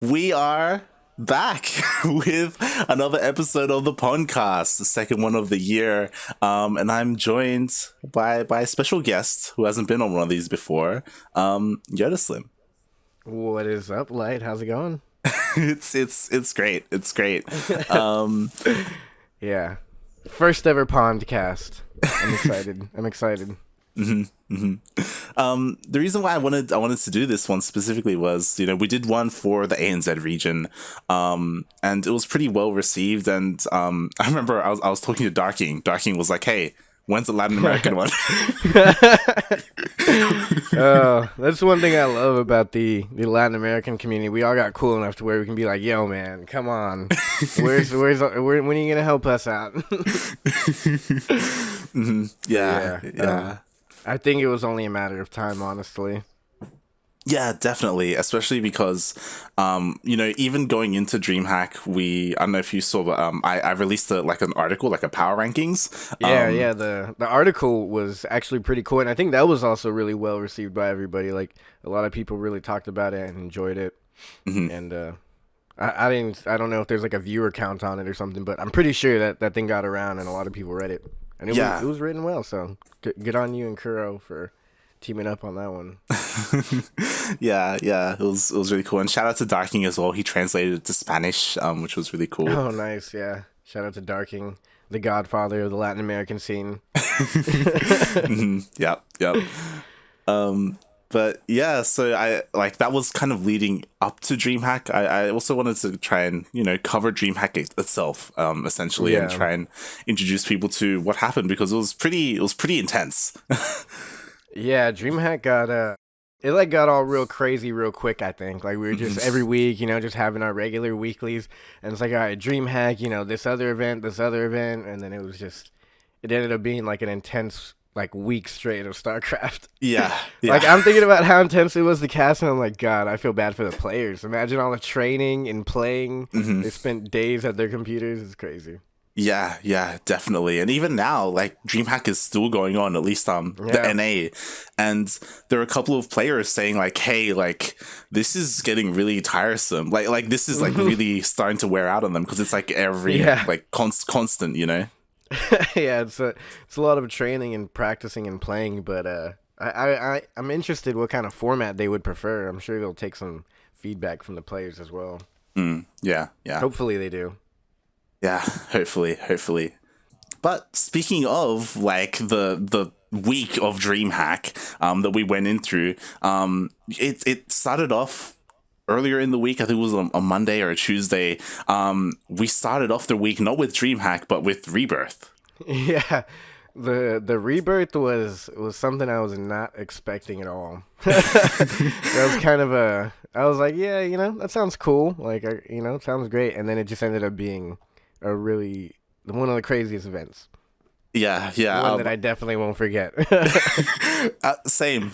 We are back with another episode of the PondCast, the second one of the year. And I'm joined by a special guest who hasn't been on one of these before, Yodaslim. What is up, Light? How's it going? It's great. It's great. Yeah. First ever PondCast. I'm excited. The reason why I wanted to do this one specifically was, we did one for the ANZ region, and it was pretty well received. And I remember I was talking to Darking. Darking was like, "Hey, when's the Latin American one?" Oh, that's one thing I love about the Latin American community. We all got cool enough to where we can be like, "Yo, man, come on, when are you gonna help us out?" Yeah. I think it was only a matter of time, honestly. Yeah, definitely. Especially because, even going into DreamHack, I don't know if you saw, but I released an article, like a power rankings. The article was actually pretty cool, and I think that was also really well received by everybody. Like, a lot of people really talked about it and enjoyed it. Mm-hmm. And I don't know if there's like a viewer count on it or something, but I'm pretty sure that thing got around and a lot of people read it. And it was written well, so good on you and Kuro for teaming up on that one. yeah, it was really cool. And shout out to Darking as well. He translated it to Spanish, which was really cool. Oh, nice, yeah. Shout out to Darking, the godfather of the Latin American scene. Yep. But yeah, so that was kind of leading up to DreamHack. I also wanted to try and, cover DreamHack itself, essentially, and try and introduce people to what happened, because it was pretty intense. Yeah, DreamHack got all real crazy real quick, I think. Like, we were just every week, just having our regular weeklies, and it's like, all right, DreamHack, this other event, and then it ended up being like an intense week straight of StarCraft. Yeah. Like, I'm thinking about how intense it was to cast, and I'm like, God, I feel bad for the players. Imagine all the training and playing. Mm-hmm. They spent days at their computers. It's crazy. Yeah, definitely. And even now, DreamHack is still going on, at least the NA. And there are a couple of players saying hey, this is getting really tiresome. Like this is really starting to wear out on them, because it's every constant, Yeah, it's a lot of training and practicing and playing, but I'm interested what kind of format they would prefer. I'm sure they'll take some feedback from the players as well. Yeah. Hopefully they do. Yeah, hopefully. But speaking of the week of DreamHack that we went in through, it started off earlier in the week. I think it was a Monday or a Tuesday. We started off the week not with DreamHack but with Rebirth. Yeah, the Rebirth was something I was not expecting at all. That was kind of I was like, yeah, that sounds cool. It sounds great, and then it just ended up being one of the craziest events. Yeah. One that I definitely won't forget. Same.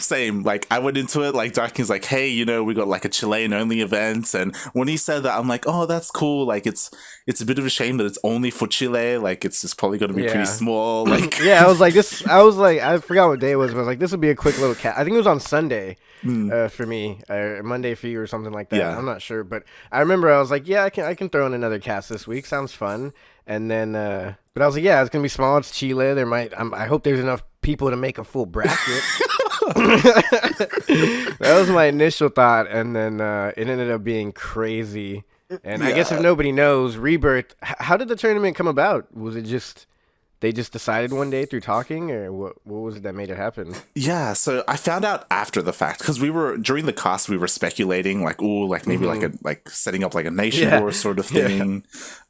I went into it, Darking's like, hey, we got a Chilean only event. And when he said that, I'm like, oh, that's cool. It's a bit of a shame that it's only for Chile. It's just probably going to be pretty small. Yeah, I forgot what day it was, but I was like, this would be a quick little I think it was on Sunday for me, Monday for you or something like that. Yeah. I'm not sure, but I remember I was like, yeah, I can throw in another cast this week. Sounds fun. And then, but I was like, yeah, it's going to be small. It's Chile. I hope there's enough people to make a full bracket. That was my initial thought. And then it ended up being crazy. And I guess if nobody knows, Rebirth, how did the tournament come about? Was it just, they just decided one day through talking, or what was it that made it happen? Yeah, so I found out after the fact, because during the cast, we were speculating, maybe setting up a nation war sort of thing. Yeah.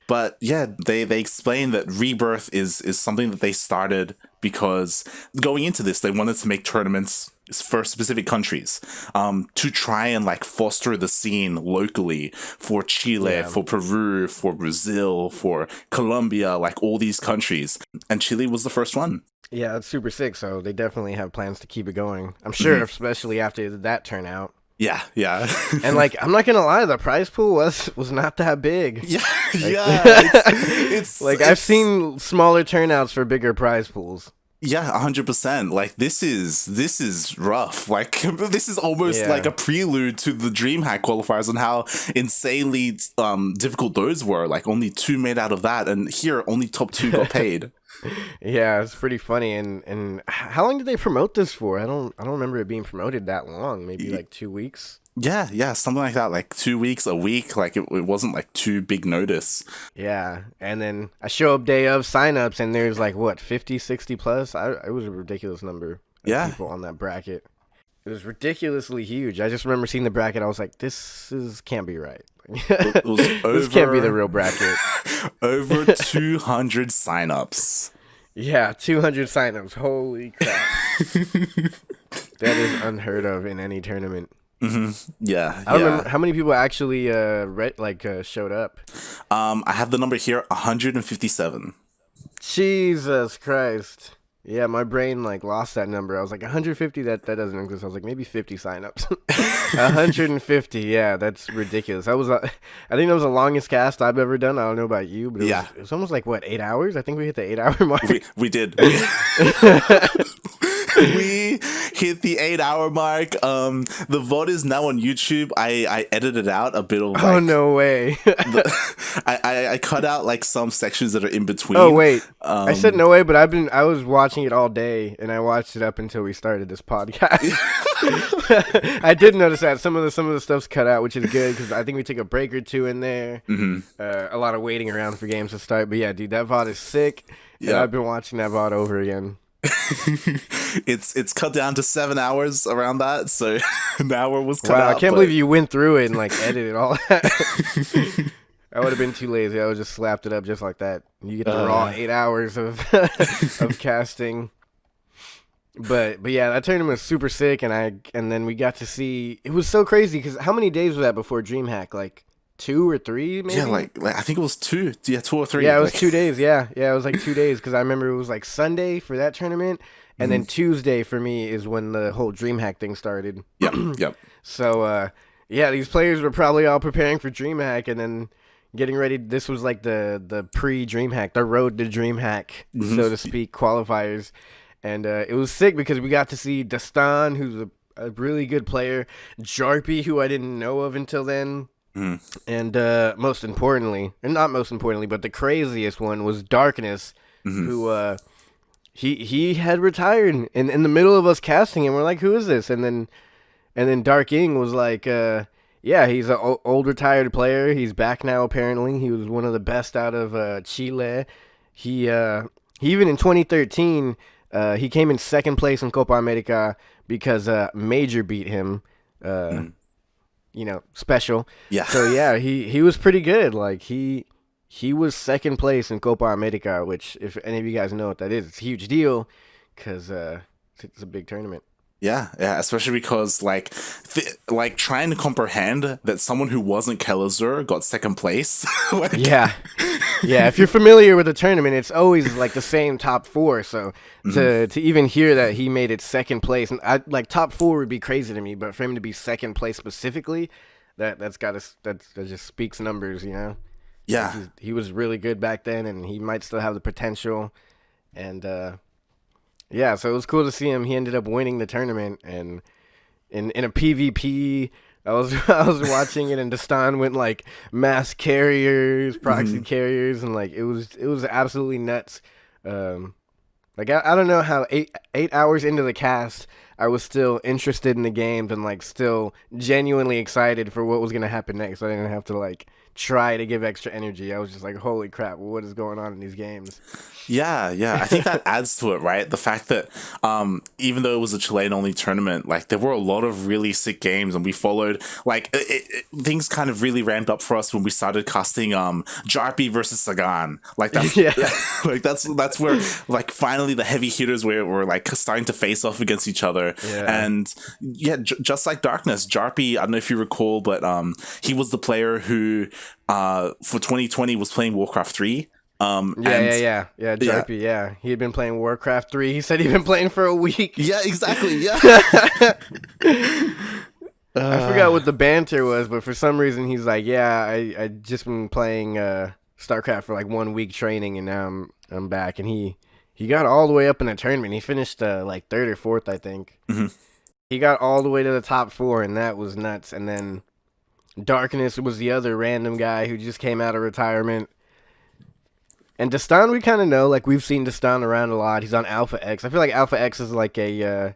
But yeah, they explained that Rebirth is something that they started because going into this, they wanted to make tournaments for specific countries, to try and foster the scene locally for Chile, for Peru, for Brazil, for Colombia, all these countries. And Chile was the first one. Yeah, it's super sick. So they definitely have plans to keep it going. I'm sure, especially after that turnout. Yeah. And I'm not gonna lie, the prize pool was not that big. Yeah. It's I've seen smaller turnouts for bigger prize pools. Yeah, 100%. Like this is rough. Like this is almost like Yeah. a prelude to the DreamHack qualifiers and how insanely difficult those were. Like only two made out of that, and here only top two got paid. Yeah, it's pretty funny. And how long did they promote this for? I don't remember it being promoted that long. Maybe like 2 weeks. Yeah, something like that. Like 2 weeks, a week. Like it wasn't like too big notice. Yeah, and then a show up day of signups, and there's like what 50, 60 plus. It was a ridiculous number of Yeah, people on that bracket. It was ridiculously huge. I just remember seeing the bracket. I was like, this is can't be right. it was This can't be the real bracket. over 200 signups. Yeah, 200 signups. Holy crap. That is unheard of in any tournament. Yeah, I don't remember how many people actually showed up. I have the number here, 157. Jesus Christ. Yeah, my brain like lost that number. I was like 150. That doesn't exist. I was like maybe 50 signups. 150. Yeah, that's ridiculous. I think that was the longest cast I've ever done. I don't know about you, but it was almost like what 8 hours. I think we hit the 8 hour mark. We did. We hit the 8 hour mark. The VOD is now on YouTube. I edited out a bit of like, oh no way. I cut out like some sections that are in between. Oh wait, I said no way, but I was watching it all day, and I watched it up until we started this podcast. I did notice that some of the stuff's cut out, which is good because I think we took a break or two in there. A lot of waiting around for games to start, but yeah, dude, that VOD is sick. Yeah, and I've been watching that VOD over again. It's cut down to 7 hours around that, so an hour was cut out. Wow, I can't believe you went through it and like edited all that. I would have been too lazy. I would just slapped it up just like that. You get the raw 8 hours of of casting. But yeah, that tournament was super sick, and then we got to see. It was so crazy because how many days was that before DreamHack? Like 2 or 3, maybe. Yeah, like I think it was 2. Yeah, 2 or 3. Yeah, it was 2 days. Yeah, it was like 2 days because I remember it was like Sunday for that tournament, and then Tuesday for me is when the whole DreamHack thing started. Yep. So yeah, these players were probably all preparing for DreamHack and then getting ready. This was like the pre-DreamHack, the road to DreamHack, so to speak, qualifiers. And it was sick because we got to see Dastan, who's a really good player, Jarpy, who I didn't know of until then, and most importantly, and not most importantly, but the craziest one was Darkness, who he had retired in the middle of us casting him. We're like, who is this? And then Dark Ing was like, yeah, he's an old retired player. He's back now, apparently. He was one of the best out of Chile. He even in 2013... he came in second place in Copa America because Major beat him, special. Yeah. So yeah, he was pretty good. Like he was second place in Copa America, which if any of you guys know what that is, it's a huge deal because it's a big tournament. Yeah, especially because like trying to comprehend that someone who wasn't Kelazur got second place. Yeah. If you're familiar with the tournament, it's always like the same top 4. So to even hear that he made it second place, and I like top 4 would be crazy to me, but for him to be second place specifically, that just speaks numbers, you know. Yeah, like he was really good back then, and he might still have the potential, and. Yeah, so it was cool to see him. He ended up winning the tournament, and in a PvP, I was watching it, and Dastan went like mass carriers, proxy carriers, and like it was absolutely nuts. Like I don't know how eight hours into the cast, I was still interested in the games and like still genuinely excited for what was gonna happen next. I didn't have to like try to give extra energy. I was just like, holy crap, what is going on in these games? Yeah. I think that adds to it, right? The fact that even though it was a Chilean-only tournament, like there were a lot of really sick games, and we followed like things kind of really ramped up for us when we started casting Jarpy versus Sagan. Like that's like that's where like finally the heavy hitters were like starting to face off against each other. Yeah. And yeah, just like Darkness, Jarpy, I don't know if you recall, but he was the player who for 2020 was playing Warcraft 3. Jarpy, yeah. He had been playing Warcraft 3. He said he'd been playing for a week. Yeah, exactly, yeah. I forgot what the banter was, but for some reason he's like, yeah, I just been playing StarCraft for like 1 week training, and now I'm back. And he he got all the way up in the tournament. He finished like third or fourth, I think. Mm-hmm. He got all the way to the top 4, and that was nuts. And then Darkness was the other random guy who just came out of retirement. And Destan, we kind of know. Like, we've seen Destan around a lot. He's on Alpha X. I feel like Alpha X is like a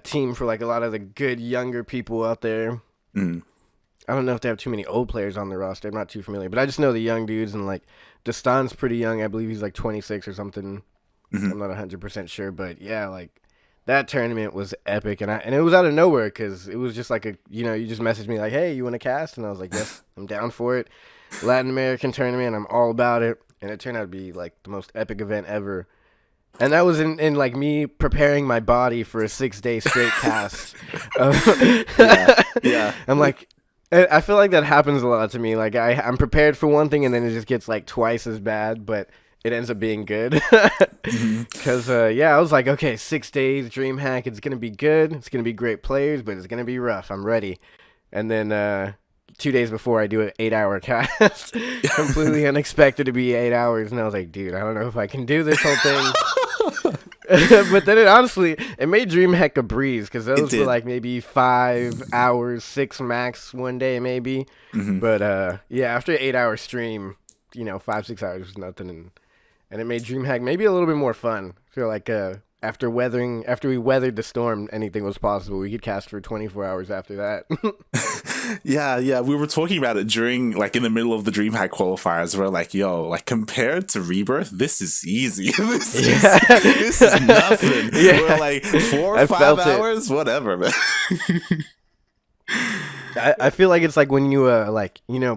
team for like a lot of the good younger people out there. Mm. I don't know if they have too many old players on their roster. I'm not too familiar, but I just know the young dudes, and like Destan's pretty young. I believe he's like 26 or something. Mm-hmm. I'm not 100% sure, but yeah, like that tournament was epic, and it was out of nowhere because it was just like you just messaged me like, hey, you want to cast? And I was like, yes, I'm down for it. Latin American tournament, I'm all about it, and it turned out to be like the most epic event ever. And that was in like me preparing my body for a 6-day straight cast. Yeah. I'm like, I feel like that happens a lot to me. Like I'm prepared for one thing and then it just gets like twice as bad, but it ends up being good. Because, I was like, okay, 6 days, DreamHack, it's going to be good. It's going to be great players, but it's going to be rough. I'm ready. And then 2 days before I do an 8-hour cast, completely unexpected to be 8 hours. And I was like, dude, I don't know if I can do this whole thing. But then it made DreamHack a breeze because those were like maybe 5 hours, 6 max one day maybe. Mm-hmm. But after an 8-hour stream, 5-6 hours was nothing, and it made DreamHack maybe a little bit more fun. I feel like after we weathered the storm, anything was possible. We could cast for 24 hours after that. Yeah, we were talking about it during, like, in the middle of the DreamHack qualifiers. We're like, yo, like, compared to Rebirth, this is easy. This is nothing. Yeah. We're like 4 or 5 hours, whatever, man. I feel like it's like when you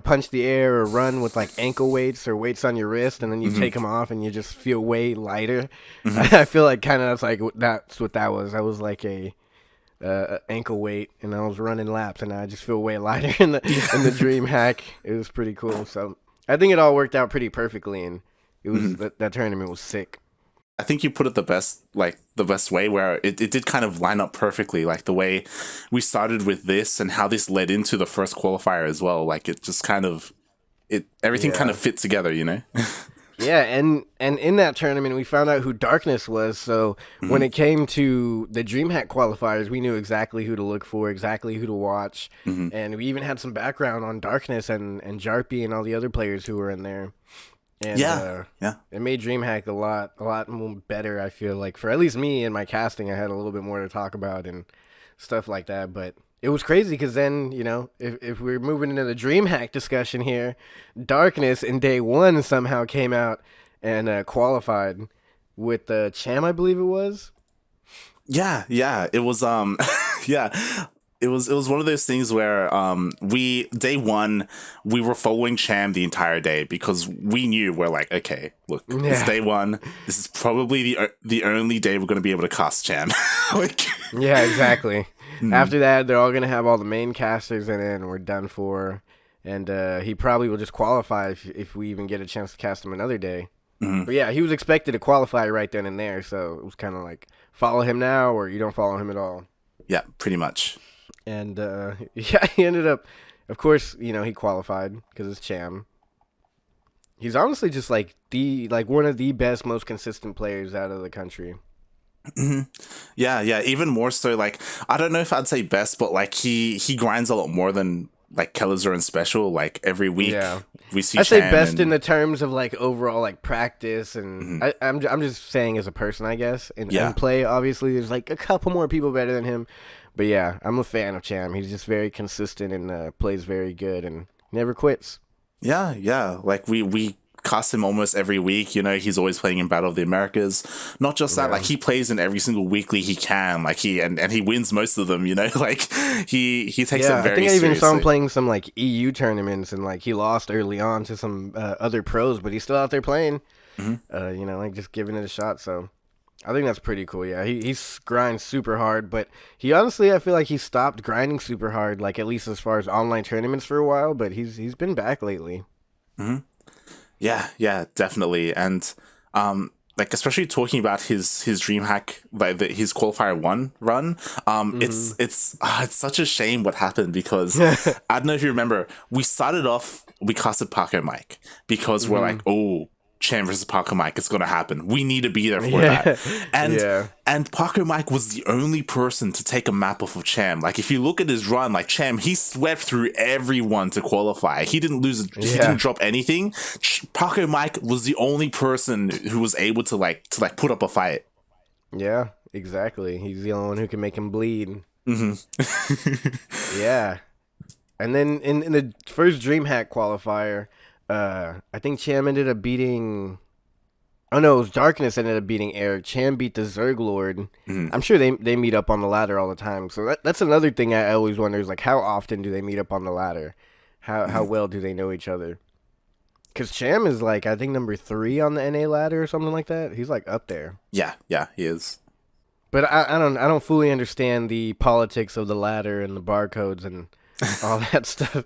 punch the air or run with like ankle weights or weights on your wrist, and then you take them off and you just feel way lighter. I feel like kind of that's what that was. I was like a ankle weight, and I was running laps, and I just feel way lighter in the DreamHack. It was pretty cool. So I think it all worked out pretty perfectly, and it was that tournament was sick. I think you put it the best way, where it did kind of line up perfectly, like the way we started with this and how this led into the first qualifier as well. Like it just kind of everything kind of fit together, Yeah, and in that tournament we found out who Darkness was. So when it came to the DreamHack qualifiers, we knew exactly who to look for, exactly who to watch, and we even had some background on Darkness and Jarpy and all the other players who were in there. And, it made DreamHack a lot more better, I feel like. For at least me and my casting, I had a little bit more to talk about and stuff like that. But it was crazy because then, if we're moving into the DreamHack discussion here, Darkness in day 1 somehow came out and qualified with Cham, I believe it was. Yeah, it was It was one of those things where day 1 we were following Cham the entire day because we knew, we're like, okay, look, it's day 1. This is probably the only day we're going to be able to cast Cham. Yeah, exactly. After that, they're all going to have all the main casters in it, and we're done for. And he probably will just qualify if we even get a chance to cast him another day. But yeah, he was expected to qualify right then and there, so it was kind of like, follow him now or you don't follow him at all. Yeah, pretty much. And he ended up, of course, he qualified because it's Cham. He's honestly just like one of the best, most consistent players out of the country. Yeah, even more so. Like, I don't know if I'd say best, but like he grinds a lot more than like Kellizer and Special. Like every week, we see. I say best in the terms of like overall like practice, and I'm just saying as a person, I guess. And play, obviously, there's like a couple more people better than him. But yeah, I'm a fan of Cham. He's just very consistent and plays very good and never quits. Yeah. Like we cast him almost every week. He's always playing in Battle of the Americas. Not just that, like he plays in every single weekly he can. Like he wins most of them. Like he takes it very seriously. I think I even saw him playing some like EU tournaments, and like he lost early on to some other pros, but he's still out there playing. Like just giving it a shot. So. I think that's pretty cool. Yeah, he grinds super hard, but he honestly, I feel like he stopped grinding super hard, like at least as far as online tournaments for a while. But he's been back lately. Yeah, definitely, and like especially talking about his DreamHack, like his qualifier 1 run. It's such a shame what happened because I don't know if you remember, we started off, we casted Paco Mike because we're like, oh, Cham versus Parker Mike is going to happen. We need to be there for that. And Parker Mike was the only person to take a map off of Cham. Like, if you look at his run, like, Cham, he swept through everyone to qualify. He didn't lose, he didn't drop anything. Parker Mike was the only person who was able to put up a fight. Yeah, exactly. He's the only one who can make him bleed. Mm-hmm. Yeah. And then in the first DreamHack qualifier, I think Cham ended up beating... Oh, no, it was Darkness ended up beating Eric. Cham beat the Zerg Lord. Mm-hmm. I'm sure they meet up on the ladder all the time. So that's another thing I always wonder is, like, how often do they meet up on the ladder? How well do they know each other? Because Cham is, like, I think number 3 on the NA ladder or something like that. He's, like, up there. Yeah, he is. But I don't fully understand the politics of the ladder and the barcodes and all that stuff.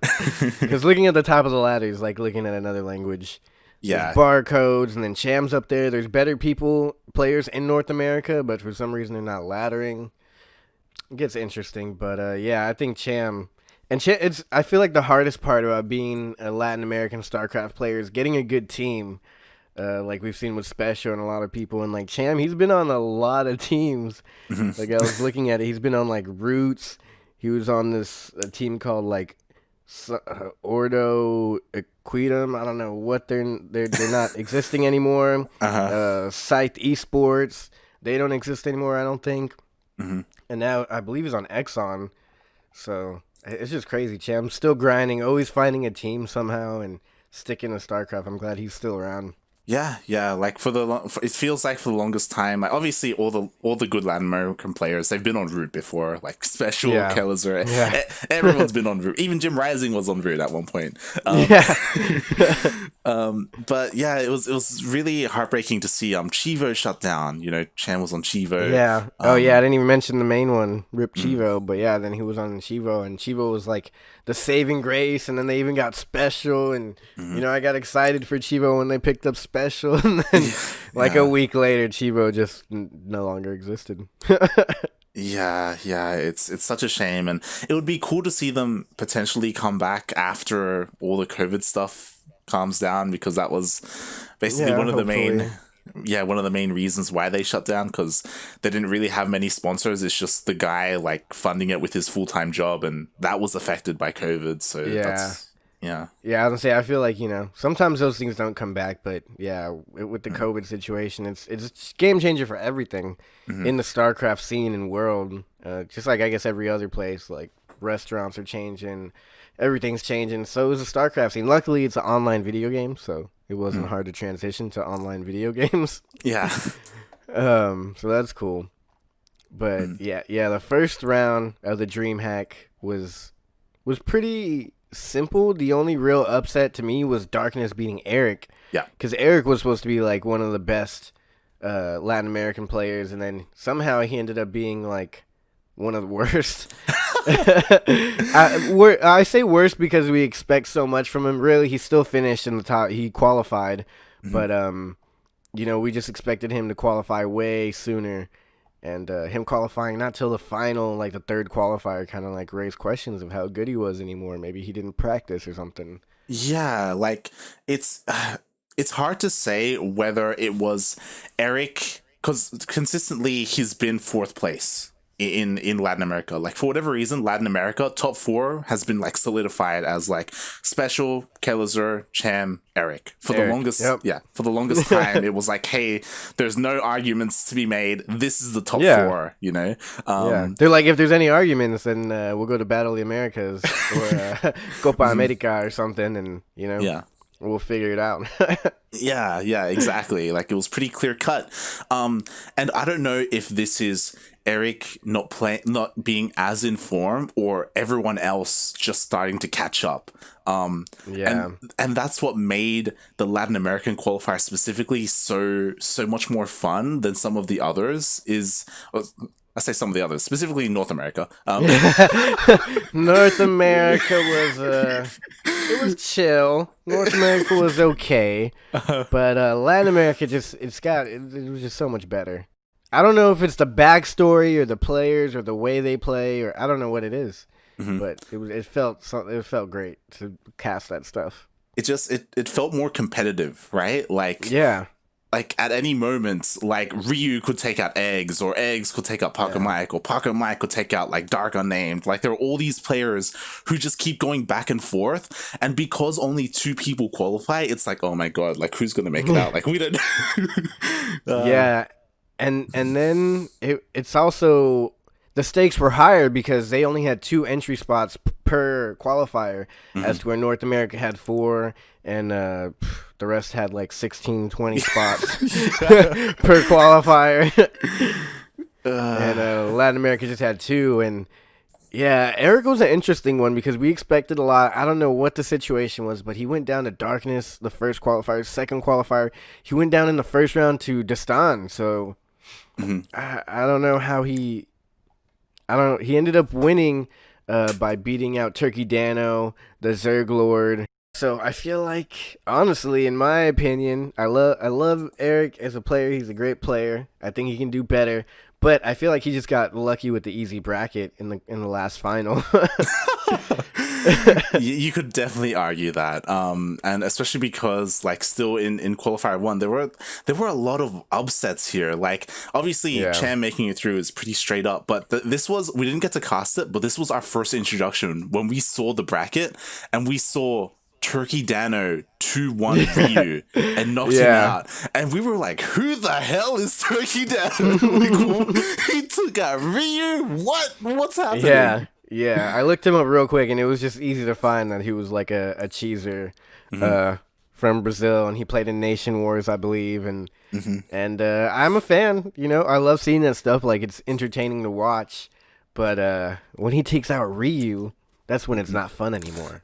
Because looking at the top of the ladder is like looking at another language. Yeah. There's barcodes, and then Cham's up there. There's better players in North America, but for some reason they're not laddering. It gets interesting, but I think Cham... And I feel like the hardest part about being a Latin American StarCraft player is getting a good team. Like we've seen with Special and a lot of people. And like Cham, he's been on a lot of teams. Mm-hmm. Like I was looking at it. He's been on like Roots. He was on a team called like Ordo Equitum. I don't know what they're not existing anymore. Scythe Esports. They don't exist anymore, I don't think. Mm-hmm. And now I believe he's on Exxon. So it's just crazy. Cham's still grinding, always finding a team somehow and sticking to StarCraft. I'm glad he's still around. Yeah. Like it feels like for the longest time, like obviously all the good Latin American players, they've been on Root before, like Special, Kellizer, everyone's been on Root. Even Jim Rising was on Root at one point. But yeah, it was really heartbreaking to see Chivo shut down. You know, Cham was on Chivo. Yeah. I didn't even mention the main one, Rip Chivo. But yeah, then he was on Chivo, and Chivo was like the saving grace, and then they even got Special, and you know, I got excited for Chivo when they picked up Special, and then a week later, Chivo just no longer existed. Yeah, it's such a shame, and it would be cool to see them potentially come back after all the COVID stuff calms down, because that was basically one of the main reasons why they shut down, because they didn't really have many sponsors. It's just the guy like funding it with his full-time job, and that was affected by COVID. So I was gonna say, I feel like, you know, sometimes those things don't come back, but with the COVID situation, it's a game changer for everything in the StarCraft scene and world. Just like I guess every other place, like restaurants are changing, everything's changing. So is the StarCraft scene. Luckily, it's an online video game, so it wasn't hard to transition to online video games. Yeah. So that's cool. But the first round of the DreamHack was pretty simple. The only real upset to me was Darkness beating Eric. Yeah. Because Eric was supposed to be like one of the best Latin American players, and then somehow he ended up being like one of the worst. I say worst because we expect so much from him. Really, he still finished in the top. He qualified, but you know, we just expected him to qualify way sooner. And him qualifying not till the final, like the third qualifier, kind of like raised questions of how good he was anymore. Maybe he didn't practice or something. Yeah, like it's hard to say whether it was Eric, because consistently he's been 4th place in Latin America. Like for whatever reason, Latin America top 4 has been like solidified as like Special, Kellizer, Cham, Eric. For the longest time it was like, hey, there's no arguments to be made. This is the top 4, you know? They're like, if there's any arguments, then we'll go to Battle of the Americas or Copa America or something, and you know, we'll figure it out. Yeah, exactly. Like it was pretty clear cut. And I don't know if this is Eric not being as in form, or everyone else just starting to catch up. And that's what made the Latin American qualifier specifically so much more fun than some of the others. I say some of the others, specifically North America. North America was it was chill. North America was okay, but Latin America it was just so much better. I don't know if it's the backstory or the players or the way they play, or I don't know what it is, but it felt great to cast that stuff. it felt more competitive, right? Yeah. Like at any moment, like Ryu could take out Eggs, or Eggs could take out Pocket Mike, or Pocket Mike could take out like Dark Unnamed. Like there are all these players who just keep going back and forth, and because only 2 people qualify, it's like, oh my god, like who's gonna make it out? Like we don't. Yeah, and then it's also the stakes were higher because they only had 2 entry spots per qualifier, as to where North America had 4, and the rest had like 16, 20 spots per qualifier. And Latin America just had 2. And yeah, Eric was an interesting one because we expected a lot. I don't know what the situation was, but he went down to Darkness the first qualifier. Second qualifier, he went down in the first round to Destan. So I don't know how he ended up winning by beating out Turkey Dano, the Zerg Lord. So I feel like, honestly, in my opinion, I love Eric as a player. He's a great player. I think he can do better. But I feel like he just got lucky with the easy bracket in the last final. You could definitely argue that, and especially because like still in qualifier 1 there were a lot of upsets here. Like obviously Chan making it through is pretty straight up, but this was, we didn't get to cast it, but this was our first introduction when we saw the bracket and we saw Turkey Dano 2-1 Ryu and knocked him out, and we were like, who the hell is Turkey Dano? Like, he took out Ryu. What's happening? Yeah, I looked him up real quick, and it was just easy to find that he was like a cheeser from Brazil, and he played in Nation Wars, I believe, and I'm a fan. You know, I love seeing that stuff. Like, it's entertaining to watch, but when he takes out Ryu, that's when it's not fun anymore.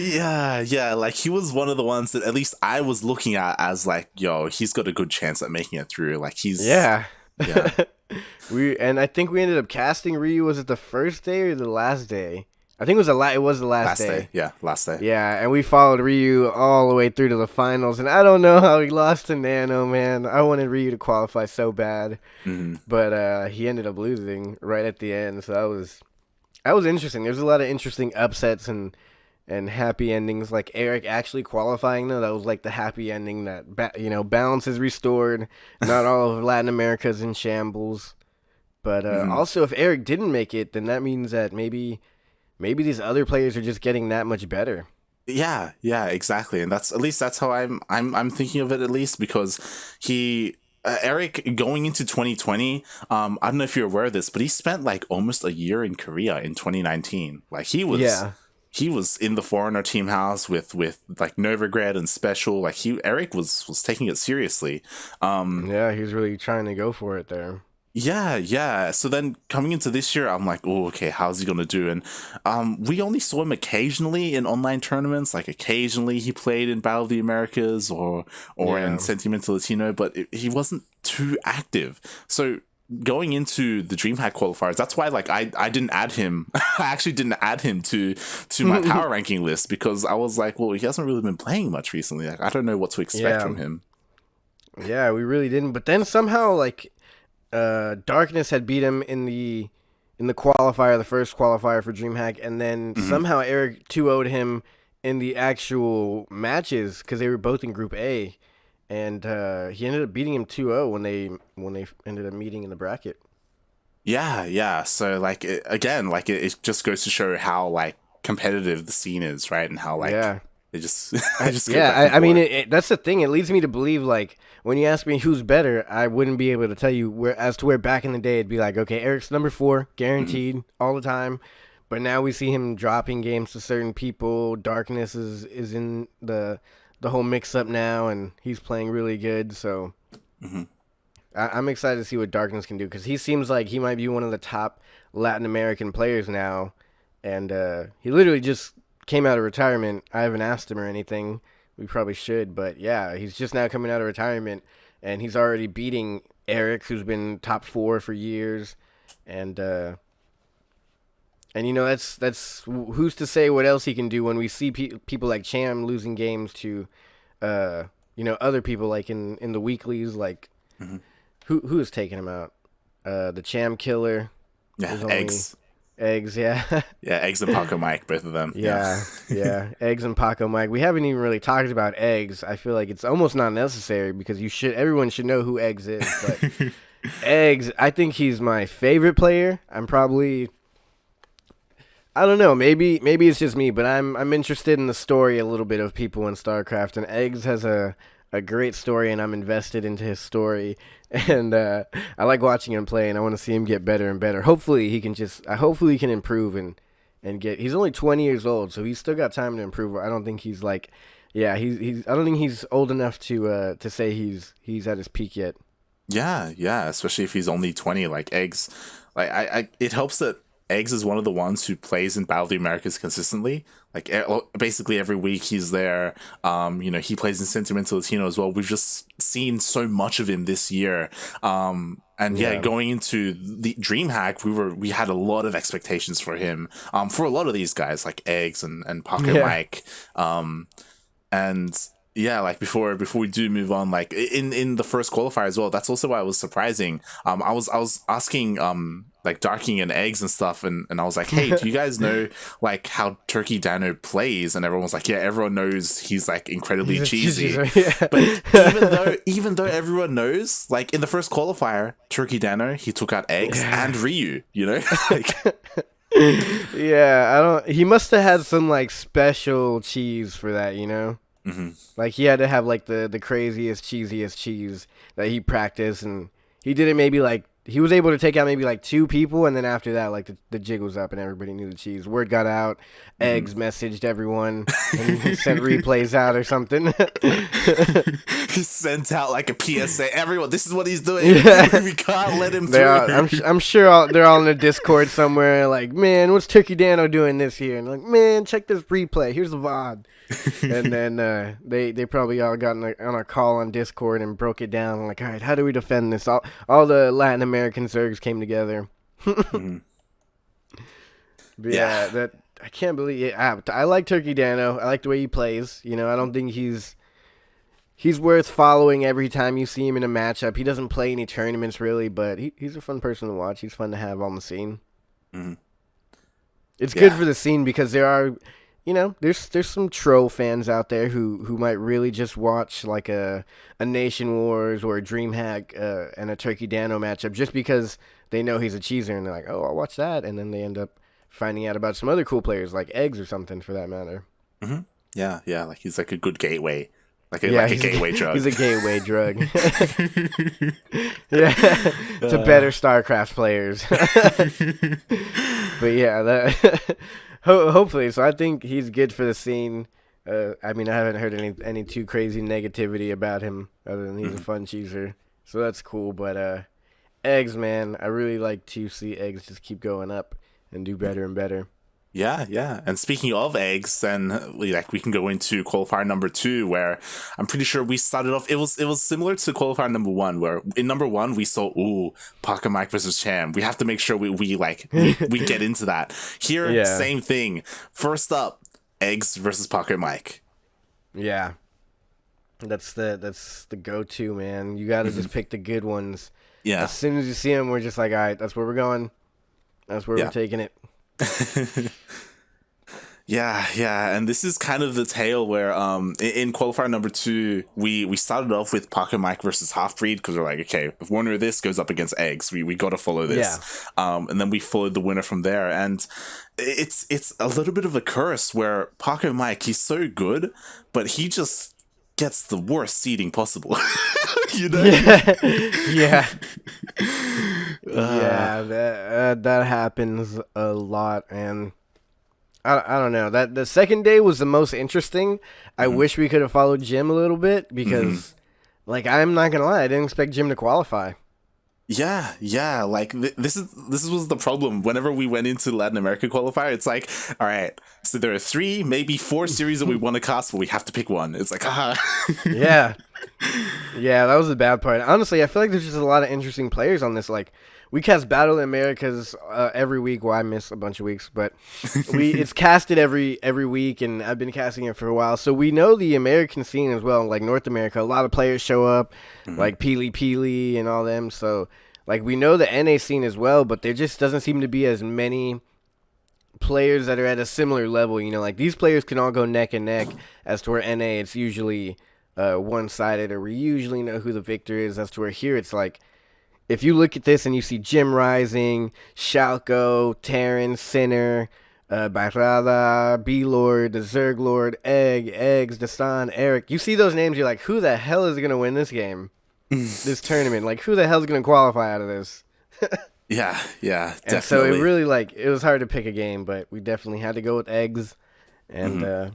Yeah, like he was one of the ones that at least I was looking at as like, yo, he's got a good chance at making it through. Like he's yeah. And I think we ended up casting Ryu. Was it the first day or the last day? I think it was the last day. Yeah, last day. Yeah, and we followed Ryu all the way through to the finals, and I don't know how he lost to Nano, man. I wanted Ryu to qualify so bad, but he ended up losing right at the end. So that was interesting. There's a lot of interesting upsets and happy endings. Like Eric actually qualifying, though, that was like the happy ending that balance is restored. Not all of Latin America is in shambles, but also if Eric didn't make it, then that means that maybe these other players are just getting that much better. Yeah, exactly, and that's how I'm thinking of it, at least, because he. Eric, going into 2020, I don't know if you're aware of this, but he spent like almost a year in Korea in 2019. Like he was in the foreigner team house with like Novigrad and Special. Like Eric was taking it seriously. Yeah, he's really trying to go for it there. Yeah. So then coming into this year, I'm like, oh, okay, how's he gonna do? And we only saw him occasionally in online tournaments. Like occasionally he played in Battle of the Americas or in Sentimental Latino, but he wasn't too active. So going into the DreamHack qualifiers, that's why like I didn't add him. I actually didn't add him to my power ranking list, because I was like, well, he hasn't really been playing much recently. Like, I don't know what to expect from him. Yeah, we really didn't. But then somehow like. Darkness had beat him in the qualifier, the first qualifier for DreamHack, and then somehow Eric 2-0'd him in the actual matches because they were both in Group A, and he ended up beating him 2-0 when they ended up meeting in the bracket. Yeah. So like it just goes to show how like competitive the scene is, right? And how like they just I mean that's the thing. It leads me to believe like. When you ask me who's better, I wouldn't be able to tell you where back in the day it'd be like, okay, Eric's number 4, guaranteed all the time. But now we see him dropping games to certain people. Darkness is in the whole mix up now, and he's playing really good. So I'm excited to see what Darkness can do, because he seems like he might be one of the top Latin American players now. And he literally just came out of retirement. I haven't asked him or anything. We probably should, but yeah, he's just now coming out of retirement, and he's already beating Eric, who's been top 4 for years, and you know that's who's to say what else he can do when we see people like Cham losing games to, other people like in the weeklies, like who is taking him out, the Cham killer, Eggs. Eggs, yeah. Yeah, Eggs and Paco Mike, both of them. Yeah, yeah. Eggs and Paco Mike. We haven't even really talked about Eggs. I feel like it's almost not necessary because everyone should know who Eggs is. But Eggs, I think he's my favorite player. I don't know, maybe it's just me, but I'm interested in the story a little bit of people in StarCraft, and Eggs has a great story, and I'm invested into his story, and I like watching him play, and I want to see him get better and better. Hopefully he can improve and get. He's only 20 years old, so he's still got time to improve. I don't think he's like, yeah, he's. I don't think he's old enough to say he's at his peak yet. Yeah, especially if he's only 20. Like Eggs, like it helps that Eggs is one of the ones who plays in Battle of the Americas consistently. Like basically every week he's there. He plays in Sentimental Latino as well. We've just seen so much of him this year. Going into the DreamHack, we had a lot of expectations for him. For a lot of these guys like Eggs and Pocket Mike. Like before we do move on, like in the first qualifier as well, that's also why it was surprising. I was asking like Darking and Eggs and stuff, and I was like, hey, do you guys know like how Turkey Dano plays? And everyone was like, yeah, everyone knows he's like incredibly cheesy. But even though everyone knows, like in the first qualifier, Turkey Dano, he took out Eggs and Ryu, like he must have had some like special cheese for that, Mm-hmm. Like he had to have like the craziest, cheesiest cheese that he practiced, and he did it maybe like he was able to take out maybe like 2 people, and then after that, like the jig was up and everybody knew the cheese. Word got out. Eggs messaged everyone and he sent replays out or something. He sent out like a PSA. Everyone, this is what he's doing. We can't let him through. I'm sure they're all in a Discord somewhere. Like, man, what's Turkey Dano doing this year? And like, man, check this replay. Here's the VOD. And then they probably all got on a call on Discord and broke it down. Like, all right, how do we defend this? All the Latin American Zergs came together. But that I can't believe it. I like Turkey Dano. I like the way he plays. I don't think he's worth following every time you see him in a matchup. He doesn't play any tournaments really, but he's a fun person to watch. He's fun to have on the scene. Mm-hmm. It's good for the scene because there are, there's some troll fans out there who might really just watch like a Nation Wars or a DreamHack and a Turkey Dano matchup just because they know he's a cheeser and they're like, oh, I'll watch that, and then they end up finding out about some other cool players like Eggs or something for that matter. Mm-hmm. Yeah, like he's like a good gateway. Like a gateway drug. He's a gateway drug. To better StarCraft players. But yeah, hopefully. So I think he's good for the scene. I haven't heard any too crazy negativity about him other than he's a fun cheeser. So that's cool. But Eggs, man, I really like to see Eggs just keep going up and do better and better. Yeah. And speaking of Eggs, then we can go into qualifier number 2, where I'm pretty sure we started off. It was similar to qualifier number 1, where in number 1 we saw Paco Mike versus Cham. We have to make sure we get into that. Here, same thing. First up, Eggs versus Paco Mike. Yeah, that's the go-to, man. You got to just pick the good ones. Yeah. As soon as you see them, we're just like, all right, that's where we're going. That's where we're taking it. Yeah, and this is kind of the tale where in qualifier number 2 we started off with Paco Mike versus Halfbreed because we're like, okay, if one of this goes up against Eggs, we got to follow this. And then we followed the winner from there, and it's a little bit of a curse where Paco Mike, he's so good, but he just gets the worst seeding possible. Yeah, that happens a lot, and I don't know. That the second day was the most interesting. I wish we could have followed Jim a little bit because, like, I'm not gonna lie, I didn't expect Jim to qualify. Yeah. Like this was the problem. Whenever we went into Latin America qualifier, it's like, all right, so there are 3, maybe 4 series that we want to cast, but we have to pick one. It's like, Yeah, that was the bad part. Honestly, I feel like there's just a lot of interesting players on this. Like, we cast Battle of the Americas every week. Well, I miss a bunch of weeks, but it's casted every week, and I've been casting it for a while. So we know the American scene as well, like North America. A lot of players show up, like Peely and all them. So, like, we know the NA scene as well, but there just doesn't seem to be as many players that are at a similar level. You know, like these players can all go neck and neck. As to where NA, it's usually one-sided, or we usually know who the victor is. As to where here, it's like, if you look at this and you see Jim Rising, Shalco, Terran, Sinner, Barada, B-Lord, the Zerg Lord, Eggs, Dastan, Eric. You see those names, you're like, who the hell is going to win this game? This tournament? Like, who the hell's going to qualify out of this? Yeah, definitely. And so it really, like, it was hard to pick a game, but we definitely had to go with Eggs. And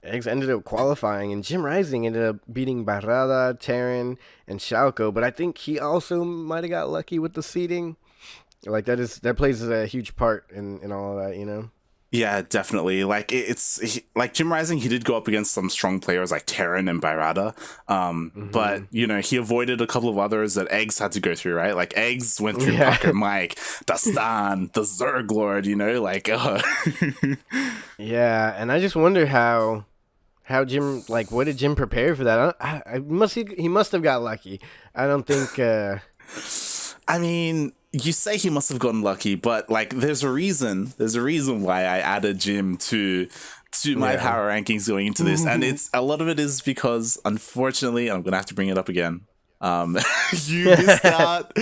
Eggs ended up qualifying, and Jim Rising ended up beating Barada, Terran, and Shalco. But I think he also might have got lucky with the seeding. Like, that plays a huge part in all of that, you know? Yeah, definitely. Like like Jim Rising, he did go up against some strong players like Terran and Barada. But, you know, he avoided a couple of others that Eggs had to go through, right? Like Eggs went through Pucker Mike, Dastan, the Zerg Lord, you know, like Yeah, and I just wonder how Jim, like, what did Jim prepare for that? He must have got lucky. I don't think I mean, you say he must have gotten lucky, but like there's a reason why I added Jim to my power rankings going into this, and it's a lot of it is because, unfortunately, I'm gonna have to bring it up again. You missed out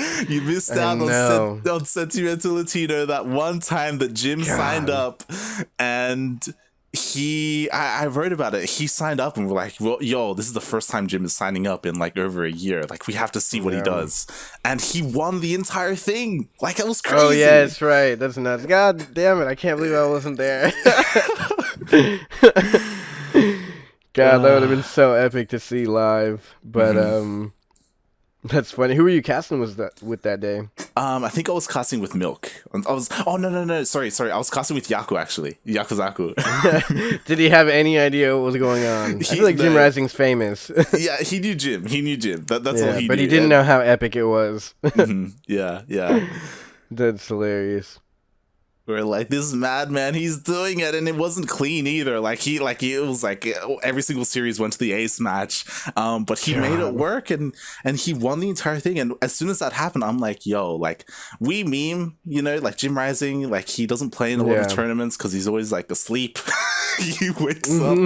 on Sentimental Latino, that one time that Jim signed up, and I wrote about it. He signed up and we're like, well, yo, this is the first time Jim is signing up in like over a year. Like, we have to see what he does. And he won the entire thing. Like, it was crazy. Oh, yeah, that's right. That's nuts. God damn it. I can't believe I wasn't there. God, that would have been so epic to see live. But, that's funny. Who were you casting with that day? I think I was casting with Milk. No. Sorry. I was casting with Yaku, actually. Yakuzaku. Did he have any idea what was going on? I feel like Jim Rising's famous. Yeah, he knew Jim. That's all he knew. But he didn't know how epic it was. Yeah. That's hilarious. We're like, this madman, he's doing it, and it wasn't clean either. It was like every single series went to the ace match, but he made it work, and he won the entire thing. And as soon as that happened, I'm like, yo, like, we meme, you know, like Jim Rising, like he doesn't play in a lot of tournaments because he's always like asleep. He wakes up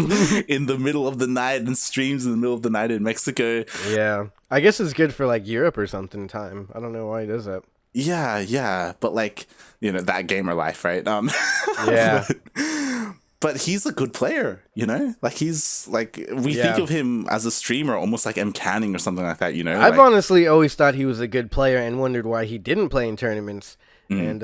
in the middle of the night and streams in the middle of the night in Mexico. Yeah, I guess it's good for like Europe or something time. I don't know why he does that. Yeah, but like, you know, that gamer life, right? Yeah. But he's a good player, you know? Like, he's like, we think of him as a streamer almost like M. Canning or something like that, you know? I've honestly always thought he was a good player and wondered why he didn't play in tournaments. And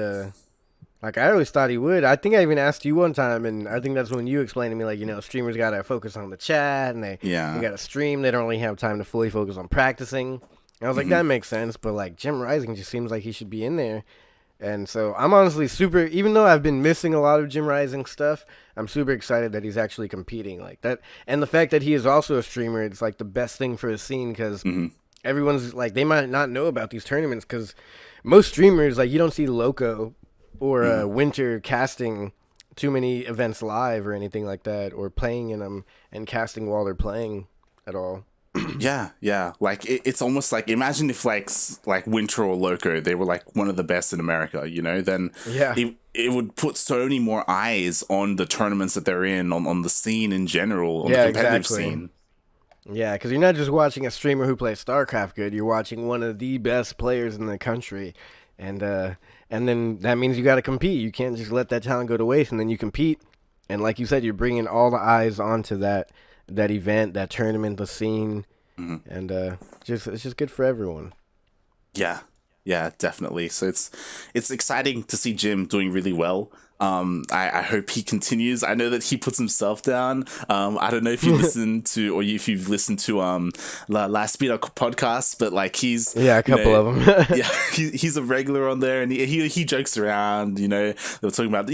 like, I always thought he would. I think I even asked you one time, and I think that's when you explained to me, like, you know, streamers got to focus on the chat, and they got to stream. They don't really have time to fully focus on practicing. I was like, that makes sense, but like Jim Rising just seems like he should be in there. And so I'm honestly super, even though I've been missing a lot of Jim Rising stuff, I'm super excited that he's actually competing like that. And the fact that he is also a streamer, it's like the best thing for his scene, because everyone's like, they might not know about these tournaments, because most streamers, like, you don't see Loco or Winter casting too many events live or anything like that, or playing in them and casting while they're playing at all. Yeah. Like, it's almost like, imagine if like Winter or Loco, they were like one of the best in America, you know? Then it would put so many more eyes on the tournaments that they're in, on the scene in general, on the competitive scene. Yeah, because you're not just watching a streamer who plays StarCraft good, you're watching one of the best players in the country. And then that means you got to compete. You can't just let that talent go to waste, and then you compete. And like you said, you're bringing all the eyes onto that event, that tournament, the scene, and it's just good for everyone. Yeah, definitely. So it's exciting to see Jim doing really well. I hope he continues. I know that he puts himself down. I don't know if you listen to, or if you've listened to La Espira podcast, but like he's a couple of them. Yeah, he's a regular on there, and he jokes around. You know, they were talking about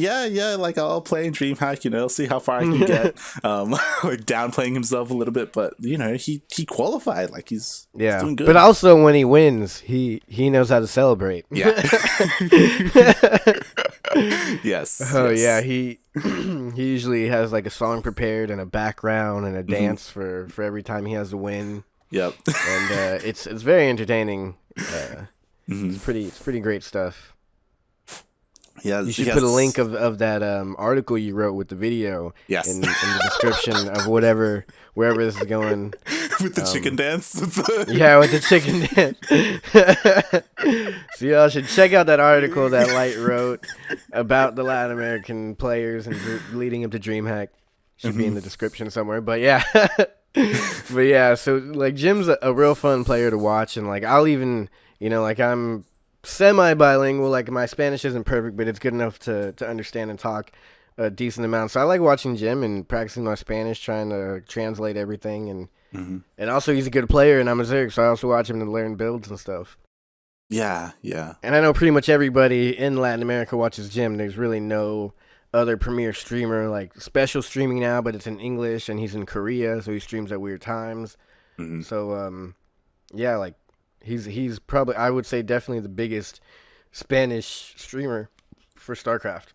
like I'll play in DreamHack. You know, I'll see how far I can get. Like downplaying himself a little bit, but you know, he qualified. Like he's doing good. But also when he wins, he knows how to celebrate. Yeah. Yes. Oh yeah, he usually has like a song prepared and a background and a dance for every time he has a win. Yep. And it's very entertaining. It's pretty great stuff. Yeah, You should put a link of that article you wrote with the video yes. in the description of wherever this is going. With the chicken dance. Yeah, with the chicken dance. So y'all should check out that article that Light wrote about the Latin American players and leading up to DreamHack. Should be in the description somewhere. But yeah. But yeah, so like Jim's a real fun player to watch, and like I'll even, like I'm semi-bilingual, like my Spanish isn't perfect, but it's good enough to understand and talk a decent amount. So I like watching Jim and practicing my Spanish, trying to translate everything, and also he's a good player, and I'm a Zerg, so I also watch him to learn builds and stuff. Yeah. And I know pretty much everybody in Latin America watches Jim. There's really no other premier streamer, like special streaming now, but it's in English, and he's in Korea, so he streams at weird times. So yeah, like he's probably, I would say, definitely the biggest Spanish streamer for StarCraft.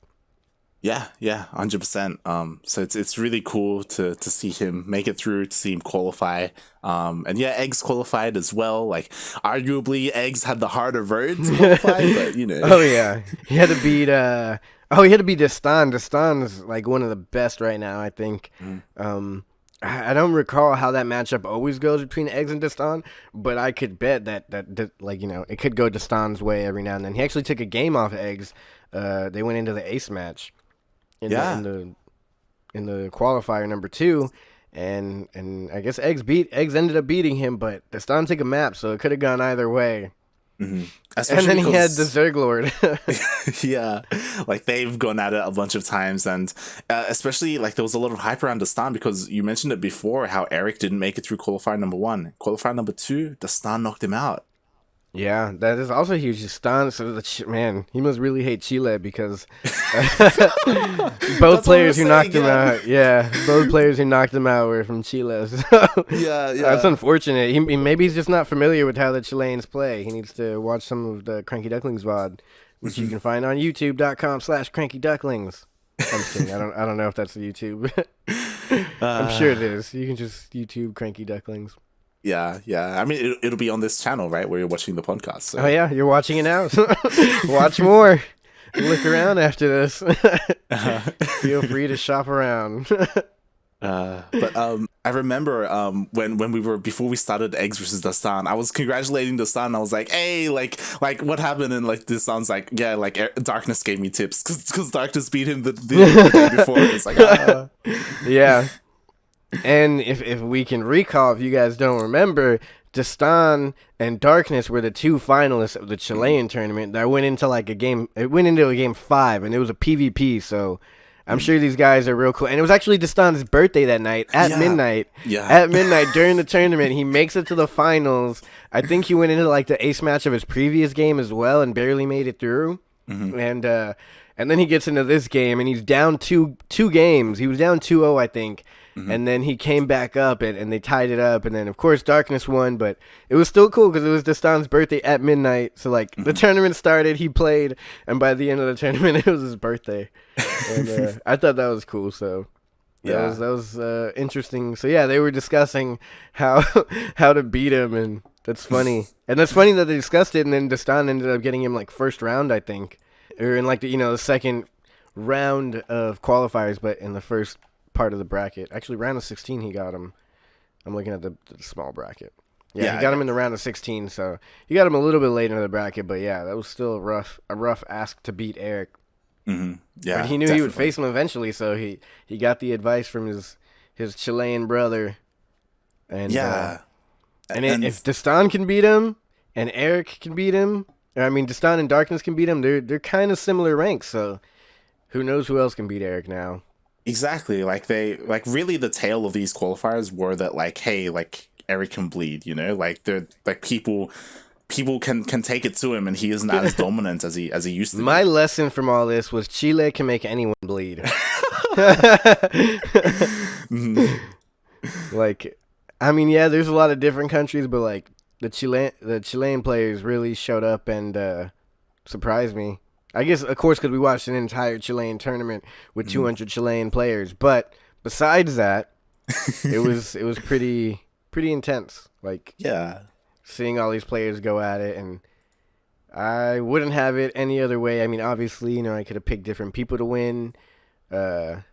Yeah, 100%. So it's really cool to see him make it through, to see him qualify. And yeah, Eggs qualified as well. Like, arguably, Eggs had the harder road to qualify, but Oh yeah, he had to beat Destan. Destan's like one of the best right now, I think. I don't recall how that matchup always goes between Eggs and Destan, but I could bet that it could go Destan's way every now and then. He actually took a game off of Eggs. They went into the ace match in the qualifier number 2, and I guess Eggs ended up beating him, but Destan took a map, so it could have gone either way. And then he had the Zerg Lord. Yeah, like they've gone at it a bunch of times, and especially like there was a lot of hype around Destan because you mentioned it before how Eric didn't make it through qualifier number 1. Qualifier number 2, Destan knocked him out. Yeah, that is also huge. Destan, so man, he must really hate Chile because both players who knocked him out. Yeah, both players who knocked him out were from Chile. So yeah, that's unfortunate. He maybe he's just not familiar with how the Chileans play. He needs to watch some of the CranKy Ducklings VOD, which you can find on YouTube.com/CranKy Ducklings. I'm just kidding. I don't know if that's the YouTube. I'm sure it is. You can just YouTube CranKy Ducklings. Yeah. I mean, it'll be on this channel, right, where you're watching the podcast. So. Oh yeah, you're watching it now. Watch more. Look around after this. Feel free to shop around. But I remember when we were, before we started Eggs versus Destan, I was congratulating Destan. I was like, hey, like what happened? And like Destan's like, yeah, like Darkness gave me tips because Darkness beat him the day before. It's like, yeah. And if we can recall, if you guys don't remember, Destan and Darkness were the 2 finalists of the Chilean tournament that went into like a game. It went into a game 5, and it was a PvP. So I'm sure these guys are real cool. And it was actually Destan's birthday that night at midnight. Yeah. At midnight during the tournament, he makes it to the finals. I think he went into like the ace match of his previous game as well, and barely made it through. And then he gets into this game, and he's down two games. He was down 2-0, I think. And then he came back up, and they tied it up. And then, of course, Darkness won. But it was still cool because it was Destan's birthday at midnight. So, like, the tournament started, he played, and by the end of the tournament, it was his birthday. And I thought that was cool. So that was interesting. So, yeah, they were discussing how to beat him, and that's funny. And that's funny that they discussed it, and then Destan ended up getting him, like, first round, I think. Or in, like, the second round of qualifiers, but in the first part of the bracket. Actually, round of 16 he got him. I'm looking at the small bracket. Yeah, he got him in the round of 16, so he got him a little bit later in the bracket, but yeah, that was still a rough ask to beat Eric. Yeah, but he knew he would face him eventually, so he got the advice from his Chilean brother. And and if Destan can beat him and Eric can beat him, Destan and Darkness can beat him, they're kind of similar ranks, so who knows who else can beat Eric now. Exactly. Like really the tale of these qualifiers were that like, hey, like Eric can bleed, like they're like people can take it to him, and he isn't as dominant as he used to be. My lesson from all this was Chile can make anyone bleed. Like, there's a lot of different countries, but like the Chilean players really showed up and surprised me. I guess, of course, because we watched an entire Chilean tournament with 200 Chilean players. But besides that, it was pretty intense. Like, yeah, seeing all these players go at it, and I wouldn't have it any other way. I mean, obviously, I could have picked different people to win. Some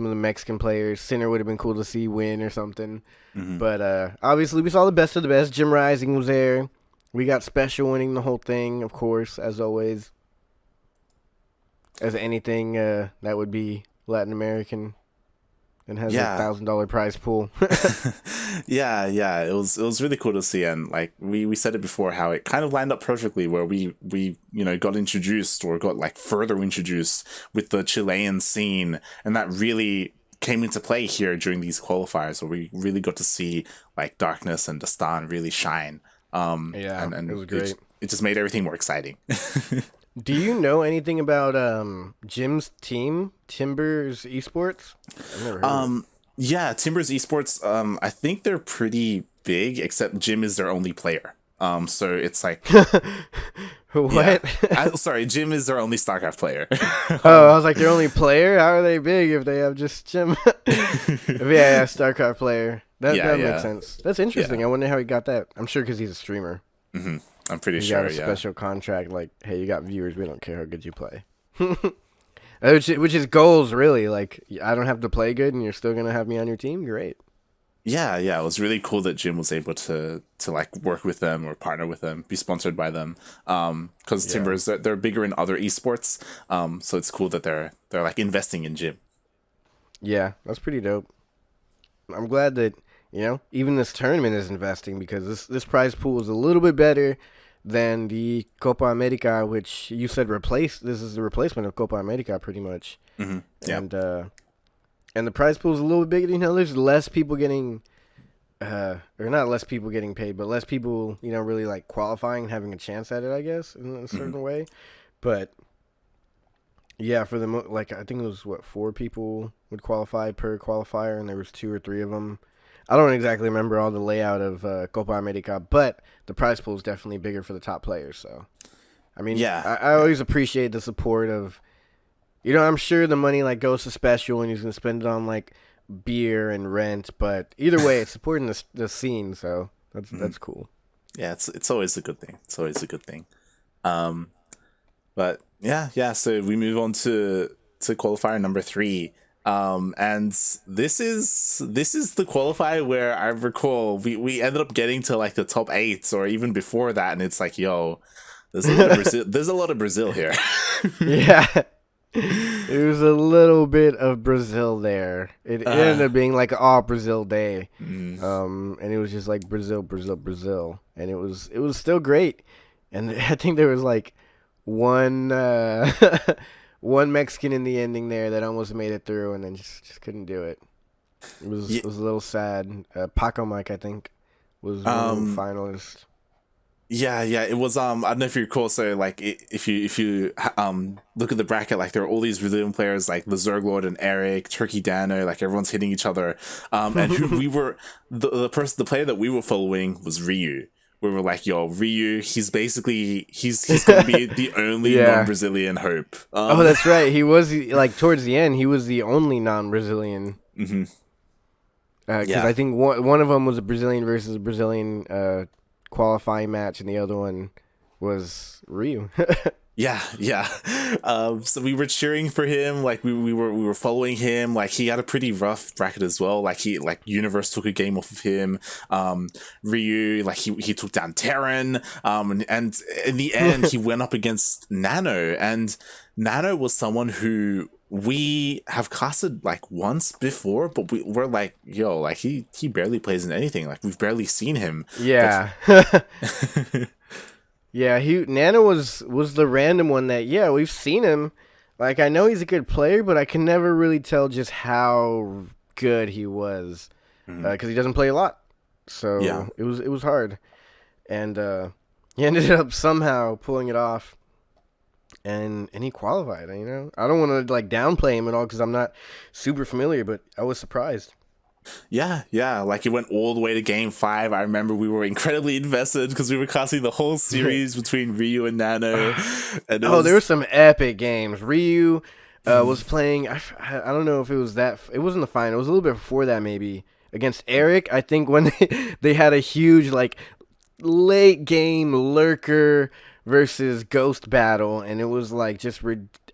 of the Mexican players. Sinner would have been cool to see win or something. Mm-hmm. But obviously, we saw the best of the best. Jim Rising was there. We got Special winning the whole thing, of course, as always. As anything that would be Latin American and has a $1,000 prize pool. yeah, it was really cool to see, and like we said it before, how it kind of lined up perfectly, where we got introduced or got like further introduced with the Chilean scene, and that really came into play here during these qualifiers, where we really got to see like Darkness and Dastan really shine. And it was great. It just made everything more exciting. Do you know anything about Jim's team, Timbers Esports? I've never heard of it. Yeah, Timbers Esports, I think they're pretty big, except Jim is their only player. So it's like... What? Yeah. Sorry, Jim is their only StarCraft player. I was like, their only player? How are they big if they have just Jim? Yeah, StarCraft player. That makes sense. That's interesting. Yeah. I wonder how he got that. I'm sure because he's a streamer. Mm-hmm. I'm pretty he sure, got a special contract, like, hey, you got viewers, we don't care how good you play. Which is goals, really. Like, I don't have to play good, and you're still going to have me on your team? Great. Yeah, it was really cool that Jim was able to like work with them or partner with them, be sponsored by them. Because Timbers, they're bigger in other esports. So it's cool that they're like investing in Jim. Yeah, that's pretty dope. I'm glad that, even this tournament is investing, because this prize pool is a little bit better than the Copa America, which you said replaced. This is the replacement of Copa America, pretty much. Mm-hmm. Yeah. And the prize pool is a little bit bigger. There's less people getting, or not less people getting paid, but less people, really like qualifying and having a chance at it, I guess, in a certain way. But yeah, for the I think it was 4 people would qualify per qualifier, and there was 2 or 3 of them. I don't exactly remember all the layout of Copa America, but the prize pool is definitely bigger for the top players. So, I mean, I always appreciate the support of, I'm sure the money like goes to Special and he's gonna spend it on like beer and rent, but either way, it's supporting the scene. So that's cool. Yeah, it's always a good thing. It's always a good thing. But yeah. So we move on to qualifier number 3. And this is the qualifier where I recall we ended up getting to like the top 8 or even before that, and it's like, yo, there's a lot of Brazil. There's a lot of Brazil here. Yeah, there was a little bit of Brazil there. It ended up being like an all Brazil day, and it was just like Brazil, and it was still great. And I think there was like one Mexican in the ending there that almost made it through and then just couldn't do it. It was a little sad. Paco Mike, I think, was one finalist. Yeah, it was. I don't know if you recall. So, like, if you look at the bracket, like there are all these Brazilian players, like the Zerglord and Eric, Turkey Dano, like everyone's hitting each other. And who we were the player that we were following was Ryu. We were like, yo, Ryu, he's basically he's gonna be the only non-Brazilian hope. That's right. He was like towards the end, he was the only non-Brazilian. Mm-hmm. Because I think one of them was a Brazilian versus a Brazilian qualifying match, and the other one was Ryu. Yeah. So we were cheering for him. Like we were following him. Like he had a pretty rough bracket as well. Like Universe took a game off of him. Ryu, like he took down Terran. And in the end, he went up against Nano, and Nano was someone who we have casted like once before, but we're like, yo, like he barely plays in anything. Like we've barely seen him. Yeah. Yeah, Nano was the random one that, we've seen him. Like, I know he's a good player, but I can never really tell just how good he was. Because he doesn't play a lot. So it was hard. And he ended up somehow pulling it off. And he qualified, I don't want to, like, downplay him at all because I'm not super familiar, but I was surprised. Yeah. Like it went all the way to game 5. I remember we were incredibly invested because we were casting the whole series between Ryu and Nano. And there were some epic games. Ryu was playing. I don't know if it was that. It wasn't the final. It was a little bit before that, maybe against Eric. I think when they had a huge like late game lurker versus Ghost battle, and it was like just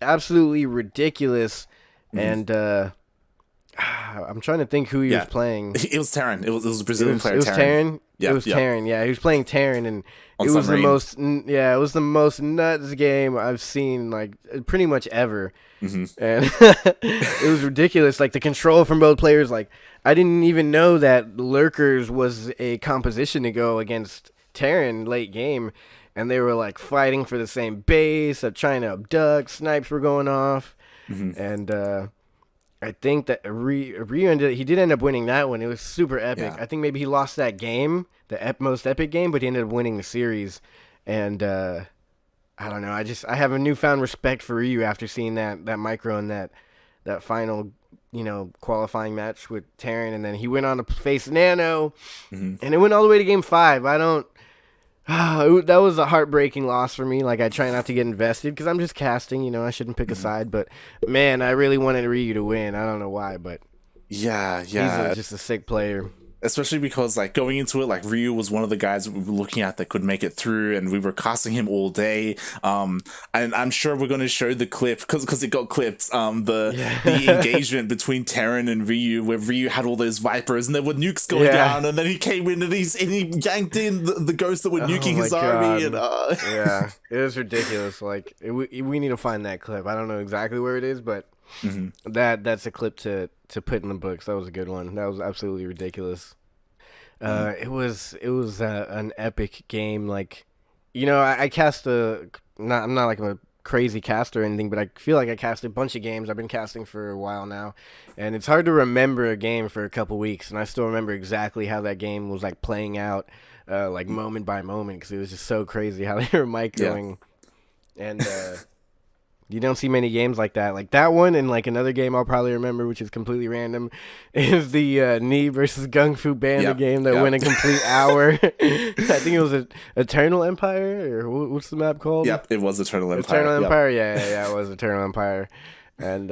absolutely ridiculous. And I'm trying to think who he was playing. It was Terran. It was a Brazilian player. It was Terran. Yeah, it was Terran. Yeah, he was playing Terran, and On it was Submarine. it was the most nuts game I've seen, like pretty much ever. And it was ridiculous. Like the control from both players. Like I didn't even know that Lurkers was a composition to go against Terran late game, and they were like fighting for the same base, trying to abduct. Snipes were going off, and I think that Ryu he did end up winning that one. It was super epic. Yeah. I think maybe he lost that game, the most epic game, but he ended up winning the series. And I don't know. I have a newfound respect for Ryu after seeing that micro and that final, qualifying match with Terran, and then he went on to face Nano, and it went all the way to game 5. That was a heartbreaking loss for me. Like, I try not to get invested because I'm just casting, I shouldn't pick a side. But, man, I really wanted Ryu to win. I don't know why, but yeah. He's just a sick player. Especially because, like, going into it, like, Ryu was one of the guys we were looking at that could make it through, and we were casting him all day. And I'm sure we're going to show the clip, because it got clipped, the engagement between Terran and Ryu, where Ryu had all those Vipers, and there were nukes going down, and then he came in and he yanked in the ghosts that were nuking his army. And, yeah, it was ridiculous. Like, we need to find that clip. I don't know exactly where it is, but that's a clip to put in the books. That was a good one. That was absolutely ridiculous. It was an epic game. Like, I cast I'm not like a crazy caster or anything, but I feel like I cast a bunch of games. I've been casting for a while now, and it's hard to remember a game for a couple weeks, and I still remember exactly how that game was like playing out, like moment by moment, because it was just so crazy how they were microing, and you don't see many games like that. Like that one, and like another game I'll probably remember, which is completely random, is the Knee versus Gung Fu Panda game that went a complete hour. I think it was Eternal Empire, or what's the map called? Yep, it was Eternal Empire. Eternal Empire, yeah, it was Eternal Empire. And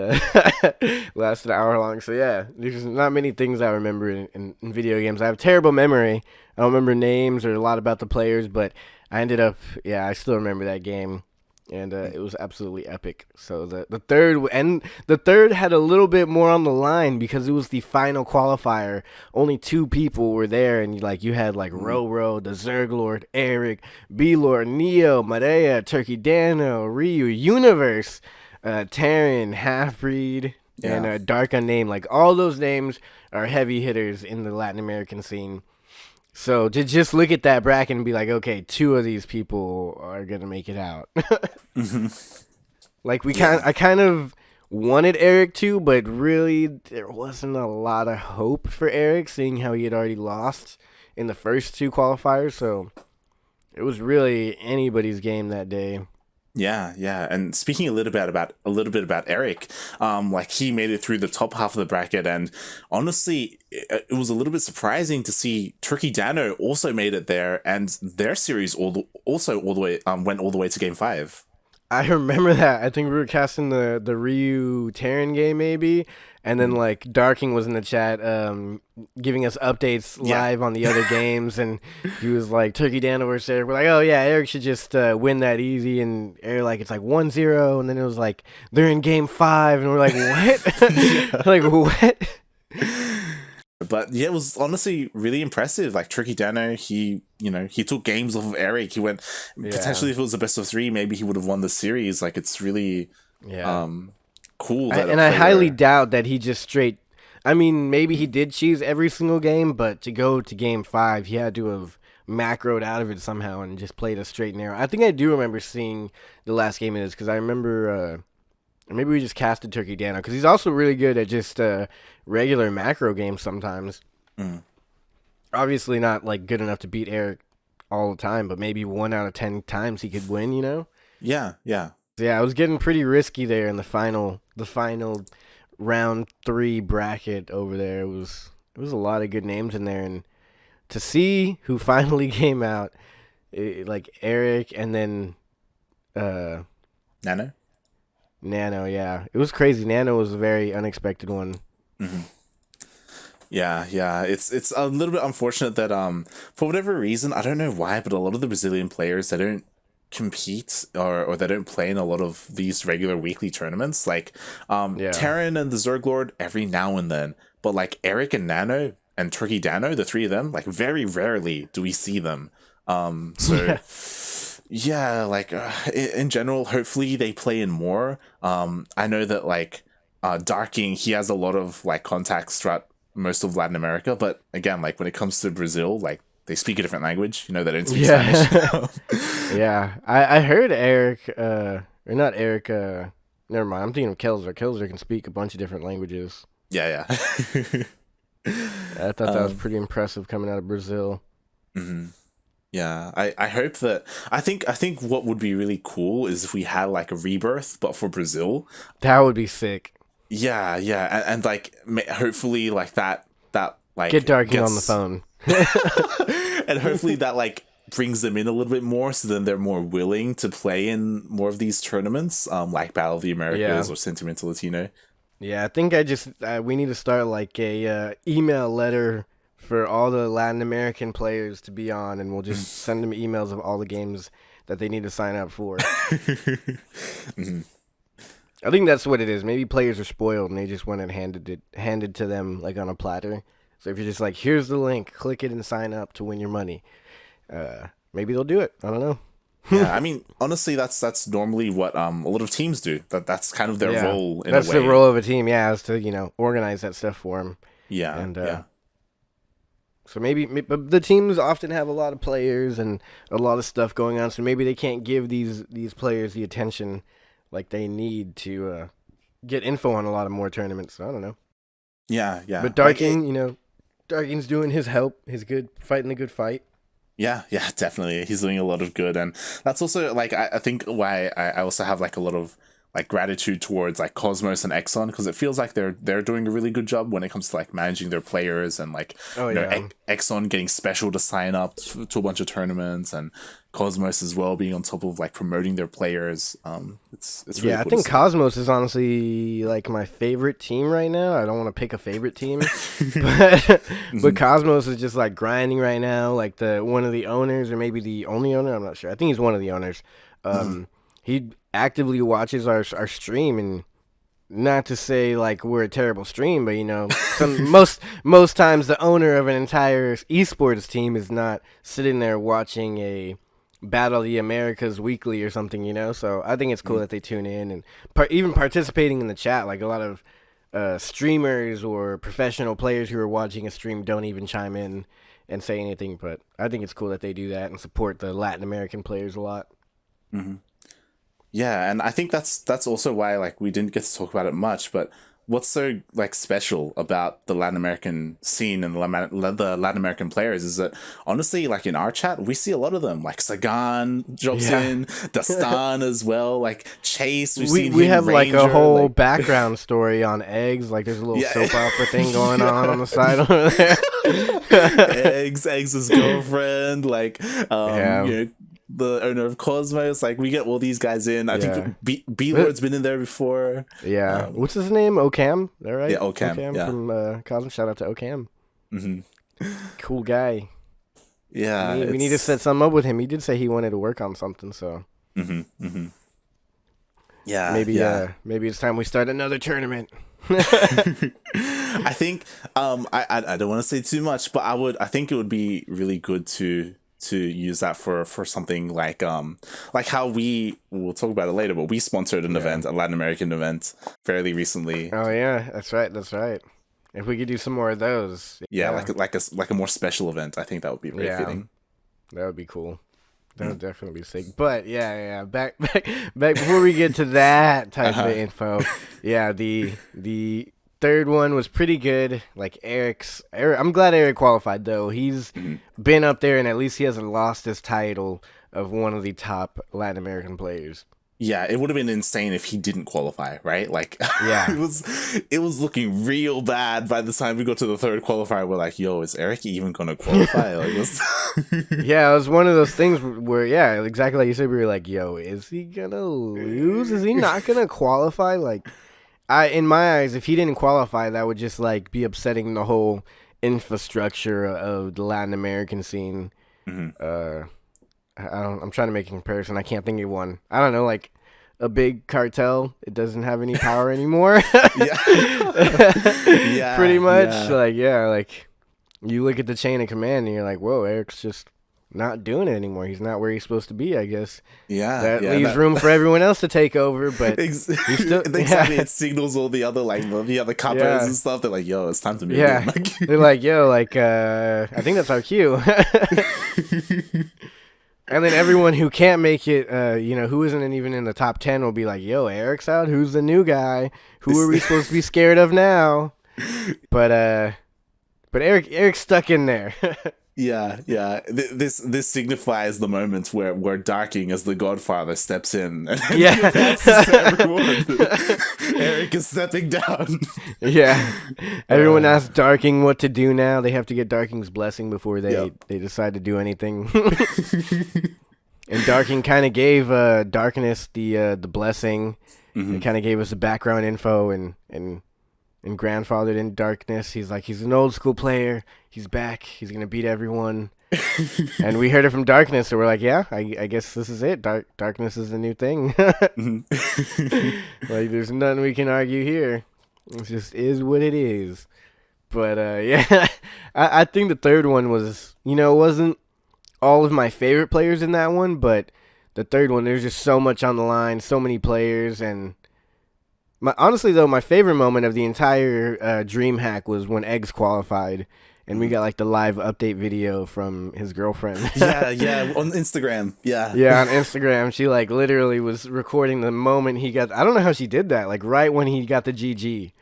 lasted an hour long. So yeah, there's not many things I remember in video games. I have terrible memory. I don't remember names or a lot about the players, but I still remember that game. And it was absolutely epic. So the third had a little bit more on the line because it was the final qualifier. Only 2 people were there, and you had like Roro, the Zerglord, Eric, B-Lord, Neo, Maria, Turkey Dano, Ryu, Universe, Terran, Halfbreed, and Dark Unnamed. Like all those names are heavy hitters in the Latin American scene. So to just look at that bracket and be like, okay, 2 of these people are gonna make it out. Like I kind of wanted Eric to, but really there wasn't a lot of hope for Eric, seeing how he had already lost in the first 2 qualifiers. So it was really anybody's game that day. Yeah. And speaking a little bit about Eric, like he made it through the top half of the bracket, and honestly, it was a little bit surprising to see Turkey Dano also made it there, and their series went all the way to game 5. I remember that. I think we were casting the Ryu Terran game maybe, and then like Darking was in the chat giving us updates live on the other games, and he was like, Turkey Dano versus Eric. We're like, oh yeah, Eric should just win that easy, and Eric like, it's like 1-0, and then it was like they're in game 5, and we're like, what? Like what? But yeah, it was honestly really impressive. Like Turkey Dano, he took games off of Eric. He went potentially, if it was a best of 3, maybe he would have won the series. Like it's really cool. I highly doubt that he just straight. I mean, maybe he did choose every single game, but to go to game 5, he had to have macroed out of it somehow and just played a straight and narrow. I think I do remember seeing the last game of this because I remember. Maybe we just casted Turkey Dano because he's also really good at just regular macro games sometimes. Obviously not like good enough to beat Eric all the time, but maybe 1 out of 10 times he could win, Yeah. Yeah, I was getting pretty risky there in the final round 3 bracket over there. It was a lot of good names in there, and to see who finally came out, like Eric and then Nano, yeah. It was crazy. Nano was a very unexpected one. Yeah. It's a little bit unfortunate that for whatever reason, I don't know why, but a lot of the Brazilian players, they don't compete or they don't play in a lot of these regular weekly tournaments. Like Terran and the Zerglord every now and then, but like Eric and Nano and Turkey Dano, the three of them, like very rarely do we see them. So yeah, like in general, hopefully they play in more. I know that like Darking, he has a lot of like contacts throughout most of Latin America, but again, like when it comes to Brazil, like they speak a different language, they don't speak Spanish. Yeah, I heard Eric, or not Eric, never mind, I'm thinking of Kelzer. Kelzer can speak a bunch of different languages. Yeah. I thought that was pretty impressive coming out of Brazil. Mm-hmm. Yeah, I hope that, I think what would be really cool is if we had like a Rebirth, but for Brazil. That would be sick. Yeah, and like hopefully like that like get Darking on the phone. And hopefully that like brings them in a little bit more, so then they're more willing to play in more of these tournaments, like Battle of the Americas or Sentimental Latino. Yeah, I think we need to start like a email letter for all the Latin American players to be on, and we'll just send them emails of all the games that they need to sign up for. Mm-hmm. I think that's what it is. Maybe players are spoiled and they just want it handed to them like on a platter. So if you're just like, here's the link, click it and sign up to win your money. Maybe they'll do it. I don't know. Yeah, I mean, honestly, that's normally what a lot of teams do. That's kind of their role in a way. That's the role of a team, is to organize that stuff for them. Yeah, and yeah. So maybe the teams often have a lot of players and a lot of stuff going on. So maybe they can't give these players the attention like they need to get info on a lot of more tournaments. I don't know. Yeah. But Darking, Darking's doing his fighting the good fight. Yeah, definitely. He's doing a lot of good, and that's also like I think why I also have like a lot of like gratitude towards like Cosmos and Exxon, because it feels like they're doing a really good job when it comes to like managing their players, and like Exxon getting special to sign up to a bunch of tournaments, and Cosmos as well being on top of like promoting their players. It's really cool. I think Cosmos is honestly like my favorite team right now. I don't want to pick a favorite team, but Cosmos is just like grinding right now. Like one of the owners, or maybe the only owner, I'm not sure. I think he's one of the owners. He actively watches our stream, and not to say like we're a terrible stream, but most times the owner of an entire esports team is not sitting there watching a Battle of the Americas weekly or something, so I think it's cool that they tune in and even participating in the chat. Like a lot of streamers or professional players who are watching a stream don't even chime in and say anything, but I think it's cool that they do that and support the Latin American players a lot. Mm-hmm. Yeah, and I think that's also why like we didn't get to talk about it much, but what's so like special about the Latin American scene and the Latin American players is that honestly, like in our chat, we see a lot of them. Like Sagan drops in, Dastan as well, like Chase. We have Ranger, like a whole background story on Eggs. Like there's a little soap opera thing going on the side over there. Eggs' girlfriend, like the owner of Cosmos. Like we get all these guys in. I think B-Lord's been in there before. Yeah. What's his name? Okam? Is that right? Yeah, Okam from Cosmos. Shout out to Okam. Mm-hmm. Cool guy. Yeah. We need to set something up with him. He did say he wanted to work on something, so. Yeah. Maybe it's time we start another tournament. I think I don't want to say too much, but I think it would be really good to use that for something like how we'll talk about it later, but we sponsored an event, a Latin American event, fairly recently. Oh yeah, that's right. If we could do some more of those, like a more special event, I think that would be very fitting. That would be cool. That would definitely be sick. But back before we get to that type of info, the third one was pretty good. Like Eric, I'm glad Eric qualified though. He's been up there, and at least he hasn't lost his title of one of the top Latin American players. Yeah, it would have been insane if he didn't qualify, right? Like, it was looking real bad by the time we got to the third qualifier. We're like, yo, is Eric even gonna qualify? Like, yeah, it was one of those things where, exactly like you said, we were like, yo, is he gonna lose? Is he not gonna qualify? Like, in my eyes, if he didn't qualify, that would just like be upsetting the whole infrastructure of the Latin American scene. I'm trying to make a comparison. I can't think of one. I don't know, like a big cartel. It doesn't have any power anymore. Yeah. Yeah. Pretty much. Yeah. Like you look at the chain of command and you're like, whoa, Eric's just not doing it anymore. He's not where he's supposed to be, I guess. Yeah. That leaves room for everyone else to take over, but exactly. It signals all the other couples and stuff. They're like, yo, it's time to move in. Like, they're like, yo, like I think that's our cue. And then everyone who can't make it, who isn't even in the top 10 will be like, yo, Eric's out. Who's the new guy? Who are we supposed to be scared of now? But Eric's stuck in there. Yeah. This signifies the moment where Darking as the Godfather steps in. And Eric is stepping down. Yeah. Everyone asks Darking what to do now. They have to get Darking's blessing before they decide to do anything. And Darking kind of gave Darkness the blessing. Mm-hmm. It kind of gave us the background info and grandfathered in Darkness. He's like, he's an old school player. He's back. He's going to beat everyone. And we heard it from Darkness, so we're like, yeah, I guess this is it. Darkness is the new thing. Like, there's nothing we can argue here. It just is what it is. But, I think the third one was, it wasn't all of my favorite players in that one, but the third one, there's just so much on the line, so many players, and honestly, though, my favorite moment of the entire DreamHack was when Eggs qualified, and we got like the live update video from his girlfriend. yeah, on Instagram. Yeah, on Instagram, she like literally was recording the moment he got. I don't know how she did that. Like right when he got the GG,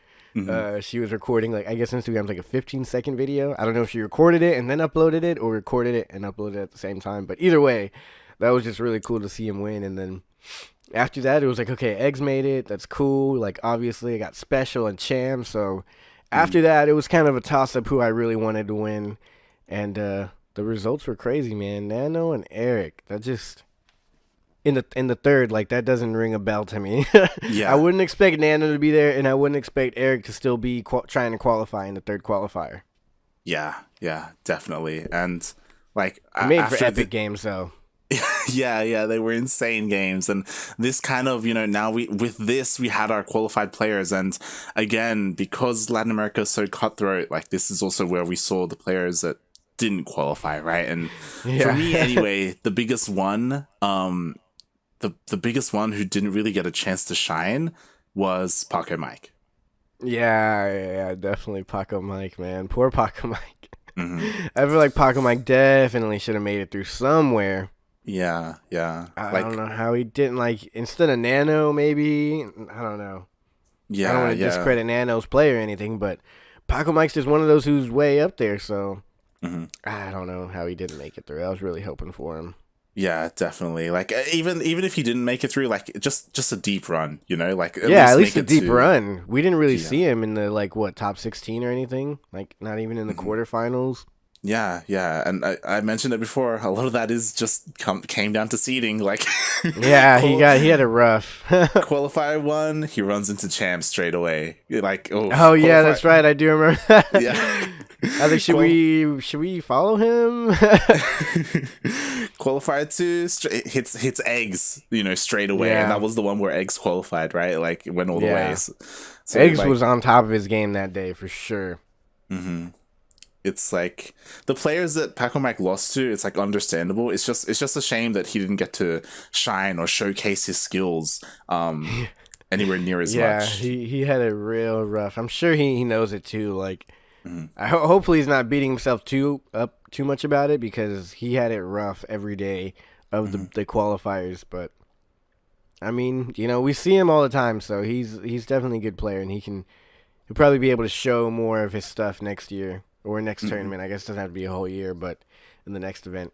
she was recording. Like I guess Instagram's like a 15-second video. I don't know if she recorded it and then uploaded it, or recorded it and uploaded it at the same time. But either way, that was just really cool to see him win, and then. After that, it was like, okay, Eggs made it. That's cool. Like, obviously, I got Special and Cham. So, after that, it was kind of a toss-up who I really wanted to win. And the results were crazy, man. Nano and Eric. That just... In the third, like, that doesn't ring a bell to me. Yeah. I wouldn't expect Nano to be there, and I wouldn't expect Eric to still be trying to qualify in the third qualifier. Yeah, definitely. And, like... Made for epic games, though. Yeah, they were insane games, and this kind of, now we had our qualified players, and again, because Latin America is so cutthroat, like this is also where we saw the players that didn't qualify, right? And for me anyway, the biggest one, the biggest one who didn't really get a chance to shine was Paco Mike. Yeah, definitely Paco Mike, man. Poor Paco Mike. Mm-hmm. I feel like Paco Mike definitely should have made it through somewhere. Yeah. I don't know how he didn't, like, instead of Nano, maybe. I don't know. Yeah, I don't want to discredit Nano's play or anything, but Paco Mike's just one of those who's way up there, so I don't know how he didn't make it through. I was really hoping for him. Yeah, definitely. Like, even if he didn't make it through, like, just a deep run, like... At least a deep run. We didn't really see him in the, like, top 16 or anything? Like, not even in the quarterfinals? Yeah, and I mentioned it before. A lot of that is just came down to seeding. Like, yeah, he had it rough. Qualifier 1, he runs into Cham straight away. Like, yeah, that's right. I do remember that. Yeah, I think should we follow him? Qualifier 2 hits Eggs, straight away, and that was the one where Eggs qualified, right? Like, went all the way. So Eggs was on top of his game that day for sure. Mm-hmm. It's like the players that Paco Mike lost to, it's like understandable. It's just a shame that he didn't get to shine or showcase his skills anywhere near as much. Yeah, he had it real rough. I'm sure he knows it too. Like, hopefully he's not beating himself too much about it, because he had it rough every day of the qualifiers. But I mean, we see him all the time, so he's definitely a good player, and he'll probably be able to show more of his stuff next year. Or next tournament. I guess it doesn't have to be a whole year, but in the next event.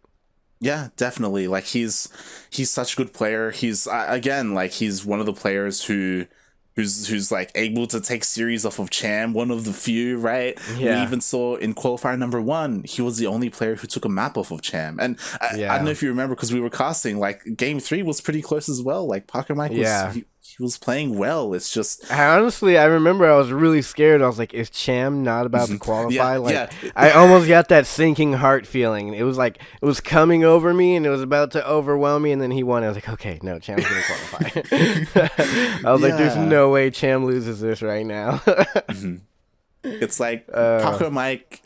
Yeah, definitely. Like, he's such a good player. He's again, like, he's one of the players who's like able to take series off of Cham, one of the few, right? Yeah. We even saw in qualifier number 1, he was the only player who took a map off of Cham. And I don't know if you remember, because we were casting, like, game 3 was pretty close as well. Like, Paco Mike was was playing well. It's just Honestly, I remember I was really scared. I was like, is Cham not about to qualify? yeah. I almost got that sinking heart feeling. It was like, it was coming over me and it was about to overwhelm me, and then he won. I was like, okay, no, Cham's going to qualify. I was like, there's no way Cham loses this right now. It's like Paco Mike,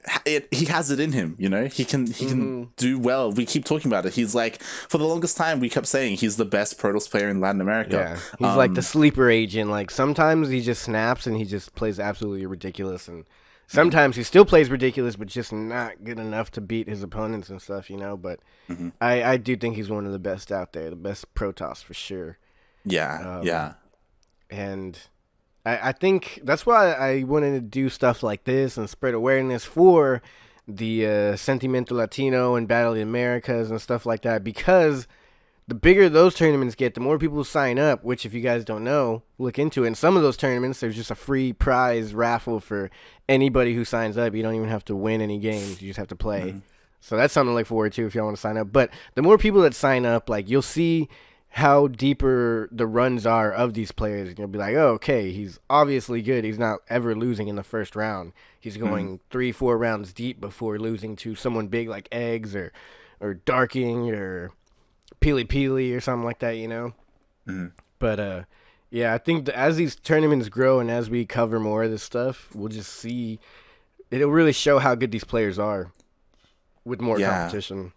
he has it in him, you know. He can do well. We keep talking about it. He's like, for the longest time, we kept saying he's the best Protoss player in Latin America. Yeah, he's like the sleeper agent. Like sometimes he just snaps and he just plays absolutely ridiculous, and sometimes he still plays ridiculous, but just not good enough to beat his opponents and stuff, you know. But I do think he's one of the best out there, the best Protoss for sure. Yeah, and I think that's why I wanted to do stuff like this and spread awareness for the Sentimental Latino and Battle of the Americas and stuff like that, because the bigger those tournaments get, the more people sign up, which if you guys don't know, look into it. In some of those tournaments, there's just a free prize raffle for anybody who signs up. You don't even have to win any games. You just have to play. So that's something to look forward to if y'all want to sign up. But the more people that sign up, like, you'll see how deeper the runs are of these players. You'll be like, oh, okay, he's obviously good. He's not ever losing in the first round. He's going 3-4 rounds deep before losing to someone big like Eggs or Darking or Peely Peely or something like that, you know? But, yeah, I think as these tournaments grow and as we cover more of this stuff, we'll just see. It'll really show how good these players are with more competition.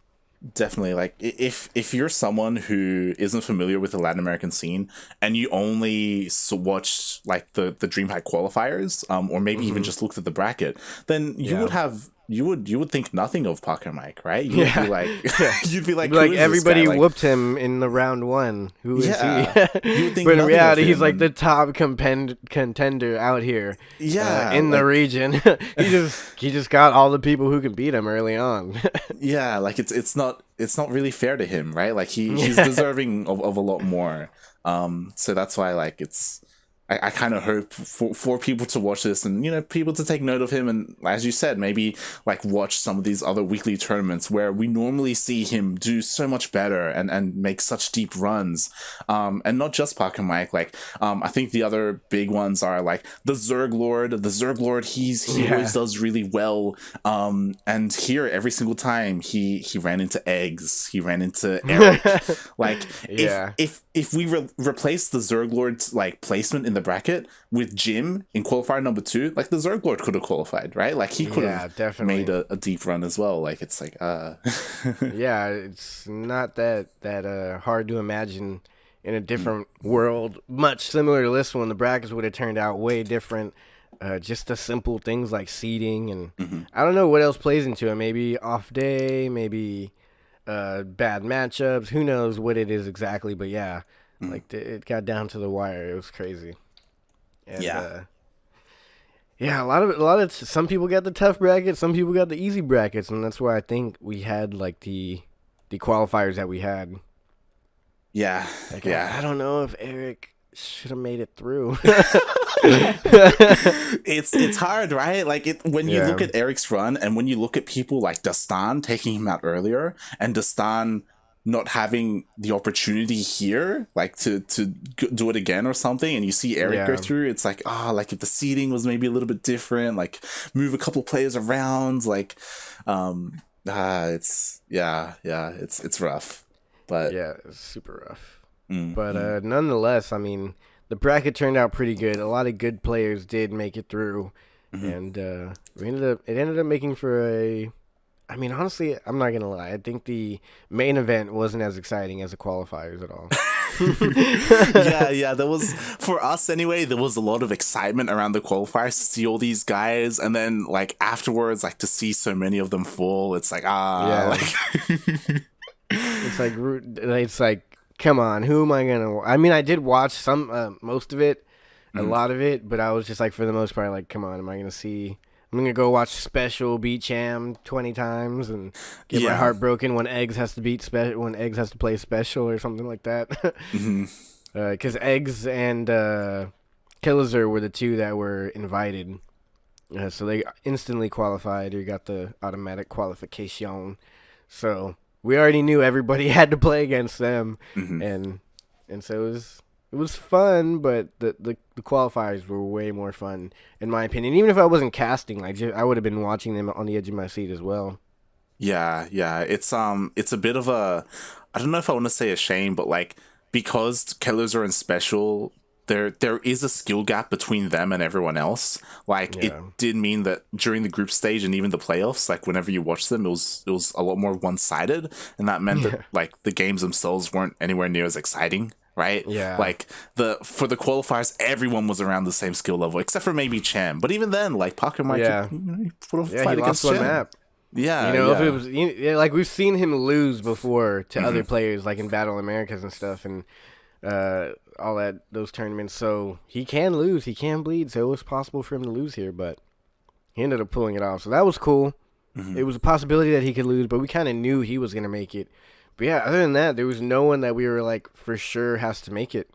Definitely. Like, if you're someone who isn't familiar with the Latin American scene and you only watch like the DreamHack qualifiers, or maybe even just looked at the bracket, then you would have you would think nothing of Paco Mike, right? You'd be like, you'd be like, everybody whooped him in the round one. Who is he? You would think but in reality, he's like the top contender out here. In the region. he just got all the people who can beat him early on. Like it's not really fair to him, right? Like he's deserving of a lot more. So that's why, like, I kind of hope for people to watch this and, you know, people to take note of him. And as you said, maybe like watch some of these other weekly tournaments where we normally see him do so much better and make such deep runs. And not just Paco Mike. Like, I think the other big ones are like the Zerg Lord. The Zerg Lord, he always does really well. And here every single time he ran into Eggs, he ran into Eric. Like, if we replace the Zerg Lord's like placement in the bracket with Jim in qualifier number 2, like the Zerg Lord could have qualified, right? Like he could have made a deep run as well. Like it's like it's not that hard to imagine in a different world, much similar to this one. The brackets would have turned out way different. Just the simple things like seeding and I don't know what else plays into it. Maybe off day, maybe bad matchups. Who knows what it is exactly? But like it got down to the wire. It was crazy. And, a lot of some people got the tough brackets, some people got the easy brackets, and that's why I think we had like the qualifiers that we had. I don't know if Eric should have made it through. It's hard, right? Like when you look at Eric's run and when you look at people like Dastan taking him out earlier and Dastan not having the opportunity here, like to do it again or something, and you see Eric go through, it's like, like if the seeding was maybe a little bit different, like move a couple players around, like, it's rough, but it's super rough. But nonetheless, I mean, the bracket turned out pretty good. A lot of good players did make it through, and it ended up making for a. I mean, honestly, I'm not going to lie. I think the main event wasn't as exciting as the qualifiers at all. There was, for us anyway, there was a lot of excitement around the qualifiers to see all these guys. And then, like, afterwards, like, to see so many of them fall, it's like, it's like, come on, who am I going to... I mean, I did watch some, most of it, a lot of it, but I was just like, for the most part, like, come on, am I going to see... I'm going to go watch Special beat Cham 20 times and get my heart broken when Eggs has to play Special or something like that. Because Eggs and Killazur were the two that were invited. So they instantly qualified or got the automatic qualification. So we already knew everybody had to play against them. And so It was fun, but the qualifiers were way more fun, in my opinion. Even if I wasn't casting, like I would have been watching them on the edge of my seat as well. Yeah, yeah. It's a bit of a, I don't know if I want to say a shame, but like because killers are in special, there is a skill gap between them and everyone else. Like it Yeah. did mean that during the group stage and even the playoffs, like whenever you watch them, it was a lot more one sided, and that meant that Yeah. like the games themselves weren't anywhere near as exciting. Right, Yeah. like for the qualifiers, everyone was around the same skill level except for maybe Cham. But even then, like Parker might Yeah. put a Yeah, fight he against lost one Cham. map. Yeah, If it yeah. was like we've seen him lose before to other players, like in Battle Americas and stuff, and all that those tournaments. So he can lose, he can bleed. So it was possible for him to lose here, but he ended up pulling it off. So that was cool. It was a possibility that he could lose, but we kind of knew he was gonna make it. But yeah, other than that, there was no one that we were like for sure has to make it.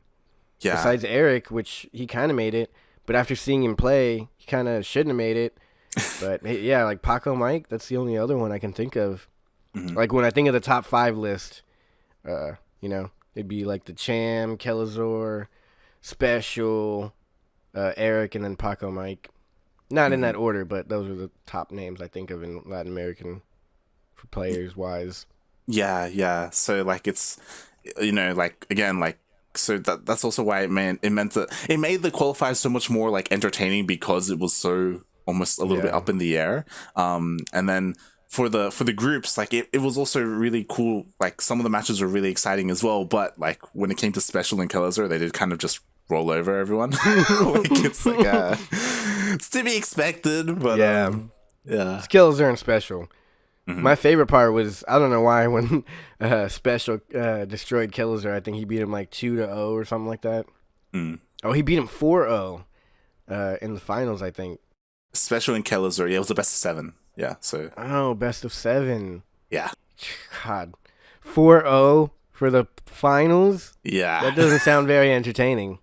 Yeah. Besides Eric, which he kind of made it, but after seeing him play, he kind of shouldn't have made it. But yeah, like Paco Mike, that's the only other one I can think of. Like when I think of the top 5 list, it'd be like the Cham, Kelazor, Special, Eric, and then Paco Mike. Not in that order, but those are the top names I think of in Latin American for players wise. Yeah, yeah. So like it's, like again, like so that's also why it meant that it made the qualifiers so much more like entertaining because it was so almost a little bit up in the air. And then for the groups, like it was also really cool. Like some of the matches were really exciting as well. But like when it came to Special and Kelazor, they did kind of just roll over everyone. Like it's to be expected. But yeah. Skills are in Special. My favorite part was, I don't know why, when Special destroyed Kelazor. I think he beat him like 2-0 or something like that. Oh, he beat him 4-0 in the finals, I think. Special and Kelazor, yeah, it was the best of 7. Yeah, so. Oh, best of 7. Yeah. God. 4-0 for the finals? Yeah. That doesn't sound very entertaining.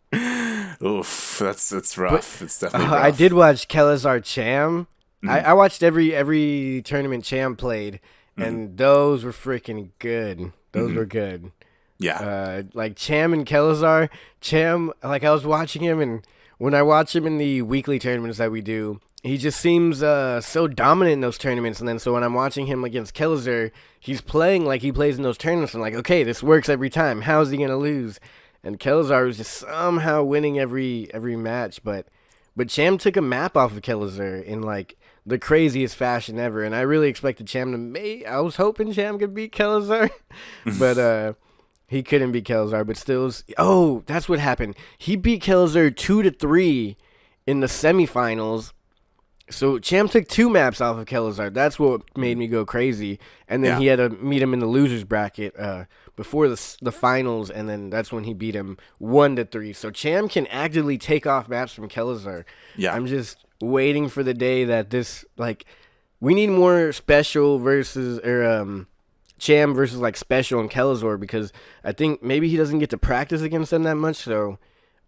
Oof, it's rough. It's definitely rough. I did watch Kelazar Cham. I watched every tournament Cham played, and those were freaking good. Those were good. Yeah. Like Cham and Kelazar. Cham, like I was watching him, and when I watch him in the weekly tournaments that we do, he just seems so dominant in those tournaments. And then so when I'm watching him against Kelazar, he's playing like he plays in those tournaments. I'm like, okay, this works every time. How is he going to lose? And Kelazar was just somehow winning every match. But Cham took a map off of Kelazar in like the craziest fashion ever. And I really expected Cham to I was hoping Cham could beat Kelazar. But he couldn't beat Kelazar. But still, that's what happened. He beat Kelazar 2-3 in the semifinals. So Cham took 2 maps off of Kelazar. That's what made me go crazy. And then he had to meet him in the losers bracket before the finals, and then that's when he beat him 1-3. So Cham can actively take off maps from Kelazar. Yeah. I'm just waiting for the day that we need more Special versus Cham versus like Special and Kelazar, because I think maybe he doesn't get to practice against them that much. So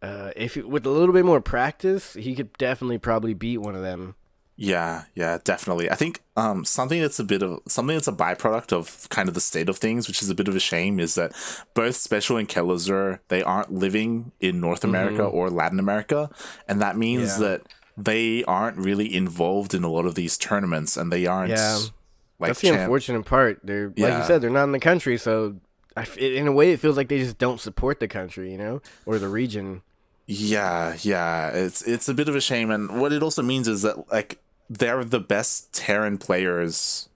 with a little bit more practice, he could definitely probably beat one of them. Yeah, definitely. I think something that's a byproduct of kind of the state of things, which is a bit of a shame, is that both Special and Kelazar, they aren't living in North America or Latin America, and that means that they aren't really involved in a lot of these tournaments, and they aren't. Yeah, like that's the unfortunate part. They're like you said, they're not in the country, so in a way, it feels like they just don't support the country, or the region. Yeah, it's a bit of a shame, and what it also means is that like they're the best Terran players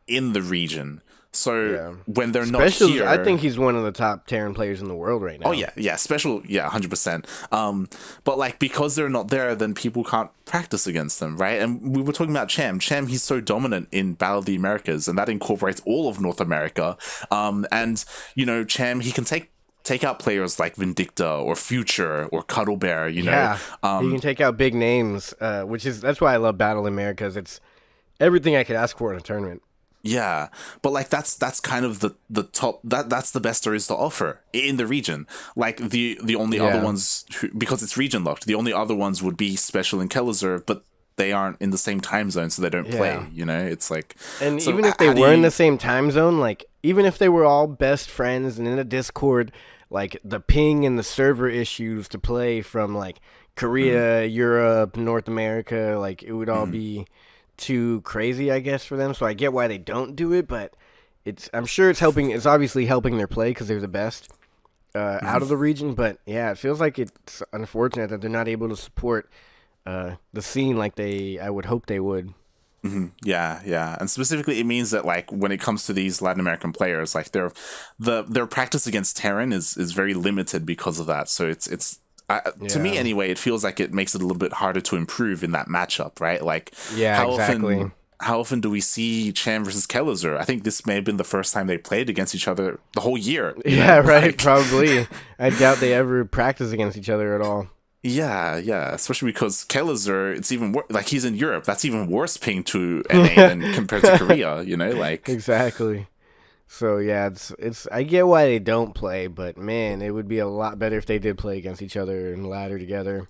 in the region. So when they're not here, I think he's one of the top Terran players in the world right now. Oh yeah, Special, 100%. But like because they're not there, then people can't practice against them, right? And we were talking about Cham. Cham, he's so dominant in Battle of the Americas, and that incorporates all of North America. And Cham, he can take out players like Vindicta or Future or Cuddle Bear, Yeah, he can take out big names, that's why I love Battle Americas. It's everything I could ask for in a tournament. Yeah, but like that's kind of the top. That's the best there is to offer in the region. Like the only other ones, because it's region locked, the only other ones would be Special and Kelazar, but they aren't in the same time zone, so they don't play. It's like, and so even if they were in the same time zone, like even if they were all best friends and in a Discord, like the ping and the server issues to play from like Korea, Europe, North America, like it would all be too crazy, I guess, for them. So I get why they don't do it, but I'm sure it's helping. It's obviously helping their play because they're the best out of the region. But yeah, it feels like it's unfortunate that they're not able to support the scene like I would hope they would. Yeah, and specifically, it means that like when it comes to these Latin American players, like their practice against Terran is very limited because of that. So it's to me anyway, it feels like it makes it a little bit harder to improve in that matchup, right? Like exactly. How often do we see Cham versus Kellizer? I think this may have been the first time they played against each other the whole year. Yeah, right. Like, probably. I doubt they ever practice against each other at all. Yeah, especially because Kellizer, it's even worse. Like he's in Europe, that's even worse ping to NA than compared to Korea. Like exactly. So yeah, it's I get why they don't play, but man, it would be a lot better if they did play against each other and ladder together.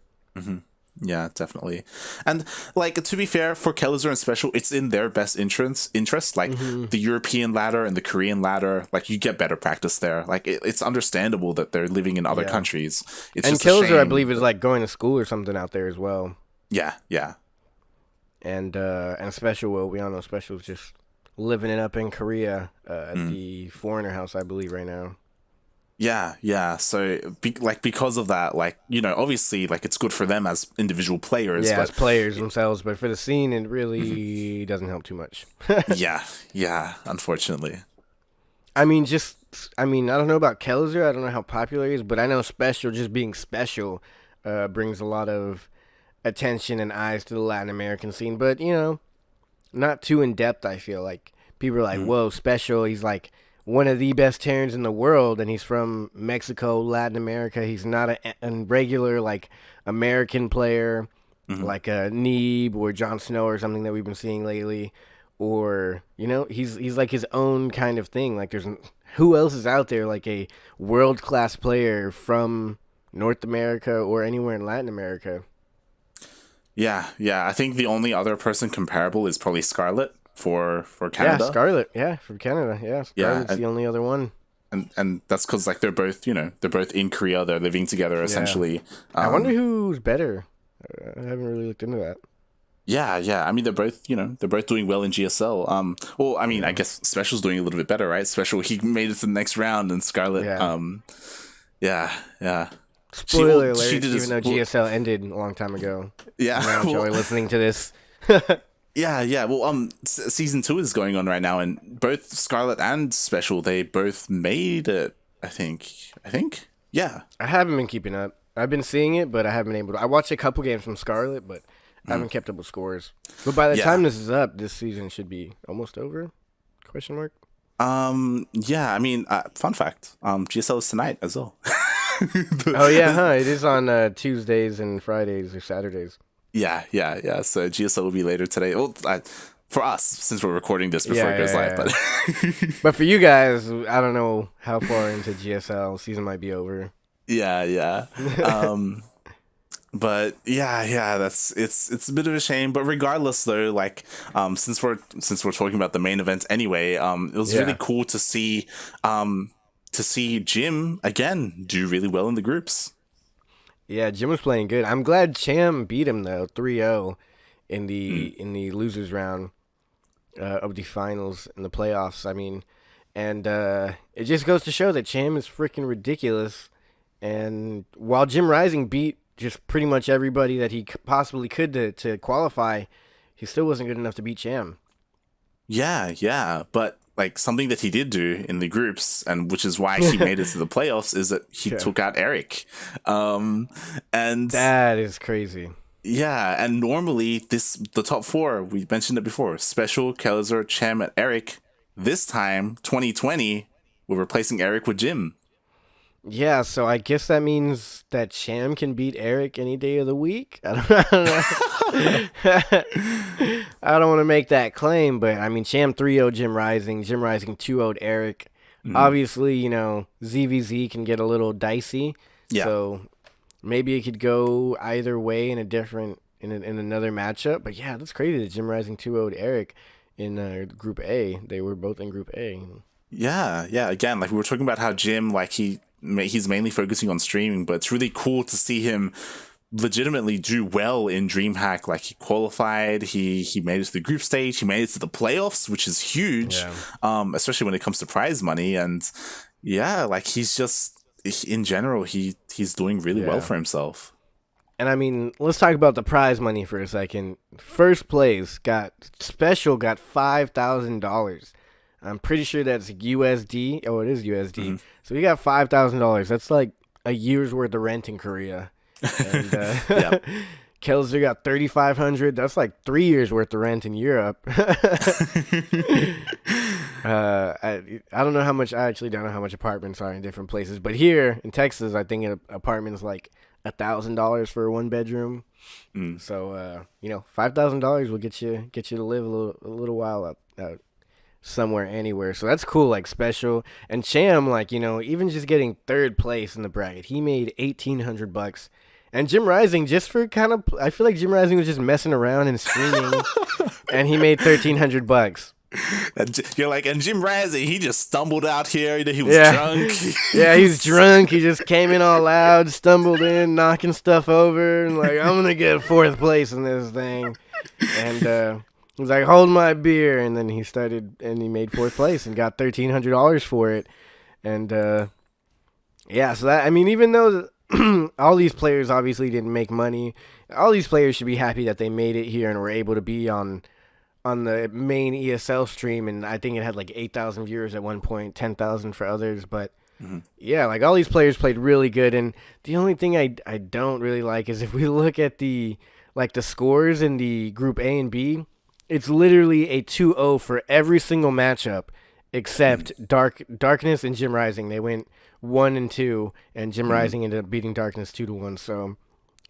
Yeah, definitely. And like to be fair, for Kellizer and Special, it's in their best interest. Like the European ladder and the Korean ladder, like you get better practice there. Like it's understandable that they're living in other countries. It's and just Kellizer, I believe, is like going to school or something out there as well. Yeah. And Special, well, we all know Special's just living it up in Korea at the Foreigner House, I believe, right now. Yeah. So, because of that, like, obviously, like, it's good for them as individial players. Yeah, as players themselves. But for the scene, it really doesn't help too much. Yeah, unfortunately. I mean, I don't know about Kellizer. I don't know how popular he is. But I know Special, just being Special, brings a lot of attention and eyes to the Latin American scene. But, not too in-depth, I feel like. People are like, whoa, Special, he's like one of the best Terrans in the world, and he's from Mexico, Latin America. He's not a regular, like, American player, like a Neeb or Jon Snow or something that we've been seeing lately. Or, he's like his own kind of thing. Like, who else is out there like a world-class player from North America or anywhere in Latin America? Yeah. I think the only other person comparable is probably Scarlet. For Canada. Yeah, Scarlet. Yeah, from Canada. Yeah, Scarlet's the only other one. And that's because like they're both in Korea. They're living together essentially. I wonder who's better. I haven't really looked into that. Yeah. I mean, they're both doing well in GSL. Well, I mean, I guess Special's doing a little bit better, right? Special, he made it to the next round, and Scarlet, yeah. Spoiler alert! Even though GSL ended a long time ago. Yeah. I'm not enjoy listening to this. Yeah. Well, season 2 is going on right now, and both Scarlet and Special, they both made it. I think. Yeah. I haven't been keeping up. I've been seeing it, but I haven't been able to. I watched a couple games from Scarlet, but I haven't kept up with scores. But by the time this is up, this season should be almost over? Question mark. Yeah. I mean, fun fact. GSL is tonight as well. Oh yeah, huh? It is on Tuesdays and Fridays or Saturdays. Yeah. So GSL will be later today. Well, for us, since we're recording this before it goes live. But but for you guys, I don't know how far into GSL season might be over. Yeah. But yeah, it's a bit of a shame. But regardless, though, like since we're talking about the main event anyway, it was really cool to see Jim again do really well in the groups. Yeah, Jim was playing good. I'm glad Cham beat him though, 3-0 in the losers round of the finals in the playoffs. I mean, and it just goes to show that Cham is freaking ridiculous. And while Jim Rising beat just pretty much everybody that he possibly could to qualify, he still wasn't good enough to beat Cham. Yeah, but like something that he did do in the groups, and which is why he made it to the playoffs, is that he took out Eric. And that is crazy. Yeah, and normally the top 4, we mentioned it before, Special, Kellizer, Cham, and Eric. This time, 2020, we're replacing Eric with Jim. Yeah, so I guess that means that Cham can beat Eric any day of the week. I don't know. I don't want to make that claim, but I mean, Cham 3-0 Jim Rising 2-0 Eric. Obviously, ZVZ can get a little dicey. Yeah. So maybe it could go either way in another matchup. But yeah, that's crazy that Jim Rising 2-0 Eric in Group A. They were both in Group A. Yeah. Again, like we were talking about how Jim, like he he's mainly focusing on streaming, but it's really cool to see him legitimately do well in DreamHack. Like, he qualified, he made it to the group stage, he made it to the playoffs, which is huge, especially when it comes to prize money. And yeah, like, he's just, in general, he's doing really well for himself. And I mean, let's talk about the prize money for a second. First place got $5,000. I'm pretty sure that's USD. Oh, it is USD. So we got $5,000. That's like a year's worth of rent in Korea. And Kelzer got $3,500. That's like 3 years worth of rent in Europe. I don't know how much. I actually don't know how much apartments are in different places. But here in Texas, I think an apartment is like $1,000 for a 1-bedroom. So $5,000 will get you to live a little while out somewhere, anywhere. So that's cool, like special. And Cham, like, even just getting third place in the bracket, he made $1,800. And Jim Rising, just for I feel like Jim Rising was just messing around and streaming, and he made $1,300. You're like, and Jim Rising, he just stumbled out here. He was drunk. He's drunk. He just came in all loud, stumbled in, knocking stuff over, and like, I'm gonna get 4th place in this thing. And he's like, hold my beer, and then he started, and he made 4th place and got $1,300 for it. And so that, I mean, even though all these players obviously didn't make money, all these players should be happy that they made it here and were able to be on the main ESL stream. And I think it had like 8,000 viewers at one point, 10,000 for others. But like, all these players played really good. And the only thing I don't really like is if we look at the scores in the group A and B, it's literally a 2-0 for every single matchup except Darkness and Jim Rising. They went 1-2, and Jim Rising ended up beating Darkness 2-1. So,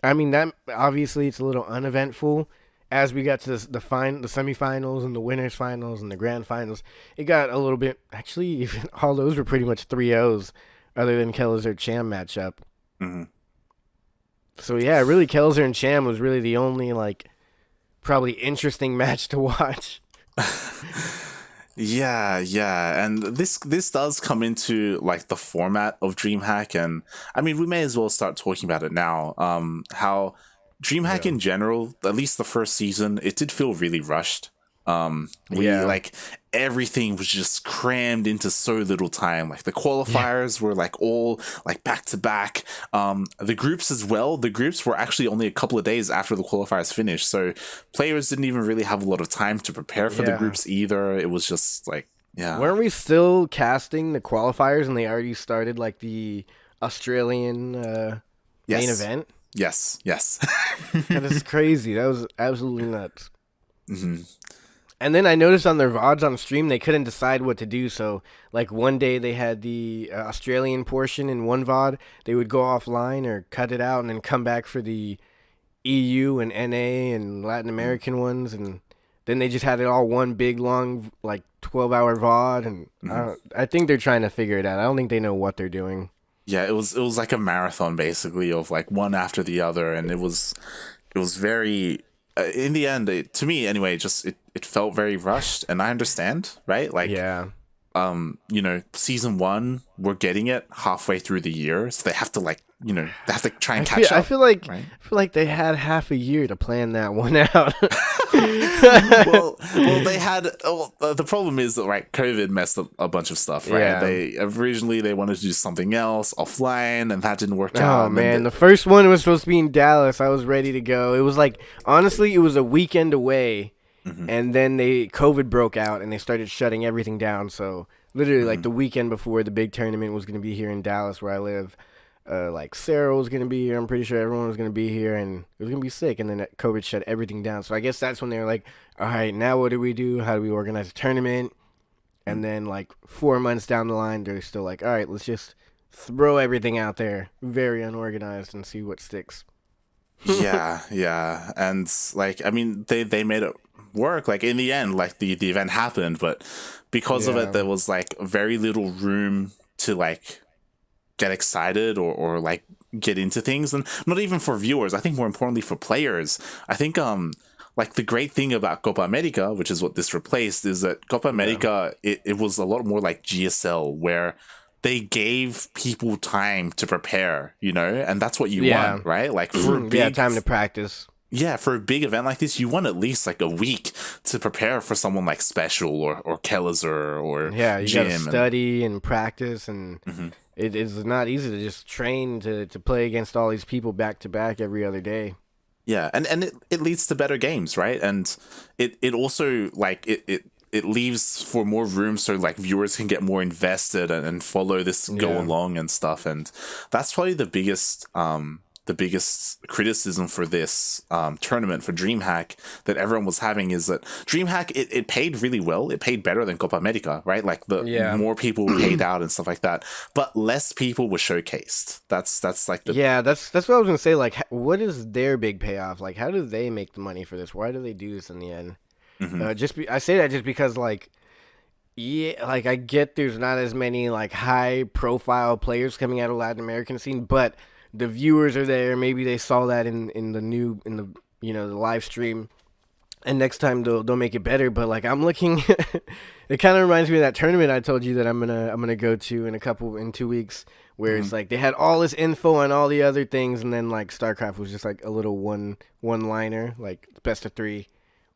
I mean, that obviously it's a little uneventful. As we got to the semifinals and the winners finals and the grand finals, it got a little bit. Actually, even all those were pretty much 3-0s, other than Kelzer Cham matchup. So yeah, really, Kelzer and Cham was really the only probably interesting match to watch. Yeah, and this does come into like the format of DreamHack, and I mean, we may as well start talking about it now. How DreamHack in general, at least the first season, it did feel really rushed. Like, everything was just crammed into so little time. Like, the qualifiers were like all like back to back. The groups as well. The groups were actually only a couple of days after the qualifiers finished, so players didn't even really have a lot of time to prepare for the groups either. It was just like, weren't we still casting the qualifiers and they already started like the Australian main event? Yes. That is crazy. That was absolutely nuts. And then I noticed on their VODs on stream, they couldn't decide what to do. So, like, one day they had the Australian portion in one VOD. They would go offline or cut it out and then come back for the EU and NA and Latin American ones. And then they just had it all one big, long, like, 12-hour VOD. And I think they're trying to figure it out. I don't think they know what they're doing. Yeah, it was like a marathon, basically, of, like, one after the other. And it was very... in the end, to me anyway, just it felt very rushed, and I understand, right? Like, season 1, we're getting it halfway through the year, so they have to try and catch up. I feel like they had half a year to plan that one out. well, they had. The problem is that COVID messed up a bunch of stuff, right? Yeah. They originally wanted to do something else offline, and that didn't work out. Oh man, the first one was supposed to be in Dallas. I was ready to go. It was like, honestly, it was a weekend away, and then COVID broke out, and they started shutting everything down. So literally, like the weekend before the big tournament was going to be here in Dallas, where I live. Like Sarah was going to be here. I'm pretty sure everyone was going to be here, and it was going to be sick. And then COVID shut everything down. So I guess that's when they were like, all right, now what do we do? How do we organize a tournament? And then like 4 months down the line, they're still like, all right, let's just throw everything out there, very unorganized, and see what sticks. yeah. And like, I mean, they made it work. Like, in the end, like the event happened, but because of it, there was like very little room to like get excited or like get into things, and not even for viewers. I think more importantly for players. I think like the great thing about Copa America, which is what this replaced, is that Copa America it was a lot more like GSL, where they gave people time to prepare, you know, and that's what you want, right? Like for a big, time to practice. Yeah, for a big event like this, you want at least like a week to prepare for someone like Special or Kellizer or you Jim. Gotta study and practice, and it is not easy to just train to play against all these people back to back every other day. Yeah, and it leads to better games, right? And it also like it leaves for more room so like viewers can get more invested and follow this go along and stuff. And that's probably the biggest criticism for this tournament for DreamHack that everyone was having is that DreamHack it paid really well. It paid better than Copa America, right? Like more people paid out and stuff like that, but less people were showcased. That's like the that's what I was gonna say. Like, what is their big payoff? Like, how do they make the money for this? Why do they do this in the end? I say that just because like I get there's not as many like high profile players coming out of Latin American scene, but the viewers are there. Maybe they saw that in the the live stream, and next time they'll make it better. But like I'm looking, it kind of reminds me of that tournament I told you that I'm gonna go to in 2 weeks, where it's like they had all this info on all the other things, and then like StarCraft was just like a little one liner, like best of 3,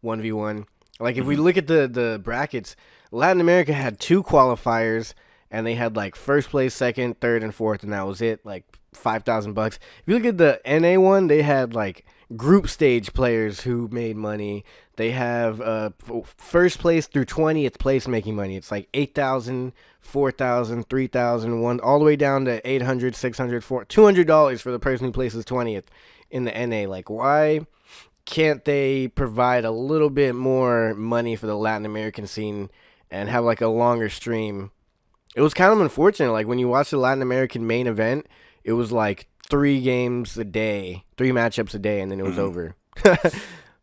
1v1. Like if we look at the brackets, Latin America had 2 qualifiers, and they had like first place, second, third, and fourth, and that was it. Like $5,000. If you look at the NA one, they had like group stage players who made money. They have first place through 20th place making money. It's like 8,000, 4,000, 3,000, one all the way down to 800, 600, $200 for the person who places 20th in the NA. Like, why can't they provide a little bit more money for the Latin American scene and have like a longer stream? It was kind of unfortunate. Like when you watch the Latin American main event, it was like 3 games a day, 3 matchups a day, and then it was over.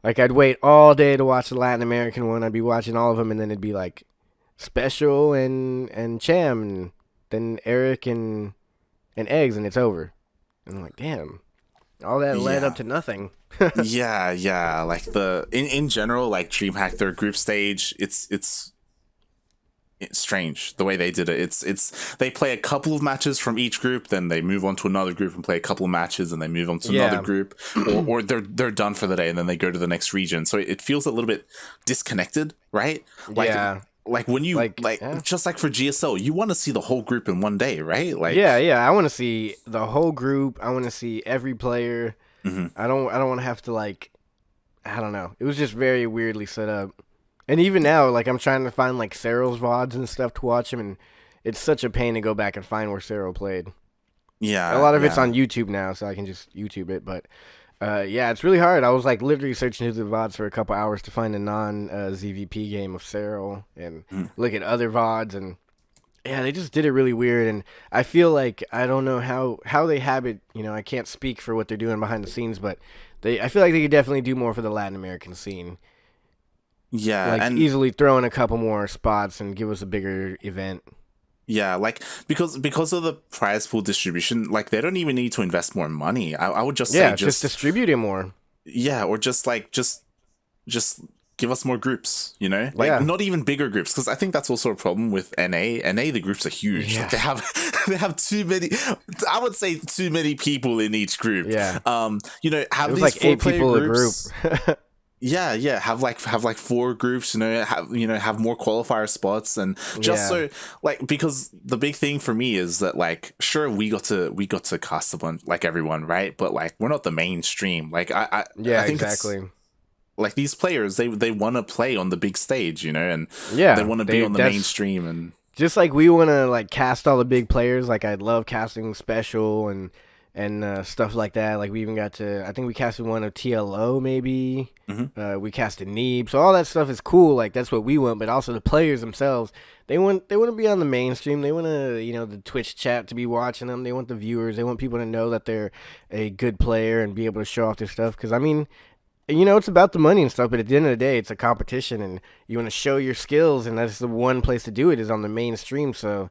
Like I'd wait all day to watch the Latin American one. I'd be watching all of them, and then it'd be like Special and Cham, and then Eric and Eggs, and it's over. And I'm like, damn, all that led up to nothing. yeah. Like in general, like DreamHack, their group stage, it's strange the way they did it. It's they play a couple of matches from each group, then they move on to another group and play a couple of matches, and they move on to another group, or they're done for the day and then they go to the next region. So it feels a little bit disconnected, right? Like when you just like for GSL, you want to see the whole group in one day, right? Like I want to see the whole group. I want to see every player. I don't want to have to like, I don't know. It was just very weirdly set up. And even now, like, I'm trying to find, like, Cyril's VODs and stuff to watch him, and it's such a pain to go back and find where Cyril played. Yeah. A lot of it's on YouTube now, so I can just YouTube it. But, it's really hard. I was, like, literally searching through the VODs for a couple hours to find a non-ZVP game of Cyril and look at other VODs. And, yeah, they just did it really weird. And I feel like I don't know how they have it. You know, I can't speak for what they're doing behind the scenes, but I feel like they could definitely do more for the Latin American scene. Yeah, like and easily throw in a couple more spots and give us a bigger event. Yeah, like because of the prize pool distribution, like they don't even need to invest more money. I would just say just distribute it more. Yeah, or just give us more groups, you know? Like not even bigger groups, because I think that's also a problem with NA. NA, the groups are huge. Yeah. Like they have too many. I would say too many people in each group. Yeah. You know, have these like 8 people groups. A group. Yeah, have like 4 groups, you know, have more qualifier spots, and just so like, because the big thing for me is that like, sure, we got to cast a bunch like everyone, right? But like, we're not the mainstream. Like I think exactly. Like these players, they want to play on the big stage, you know, and they want to be on the mainstream, and just like we want to like cast all the big players. Like I'd love casting Special and stuff like that. Like we even got to, I think we casted one of TLO maybe. We casted Neeb. So all that stuff is cool. Like that's what we want. But also the players themselves, they want to be on the mainstream. They want to, you know, the Twitch chat to be watching them. They want the viewers. They want people to know that they're a good player and be able to show off their stuff. Because I mean, you know, it's about the money and stuff. But at the end of the day, it's a competition, and you want to show your skills. And that's the one place to do it is on the mainstream. So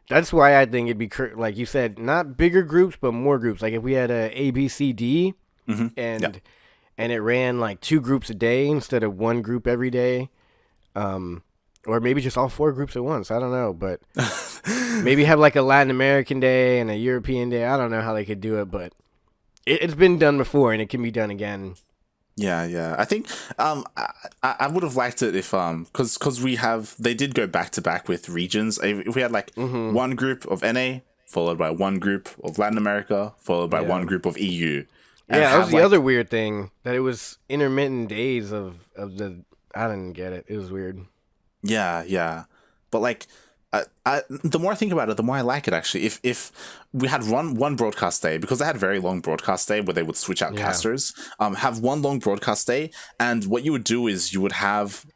that's why I think it'd be, like you said, not bigger groups, but more groups. Like if we had a B, C, D, and it ran like 2 groups a day instead of 1 group every day, Or maybe just all 4 groups at once. I don't know, but maybe have like a Latin American day and a European day. I don't know how they could do it, but it's been done before and it can be done again. Yeah. I think I would have liked it if because they did go back to back with regions. If we had like one group of NA followed by one group of Latin America followed by one group of EU. Yeah, that was the other weird thing, that it was intermittent days of the. I didn't get it. It was weird. Yeah. But like, the more I think about it, the more I like it, actually. If we had one broadcast day, because they had a very long broadcast day where they would switch out casters, have one long broadcast day, and what you would do is you would have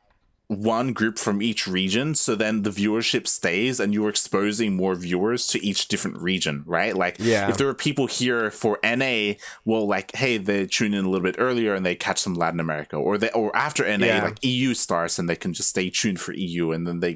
one group from each region, so then the viewership stays and you're exposing more viewers to each different region, right? Like, if there are people here for NA, well, like, hey, they tune in a little bit earlier and they catch some Latin America, or after NA, like EU starts and they can just stay tuned for EU, and then they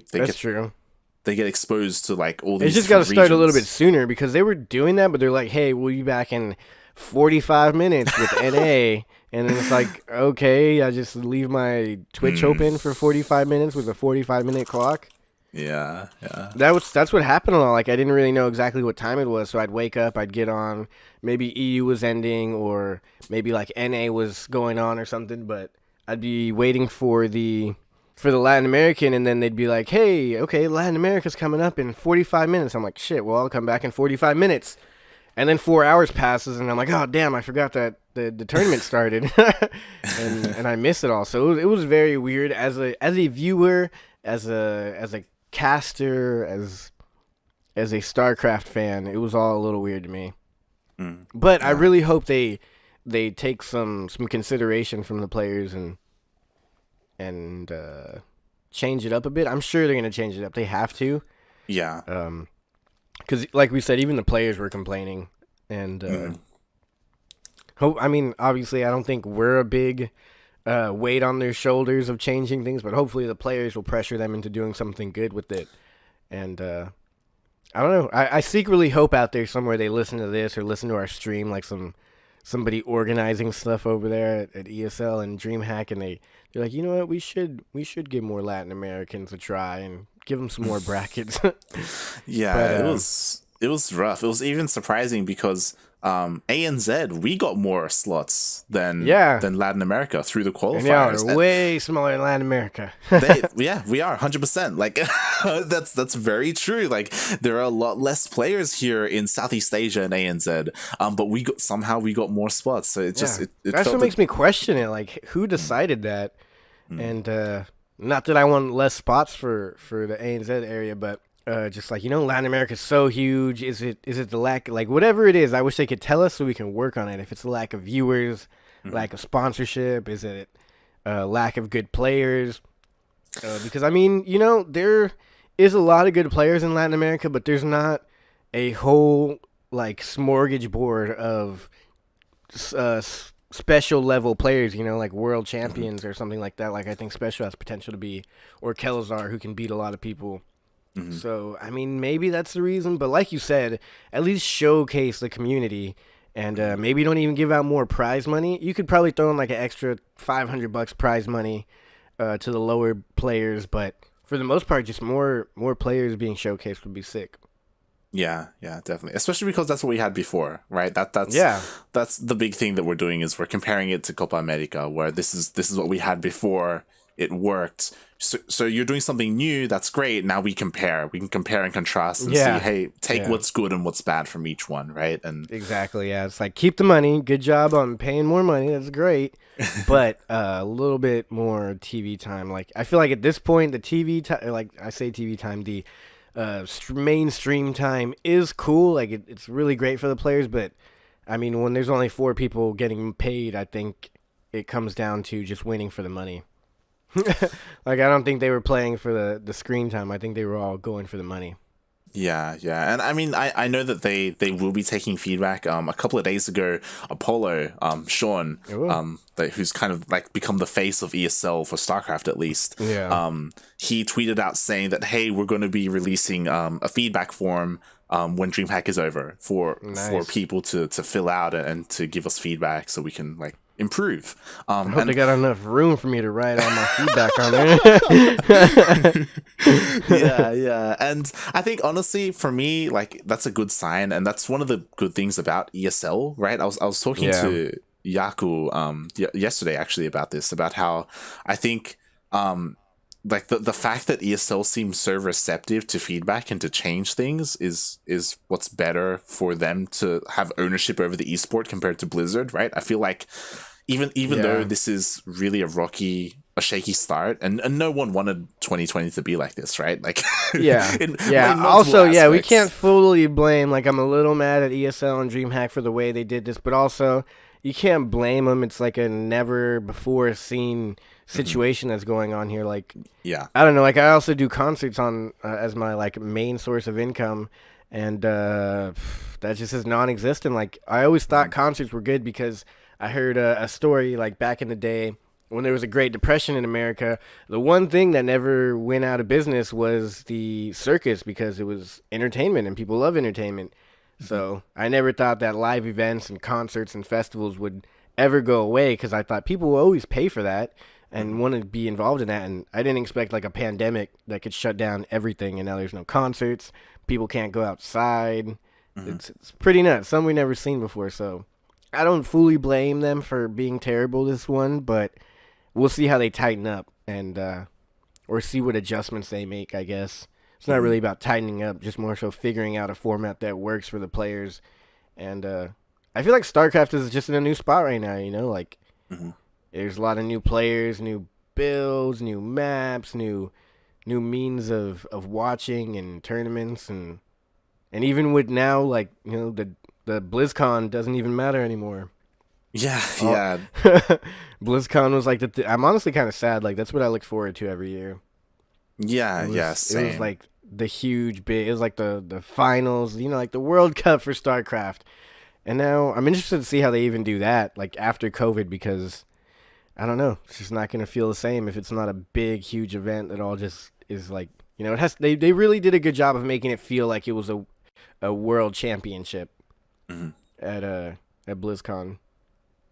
get exposed to like all these. They just got to start a little bit sooner, because they were doing that, but they're like, hey, we'll be back in 45 minutes with NA. And then it's like, okay, I just leave my Twitch open for 45 minutes with a 45-minute clock. Yeah. That's what happened a lot. Like, I didn't really know exactly what time it was, so I'd wake up, I'd get on, maybe EU was ending, or maybe like NA was going on or something, but I'd be waiting for the Latin American, and then they'd be like, hey, okay, Latin America's coming up in 45 minutes. I'm like, shit, well, I'll come back in 45 minutes. And then 4 hours passes, and I'm like, oh, damn, I forgot that the tournament started. and I missed it all. So it was very weird as a viewer, as a caster, as a StarCraft fan. It was all a little weird to me. But I really hope they take some consideration from the players and change it up a bit. I'm sure they're going to change it up. They have to. Yeah. Because, like we said, even the players were complaining, and I mean, obviously, I don't think we're a big weight on their shoulders of changing things, but hopefully, the players will pressure them into doing something good with it. And I don't know. I secretly hope out there somewhere they listen to this or listen to our stream, like somebody organizing stuff over there at ESL and DreamHack, and they're like, you know what, we should give more Latin Americans a try and give them some more brackets. Yeah, but, it was rough. It was even surprising because ANZ, we got more slots than Latin America through the qualifiers. And they're way smaller than Latin America. We are 100%. Like, that's very true. Like, there are a lot less players here in Southeast Asia and ANZ, but we got more spots. So it just that's what makes me question it. Like, who decided that? And not that I want less spots for the ANZ area, but just like, Latin America is so huge. Is it the lack, like, whatever it is, I wish they could tell us so we can work on it. If it's a lack of viewers, lack of sponsorship, is it lack of good players? Because, I mean, there is a lot of good players in Latin America, but there's not a whole, like, smorgasbord of special level players, like world champions or something like that. Like, I think Special has potential to be, or Kelazar, who can beat a lot of people. So, I mean, maybe that's the reason. But like you said, at least showcase the community, and maybe don't even give out more prize money. You could probably throw in like an extra $500 prize money to the lower players, but for the most part, just more players being showcased would be sick. Yeah, definitely. Especially because that's what we had before, right? That's the big thing that we're doing, is we're comparing it to Copa America, where this is what we had before. It worked. So you're doing something new. That's great. Now we compare. We can compare and contrast and see, hey, take what's good and what's bad from each one, right? And exactly, yeah. It's like, keep the money. Good job on paying more money. That's great. But a little bit more TV time. Like, I feel like at this point, the TV time, like I say TV time, the mainstream time is cool. Like, it's really great for the players. But, I mean, when there's only 4 people getting paid, I think it comes down to just winning for the money. Like, I don't think they were playing for the screen time. I think they were all going for the money. Yeah. And I mean, I know that they will be taking feedback. A couple of days ago, Apollo, Sean, who's kind of like become the face of ESL for StarCraft at least. Yeah. He tweeted out saying that, hey, we're going to be releasing a feedback form when DreamHack is over for people to fill out and to give us feedback, so we can like improve. I hope they got enough room for me to write all my feedback on there. Yeah. And I think honestly, for me, like that's a good sign, and that's one of the good things about ESL, right? I was talking to Yaku yesterday actually about this, about how I think like the fact that ESL seems so receptive to feedback and to change things is what's better for them to have ownership over the esport compared to Blizzard, right? I feel like even though this is really a shaky start, and no one wanted 2020 to be like this, right? Like in Also, aspects. we can't fully blame. Like, I'm a little mad at ESL and DreamHack for the way they did this, but also you can't blame them. It's like a never before seen situation that's going on here. Like, I don't know. Like, I also do concerts on as my like main source of income, and that just is non-existent. Like, I always thought concerts were good because I heard a story like back in the day when there was a Great Depression in America. The one thing that never went out of business was the circus, because it was entertainment and people love entertainment. So I never thought that live events and concerts and festivals would ever go away, because I thought people will always pay for that and want to be involved in that. And I didn't expect like a pandemic that could shut down everything, and now there's no concerts. People can't go outside. It's pretty nuts. Something we never seen before. So I don't fully blame them for being terrible this one, but we'll see how they tighten up, and or see what adjustments they make, I guess. It's not really about tightening up, just more so figuring out a format that works for the players. And I feel like StarCraft is just in a new spot right now, you know? Like, there's a lot of new players, new builds, new maps, new means of watching and tournaments, and even with now, like, you know, the BlizzCon doesn't even matter anymore. Yeah. BlizzCon was like I'm honestly kind of sad. Like, that's what I look forward to every year. Same. It was like the huge big. It was like the finals. You know, like the World Cup for StarCraft. And now I'm interested to see how they even do that, like after COVID, because I don't know. It's just not going to feel the same if it's not a big, huge event that all just is like, you know, it has. They really did a good job of making it feel like it was a world championship at BlizzCon.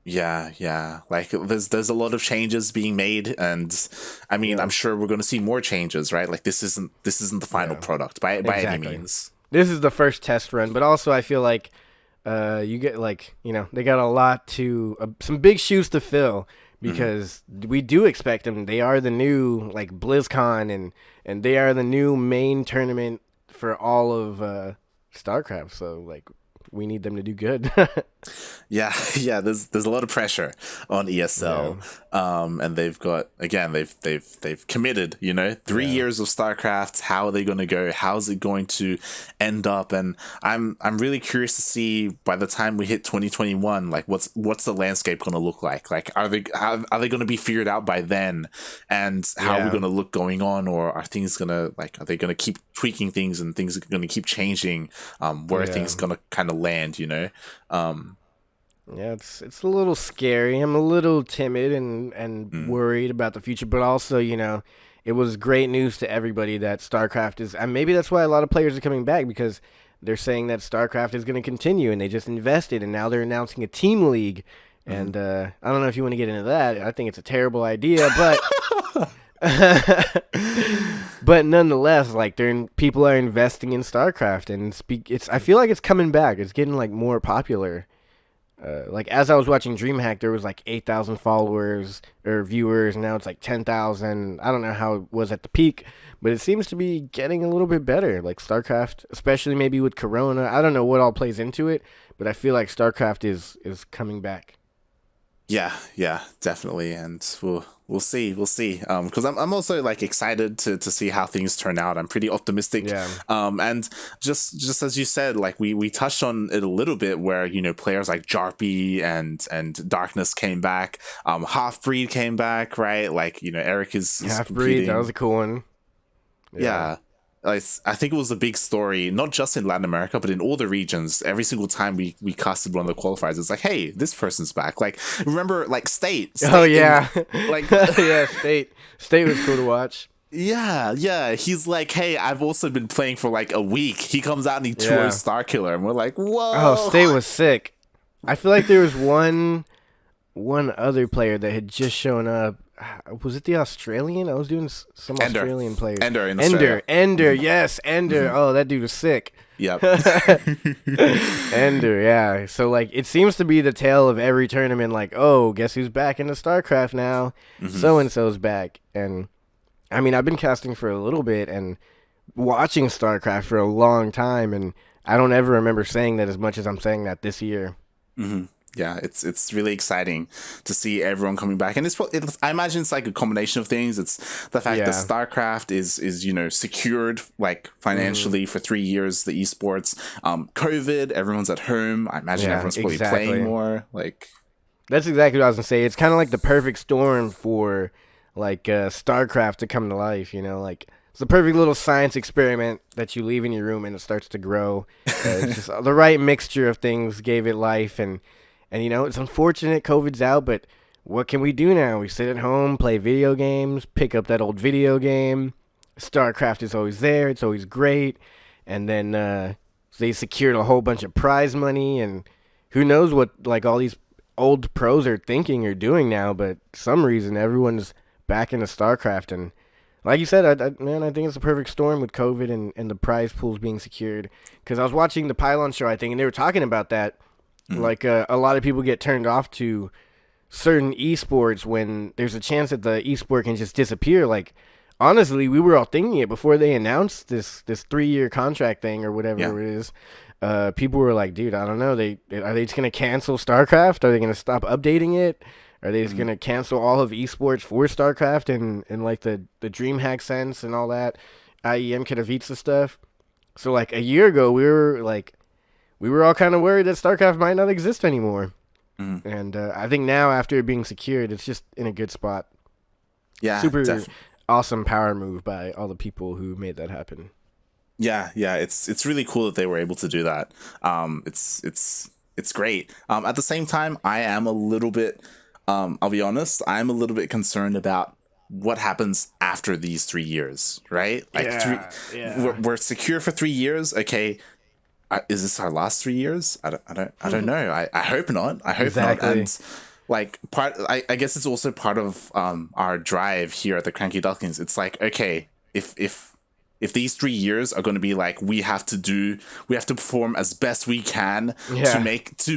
Yeah. Like there's a lot of changes being made, and I mean, I'm sure we're going to see more changes, right? Like this isn't the final product by any means. This is the first test run, but also I feel like you get, like, you know, they got a lot to some big shoes to fill, because we do expect them. They are the new like BlizzCon, and they are the new main tournament for all of StarCraft. So like, we need them to do good. Yeah. There's a lot of pressure on ESL, and they've got, again, they've committed. You know, 3 years of StarCraft. How are they going to go? How's it going to end up? And I'm really curious to see by the time we hit 2021, like what's the landscape going to look like? Like, are they going to be figured out by then? And how are we going to look going on? Or are things gonna, like, are they going to keep tweaking things, and things are going to keep changing? Where are things going to kind of land? You know. Yeah, it's a little scary. I'm a little timid and worried about the future, but also, you know, it was great news to everybody that StarCraft is, and maybe that's why a lot of players are coming back, because they're saying that StarCraft is going to continue, and they just invested, and now they're announcing a team league. And I don't know if you want to get into that. I think it's a terrible idea, but but nonetheless, like, people are investing in StarCraft, and I feel like it's coming back. It's getting like more popular. Like, as I was watching DreamHack, there was like 8,000 followers or viewers, and now it's like 10,000. I don't know how it was at the peak, but it seems to be getting a little bit better. Like StarCraft, especially maybe with Corona. I don't know what all plays into it, but I feel like StarCraft is coming back. Yeah, definitely, and we'll see, because I'm also like excited to see how things turn out. I'm pretty optimistic, and just as you said, like we touched on it a little bit, where, you know, players like Jarpy and Darkness came back, Halfbreed came back, right? Like, you know, Eric is Halfbreed. That was a cool one. Yeah. I think it was a big story, not just in Latin America, but in all the regions. Every single time we casted one of the qualifiers, it's like, hey, this person's back. Like, remember, like, State oh, yeah. Like, yeah, State was cool to watch. Yeah. He's like, hey, I've also been playing for like a week. He comes out and he tours Starkiller, and we're like, whoa. Oh, State was sick. I feel like there was one one other player that had just shown up. Was it the Australian? I was doing some Ender. Australian players. Ender in Australia. Ender, yes, Ender. Oh, that dude was sick. Yep. Ender, yeah. So, like, it seems to be the tale of every tournament, like, oh, guess who's back into StarCraft now? So-and-so's back. And, I mean, I've been casting for a little bit and watching StarCraft for a long time, and I don't ever remember saying that as much as I'm saying that this year. Yeah, it's really exciting to see everyone coming back, and I imagine it's like a combination of things. It's the fact that StarCraft is secured like financially for 3 years. The esports, COVID, everyone's at home. I imagine everyone's probably playing more. Like that's exactly what I was gonna say. It's kind of like the perfect storm for like StarCraft to come to life. You know, like. It's the perfect little science experiment that you leave in your room and it starts to grow. It's just the right mixture of things gave it life, and it's unfortunate COVID's out, but what can we do now? We sit at home, play video games, pick up that old video game. StarCraft is always there. It's always great. And then they secured a whole bunch of prize money, and who knows what like all these old pros are thinking or doing now, but for some reason everyone's back into StarCraft. And like you said, I think it's a perfect storm with COVID and the prize pools being secured. Because I was watching the Pylon show, I think, and they were talking about that. Like, a lot of people get turned off to certain esports when there's a chance that the esport can just disappear. Like, honestly, we were all thinking it before they announced this 3-year contract thing or whatever it is. People were like, dude, I don't know. Are they just going to cancel StarCraft? Are they going to stop updating it? Are they just going to cancel all of esports for StarCraft and like the DreamHack sense and all that IEM Katowice stuff? So like a year ago, we were all kind of worried that StarCraft might not exist anymore. And I think now after it being secured, it's just in a good spot. Yeah, super awesome power move by all the people who made that happen. Yeah, it's really cool that they were able to do that. It's great. At the same time, I am a little bit. I'll be honest, I'm a little bit concerned about what happens after these 3 years, right? Like we're secure for 3 years. Okay, is this our last 3 years? I don't know. I hope not. I hope not. And like I guess it's also part of our drive here at the CranKy Ducklings. It's like, okay, if these 3 years are going to be like we have to perform as best we can to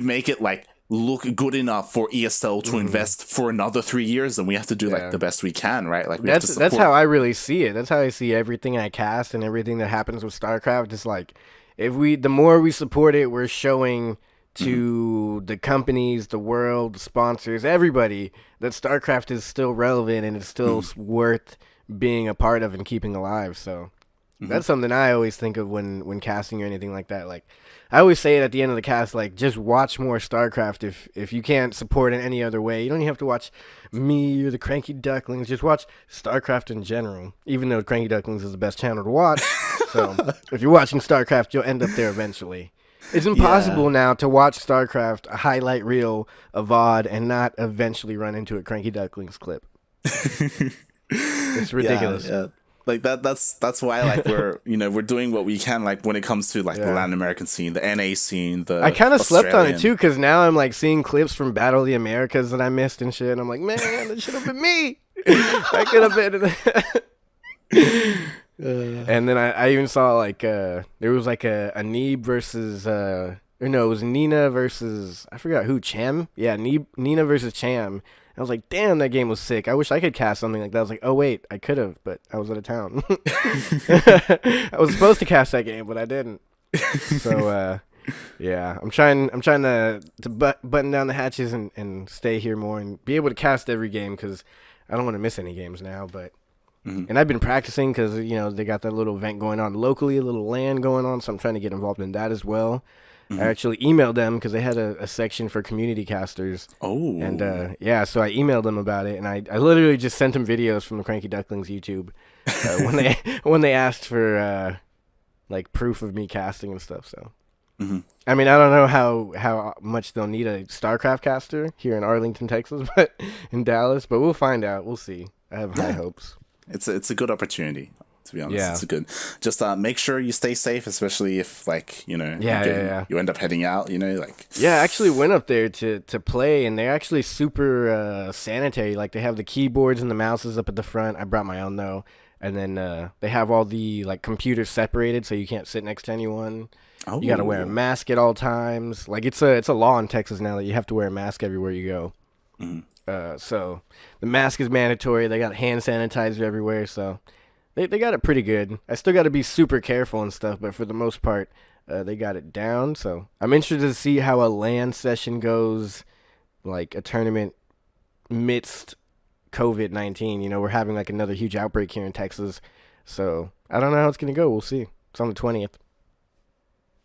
make it like look good enough for ESL to invest for another 3 years, then we have to do like the best we can, right? Like that's how I really see it. That's how I see everything I cast and everything that happens with StarCraft. It's like the more we support it, we're showing to the companies, the world, the sponsors, everybody that StarCraft is still relevant and it's still worth being a part of and keeping alive. So that's something I always think of when casting or anything like that. Like I always say it at the end of the cast, like just watch more StarCraft. If you can't support it any other way, you don't even have to watch me or the CranKy Ducklings. Just watch StarCraft in general, even though CranKy Ducklings is the best channel to watch. So if you're watching StarCraft, you'll end up there eventually. It's impossible now to watch StarCraft, a highlight reel, a VOD, and not eventually run into a CranKy Ducklings clip. It's ridiculous. Yeah. Like that's why like we're doing what we can like when it comes to like the Latin American scene, the NA scene, I kind of slept on it too because now I'm like seeing clips from Battle of the Americas that I missed and shit. And I'm like, man, that should have been me. I could have been. And then I even saw like there was like a Neeb versus it was Nina versus I forgot who, Cham. Yeah, Nina versus Cham. I was like, damn, that game was sick. I wish I could cast something like that. I was like, oh, wait, I could have, but I was out of town. I was supposed to cast that game, but I didn't. So, yeah, I'm trying to button down the hatches and stay here more and be able to cast every game because I don't want to miss any games now. But and I've been practicing because, they got that little event going on locally, a little LAN going on, so I'm trying to get involved in that as well. I actually emailed them because they had a section for community casters. Oh. And, so I emailed them about it, and I literally just sent them videos from the CranKy Ducklings YouTube when they asked for, like, proof of me casting and stuff, so. I mean, I don't know how much they'll need a StarCraft caster here in Arlington, Texas, in Dallas, but we'll find out. We'll see. I have high hopes. It's a good opportunity, to To be honest, Yeah. it's good. Just make sure you stay safe, especially if like you end up heading out. Yeah, I actually went up there to play, and they're actually super sanitary. Like they have the keyboards and the mouses up at the front. I brought my own though, and then they have all the like computers separated, so you can't sit next to anyone. Oh. You got to wear a mask at all times. Like it's a law in Texas now that you have to wear a mask everywhere you go. Mm-hmm. So the mask is mandatory. They got hand sanitizer everywhere, so they got it pretty good. I still got to be super careful and stuff, but for the most part, they got it down. So I'm interested to see how a LAN session goes, like a tournament midst COVID-19. We're having like another huge outbreak here in Texas, so I don't know how it's gonna go. We'll see. It's on the 20th.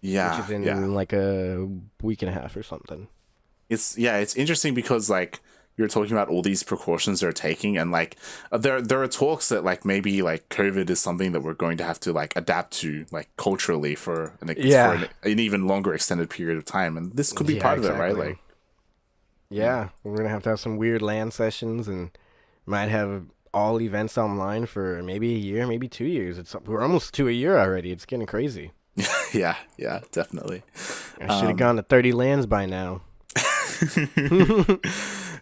Yeah, which is in like a week and a half or something. It's interesting because like you're talking about all these precautions they're taking, and like there are talks that like maybe like COVID is something that we're going to have to like adapt to like culturally for an even longer extended period of time, and this could be part of it, right? Like, we're gonna have to have some weird LAN sessions, and might have all events online for maybe a year, maybe 2 years. We're almost to a year already. It's getting crazy. yeah, definitely. I should have gone to 30 LANs by now.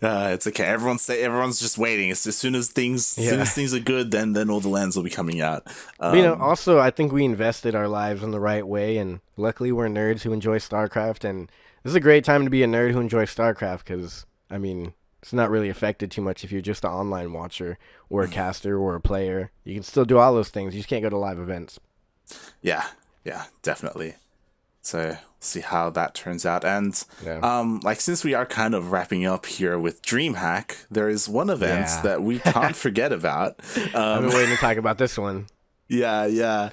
It's okay. Everyone's just waiting. As soon as things are good, then all the LANs will be coming out. Also, I think we invested our lives in the right way, and luckily we're nerds who enjoy StarCraft, and this is a great time to be a nerd who enjoys StarCraft because, I mean, it's not really affected too much if you're just an online watcher or a caster or a player. You can still do all those things. You just can't go to live events. Yeah, definitely. So see how that turns out. And like since we are kind of wrapping up here with DreamHack, there is one event that we can't forget about. I've been waiting to talk about this one. Yeah.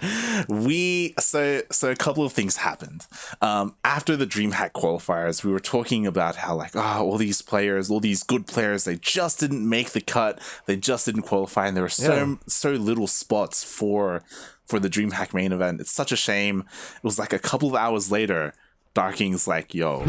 So a couple of things happened. After the DreamHack qualifiers, we were talking about how like, all these good players, they just didn't make the cut. They just didn't qualify, and there were so little spots for the DreamHack main event. It's such a shame. It was like a couple of hours later, Darking's like, yo,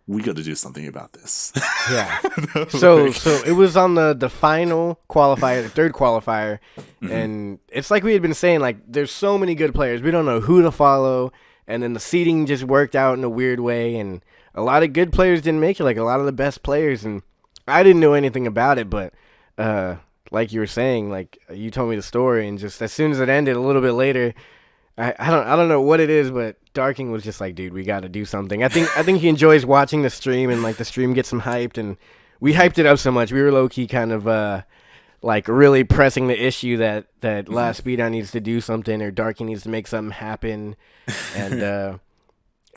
we got to do something about this. Yeah. So it was on the final qualifier, the third qualifier, and it's like we had been saying, like, there's so many good players. We don't know who to follow, and then the seeding just worked out in a weird way, and a lot of good players didn't make it, like a lot of the best players, and I didn't know anything about it, but like you were saying, like you told me the story, and just as soon as it ended a little bit later, I don't know what it is, but Darking was just like, dude, we got to do something. I think he enjoys watching the stream, and like the stream gets him hyped, and we hyped it up so much. We were low key kind of like really pressing the issue that Last Speedon needs to do something, or Darking needs to make something happen, and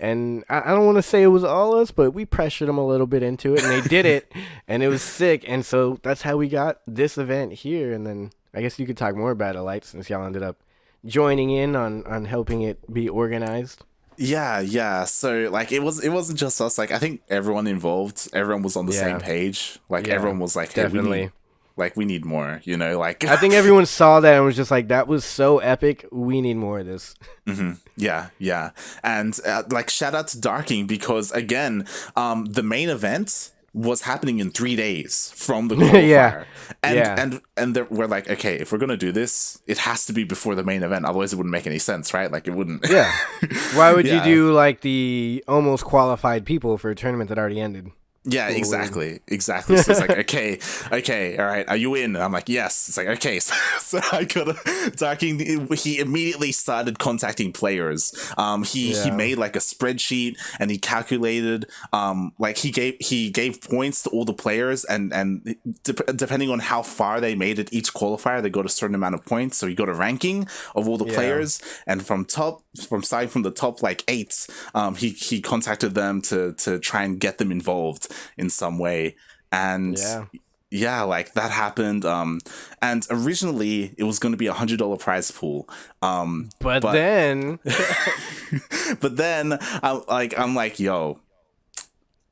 and I don't want to say it was all us, but we pressured them a little bit into it, and they did it, and it was sick. And so that's how we got this event here. And then I guess you could talk more about it, Light, since y'all ended up joining in on helping it be organized. Yeah. So like it wasn't just us. Like I think everyone involved, everyone was on the same page. Like everyone was like, hey, definitely. We need more, like I think everyone saw that and was just like, that was so epic. We need more of this. Yeah. And like shout out to Darking because again, the main event was happening in 3 days from the qualifier. And we're like, okay, if we're gonna do this, it has to be before the main event, otherwise it wouldn't make any sense, right? Like it wouldn't. Yeah. Why would you do like the almost qualified people for a tournament that already ended? Yeah, exactly. So it's like, okay, all right, are you in? And I'm like, yes. It's like, okay, so I got Darking. He immediately started contacting players. He made like a spreadsheet and he calculated, like he gave points to all the players, and depending on how far they made it each qualifier, they got a certain amount of points. So he got a ranking of all the players, and from starting from the top like 8, he contacted them to try and get them involved in some way. And like that happened. And originally it was going to be $100 prize pool. But then I'm like, yo,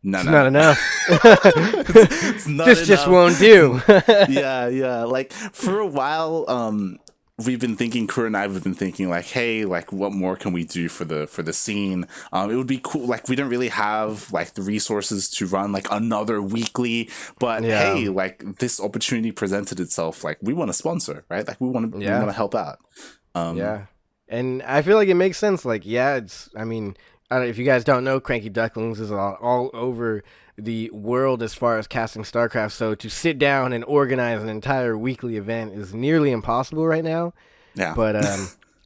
no. Not enough. It's not this enough. Just won't do. Yeah. Like for a while, we've been thinking, Kura and I have been thinking like, hey, like what more can we do for the scene? It would be cool. Like we don't really have like the resources to run like another weekly, but hey, like this opportunity presented itself. Like we want to sponsor, right? Like we want to help out. And I feel like it makes sense. Like, I mean, I don't, if you guys don't know, CranKy Ducklings is all over the world as far as casting StarCraft. So to sit down and organize an entire weekly event is nearly impossible right now. Yeah. But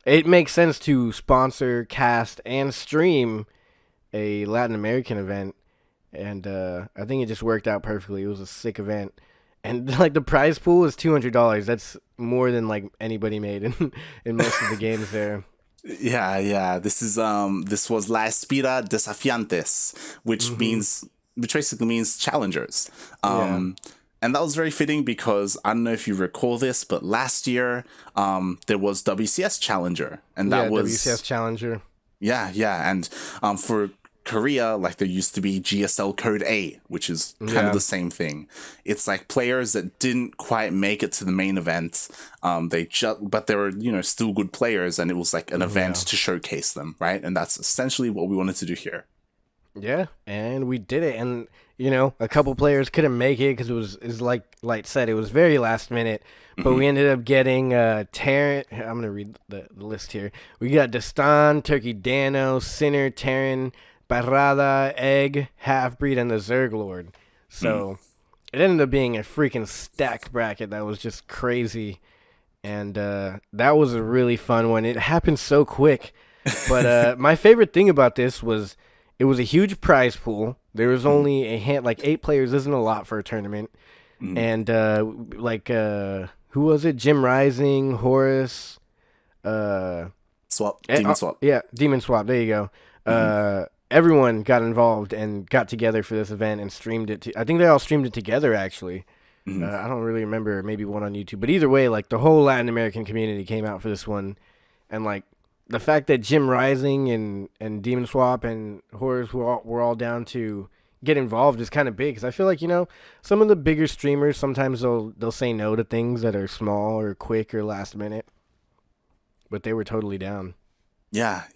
it makes sense to sponsor, cast, and stream a Latin American event. And I think it just worked out perfectly. It was a sick event. And like the prize pool is $200. That's more than like anybody made in most of the games there. Yeah. This was La Espira Desafiantes, which basically means challengers. And that was very fitting because I don't know if you recall this, but last year there was WCS Challenger, and that was WCS Challenger. Yeah, and for Korea, like there used to be GSL Code A, which is kind of the same thing. It's like players that didn't quite make it to the main event. But they were, still good players, and it was like an event to showcase them, right? And that's essentially what we wanted to do here. Yeah, and we did it, and a couple players couldn't make it because it was like Light said, it was very last minute. But we ended up getting Terran. I'm gonna read the list here. We got Destan, Turkey Dano, Sinner, Terran, Barrada, Egg, Halfbreed, and the Zerg Lord. So it ended up being a freaking stack bracket that was just crazy, and that was a really fun one. It happened so quick, but my favorite thing about this was it was a huge prize pool. There was only like 8 players isn't a lot for a tournament, and who was it? Jim Rising, Horus, Demon Swap. Yeah, Demon Swap. There you go. Everyone got involved and got together for this event and streamed it. I think they all streamed it together, actually. I don't really remember, maybe one on YouTube. But either way, like the whole Latin American community came out for this one. And like the fact that Jim Rising and Demon Swap and Horrors were all down to get involved is kind of big. Because I feel like, some of the bigger streamers, sometimes they'll say no to things that are small or quick or last minute. But they were totally down. Yeah,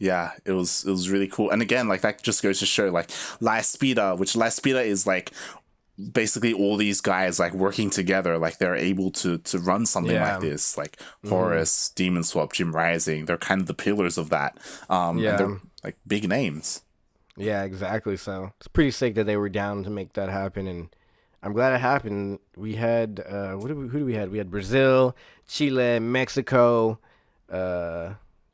it was really cool. And again, like that just goes to show like La Espira is like basically all these guys like working together, like they're able to run something like this. Like Horus, Demon Swap, Jim Rising, they're kind of the pillars of that. And they're like big names. Yeah, exactly. So it's pretty sick that they were down to make that happen, and I'm glad it happened. We had who do we had? We had Brazil, Chile, Mexico,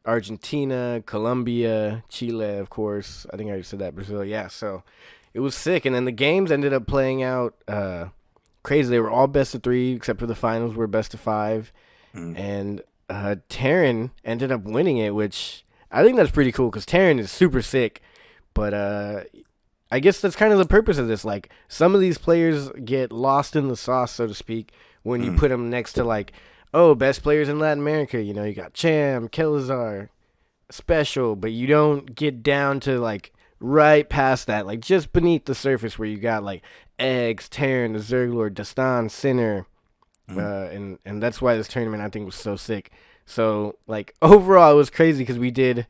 Argentina, Colombia, Chile, of course. I think I already said that. Brazil, yeah. So it was sick. And then the games ended up playing out crazy. They were all best of 3, except for the finals were best of 5. And Terran ended up winning it, which I think that's pretty cool because Terran is super sick. But I guess that's kind of the purpose of this. Like, some of these players get lost in the sauce, so to speak, when you put them next to, like, best players in Latin America. You got Cham, Kelazar, Special, but you don't get down to, like, right past that, like, just beneath the surface where you got, like, Eggs, Terran, the Zerglord, Destan, Sinner, and that's why this tournament, I think, was so sick. So, like, overall, it was crazy because we did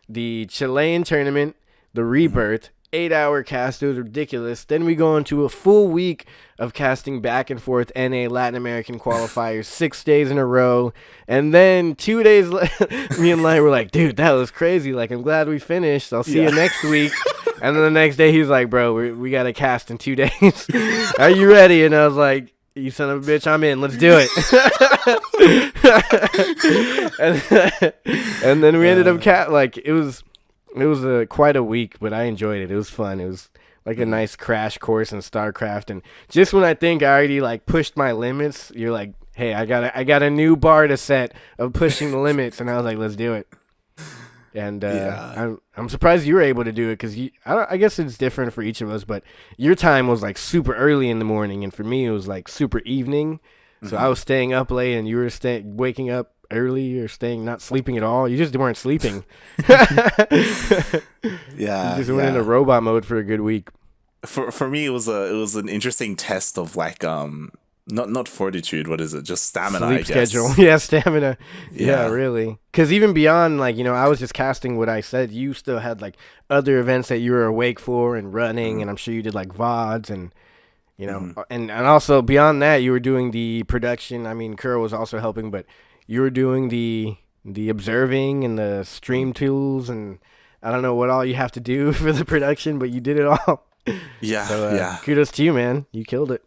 the Chilean tournament, the Rebirth, 8-hour cast. It was ridiculous. Then we go into a full week of casting back and forth NA Latin American qualifiers, 6 days in a row. And then 2 days me and Light were like, dude, that was crazy. Like, I'm glad we finished. I'll see you next week. And then the next day he's like, bro, we got to cast in 2 days. Are you ready? And I was like, you son of a bitch, I'm in. Let's do it. and then we ended up it was quite a week, but I enjoyed it. It was fun. It was like a nice crash course in StarCraft. And just when I think I already like pushed my limits, you're like, hey, I got a new bar to set of pushing the limits. And I was like, let's do it. And I'm surprised you were able to do it because I guess it's different for each of us, but your time was like super early in the morning, and for me it was like super evening. So I was staying up late, and you were waking up early or not sleeping at all. You just weren't sleeping. You just went into robot mode for a good week. For me, it was an interesting test of like Not fortitude. What is it? Just stamina. Sleep I guess. schedule. Yeah, stamina. Yeah, Yeah. really. Because even beyond, like, I was just casting what I said. You still had, like, other events that you were awake for and running, and I'm sure you did, like, VODs and, and also beyond that, you were doing the production. I mean, Kuro was also helping, but you were doing the observing and the stream tools, and I don't know what all you have to do for the production, but you did it all. Yeah. So, Yeah. kudos to you, man. You killed it.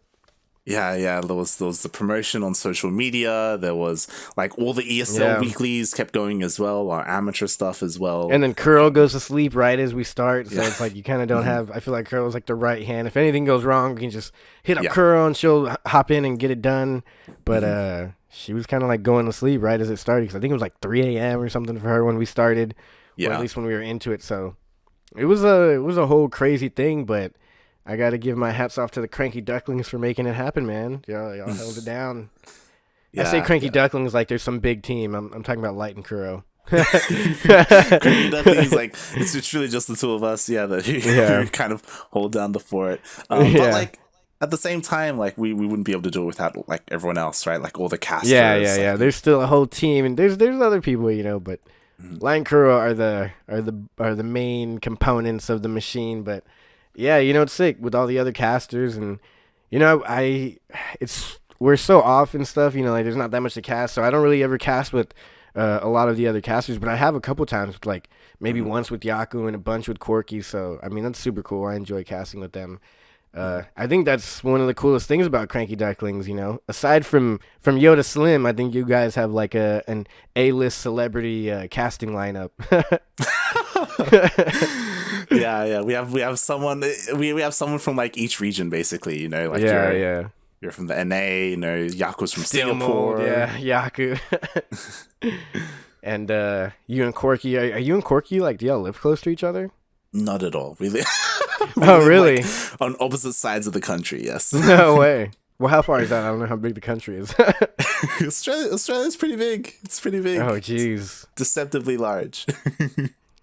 Yeah. There was the promotion on social media. There was like all the ESL weeklies kept going as well, our amateur stuff as well. And then Kuro goes to sleep right as we start, so it's like you kind of don't have. I feel like Kuro's like the right hand. If anything goes wrong, we can just hit up Kuro and she'll hop in and get it done. But she was kind of like going to sleep right as it started, because I think it was like 3 a.m. or something for her when we started, or at least when we were into it. So it was a whole crazy thing, but I got to give my hats off to the CranKy Ducklings for making it happen, man. Y'all held it down. I say CranKy Ducklings like there's some big team. I'm talking about Light and Kuro. CranKy Ducklings, like it's really just the two of us, that kind of hold down the fort. But like at the same time, like we wouldn't be able to do it without like everyone else, right? Like all the casters. Yeah. There's still a whole team, and there's other people, but Light and Kuro are the main components of the machine. But yeah, it's sick with all the other casters, and we're so off and stuff, like there's not that much to cast, so I don't really ever cast with a lot of the other casters, but I have a couple times, like maybe once with Yaku and a bunch with Corky, so I mean that's super cool. I enjoy casting with them. I think that's one of the coolest things about CranKy Ducklings, aside from Yodaslim. I think you guys have like an A-list celebrity casting lineup. Yeah. We have someone. We have someone from like each region, basically. Like you're from the NA. Yaku's from Singapore. Yaku. And you and Corky, are you and Corky, like, do y'all live close to each other? Not at all. We really? Like, on opposite sides of the country. Yes. No way. Well, how far is that? I don't know how big the country is. Australia's pretty big. It's pretty big. Oh, jeez. Deceptively large.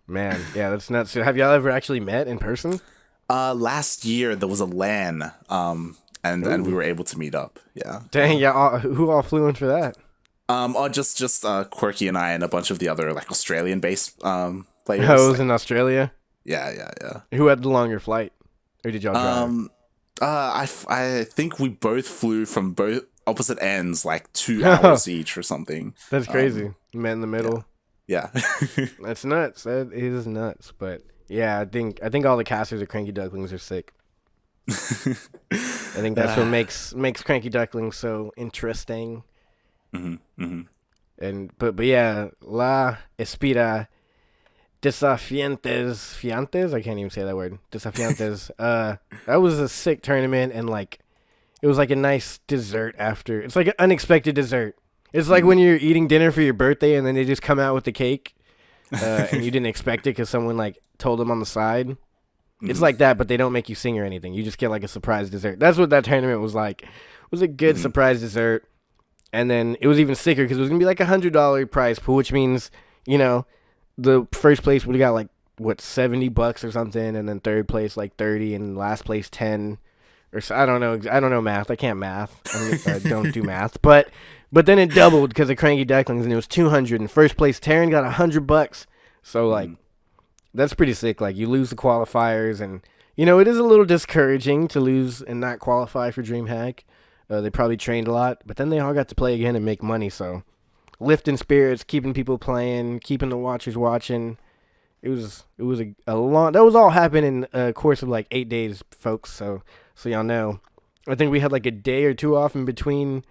Man, yeah, that's nuts. So have y'all ever actually met in person? Last year there was a LAN, and we were able to meet up. Yeah. Dang, yeah. Who all flew in for that? Just Quirky and I and a bunch of the other like Australian-based players. Oh, it was in Australia? Yeah. Who had the longer flight? Or did y'all drive? I think we both flew from both opposite ends, like 2 hours each or something. That's crazy. Met in the middle. Yeah. That's nuts. That is nuts. But yeah, I think all the casters of CranKy Ducklings are sick. I think that's what makes CranKy Ducklings so interesting. And but yeah, La Espira Desafiantes. I can't even say that word. Desafiantes. That was a sick tournament, and like it was like a nice dessert after. It's like an unexpected dessert. It's like when you're eating dinner for your birthday and then they just come out with the cake, and you didn't expect it because someone like told them on the side. It's like that, but they don't make you sing or anything. You just get like a surprise dessert. That's what that tournament was like. It was a good surprise dessert. And then it was even sicker because it was going to be like $100 prize pool, which means, the first place would have got like, what, $70 or something. And then third place, like 30, and last place 10 or so. I don't know math. I can't math. I don't do math. But then it doubled because of CranKy Ducklings, and it was 200. And first place Taryn got $100. So like, that's pretty sick. Like you lose the qualifiers, and it is a little discouraging to lose and not qualify for DreamHack. They probably trained a lot, but then they all got to play again and make money. So lifting spirits, keeping people playing, keeping the watchers watching. It was a long. That was all happening in a course of like 8 days, folks. So y'all know. I think we had like a day or two off in between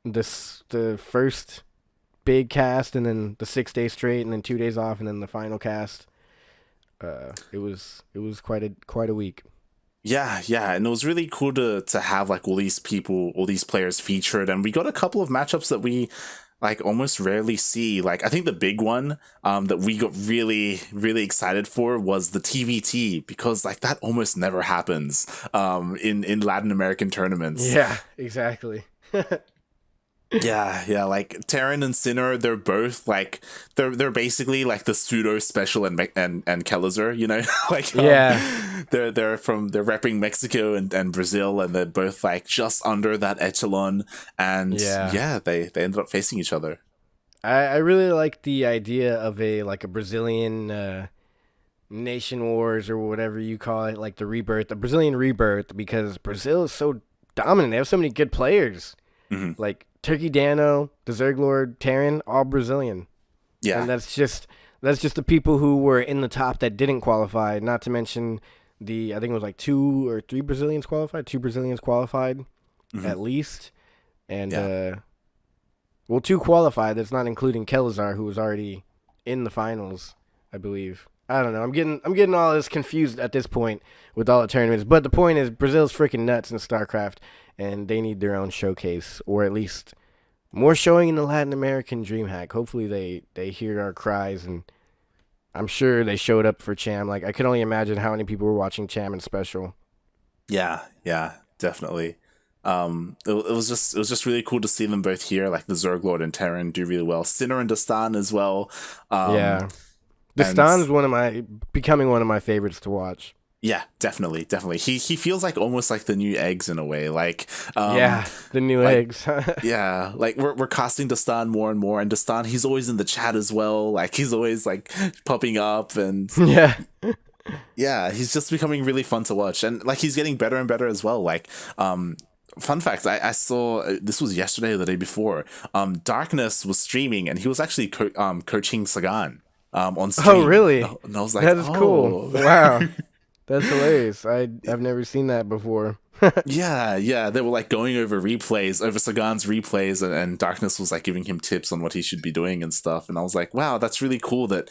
the first big cast, and then the 6 days straight, and then 2 days off, and then the final cast. It was quite a week. Yeah, and it was really cool to have like all these players featured, and we got a couple of matchups that we like almost rarely see. Like I think the big one that we got really, really excited for was the TVT, because like that almost never happens in Latin American tournaments. Yeah, exactly. Yeah, like Terran and Sinner, they're both like they're basically like the pseudo special and Kelazar, you know, like Yeah, they're repping Mexico and Brazil, and they're both like just under that echelon, and yeah. yeah, they ended up facing each other. I really like the idea of a Brazilian nation wars or whatever you call it, like the Brazilian rebirth, because Brazil is so dominant. They have so many good players, Hmm. like Turkey Dano, the Zerglord, Terran, all Brazilian, Yeah, and that's just the people who were in the top that didn't qualify. Not to mention I think it was like two or three Brazilians qualified, two Brazilians qualified hmm, at least, and yeah. well, two qualified. That's not including Kelazar, who was already in the finals, I believe. I don't know. I'm getting all this confused at this point with all the tournaments. But the point is, Brazil's freaking nuts in StarCraft, and they need their own showcase, or at least more showing in the Latin American DreamHack. Hopefully, they hear our cries, and I'm sure they showed up for Cham. Like I could only imagine how many people were watching Cham and Special. Yeah, definitely. It was just really cool to see them both here, like the Zerglord and Terran do really well. Sinner and Dastan as well. Um, Yeah, the and Stan is becoming one of my favorites to watch. yeah, definitely. He feels like almost like the new eggs in a way. Yeah, the new Like eggs. yeah, like we're casting Dastan more and more, and Dastan he's always in the chat as well. Like he's always like popping up, and Yeah. yeah, he's just becoming really fun to watch, and like he's getting better and better as well. Like fun fact, I saw this was yesterday or the day before. Darkness was streaming, and he was actually coaching Sagan on Oh, stream, really? and I was like, That is cool. oh. Wow. That's hilarious. I've never seen that before. Yeah, they were like going over replays, over Sagan's replays, and Darkness was like giving him tips on what he should be doing and stuff. And I was like, wow, that's really cool that,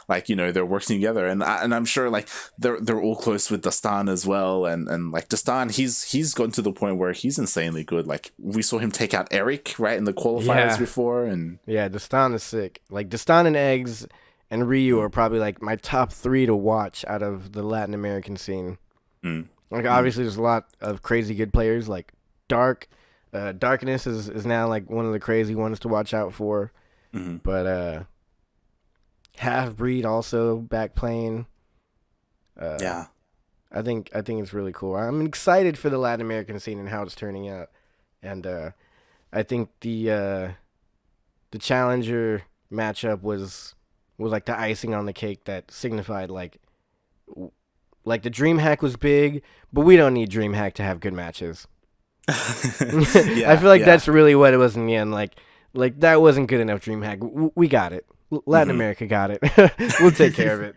like, you know, they're working together. And I'm sure like they're all close with Dastan as well. And like Dastan, he's gotten to the point where he's insanely good. Like we saw him take out Eric right in the qualifiers Yeah. before, and Yeah, Destan is sick. Like Destan and Eggs and Ryu are probably like my top three to watch out of the Latin American scene. mm, Like mm, obviously there's a lot of crazy good players like Darkness is now like one of the crazy ones to watch out for. mm, But Half Breed also back playing. Uh yeah, I think it's really cool. I'm excited for the Latin American scene and how it's turning out. And I think the challenger matchup was like the icing on the cake that signified like the DreamHack was big, but we don't need DreamHack to have good matches. I yeah, feel like yeah. that's really what it was in the end. Like that wasn't good enough. DreamHack, we got it. Latin Mhm. America got it. We'll take care of it.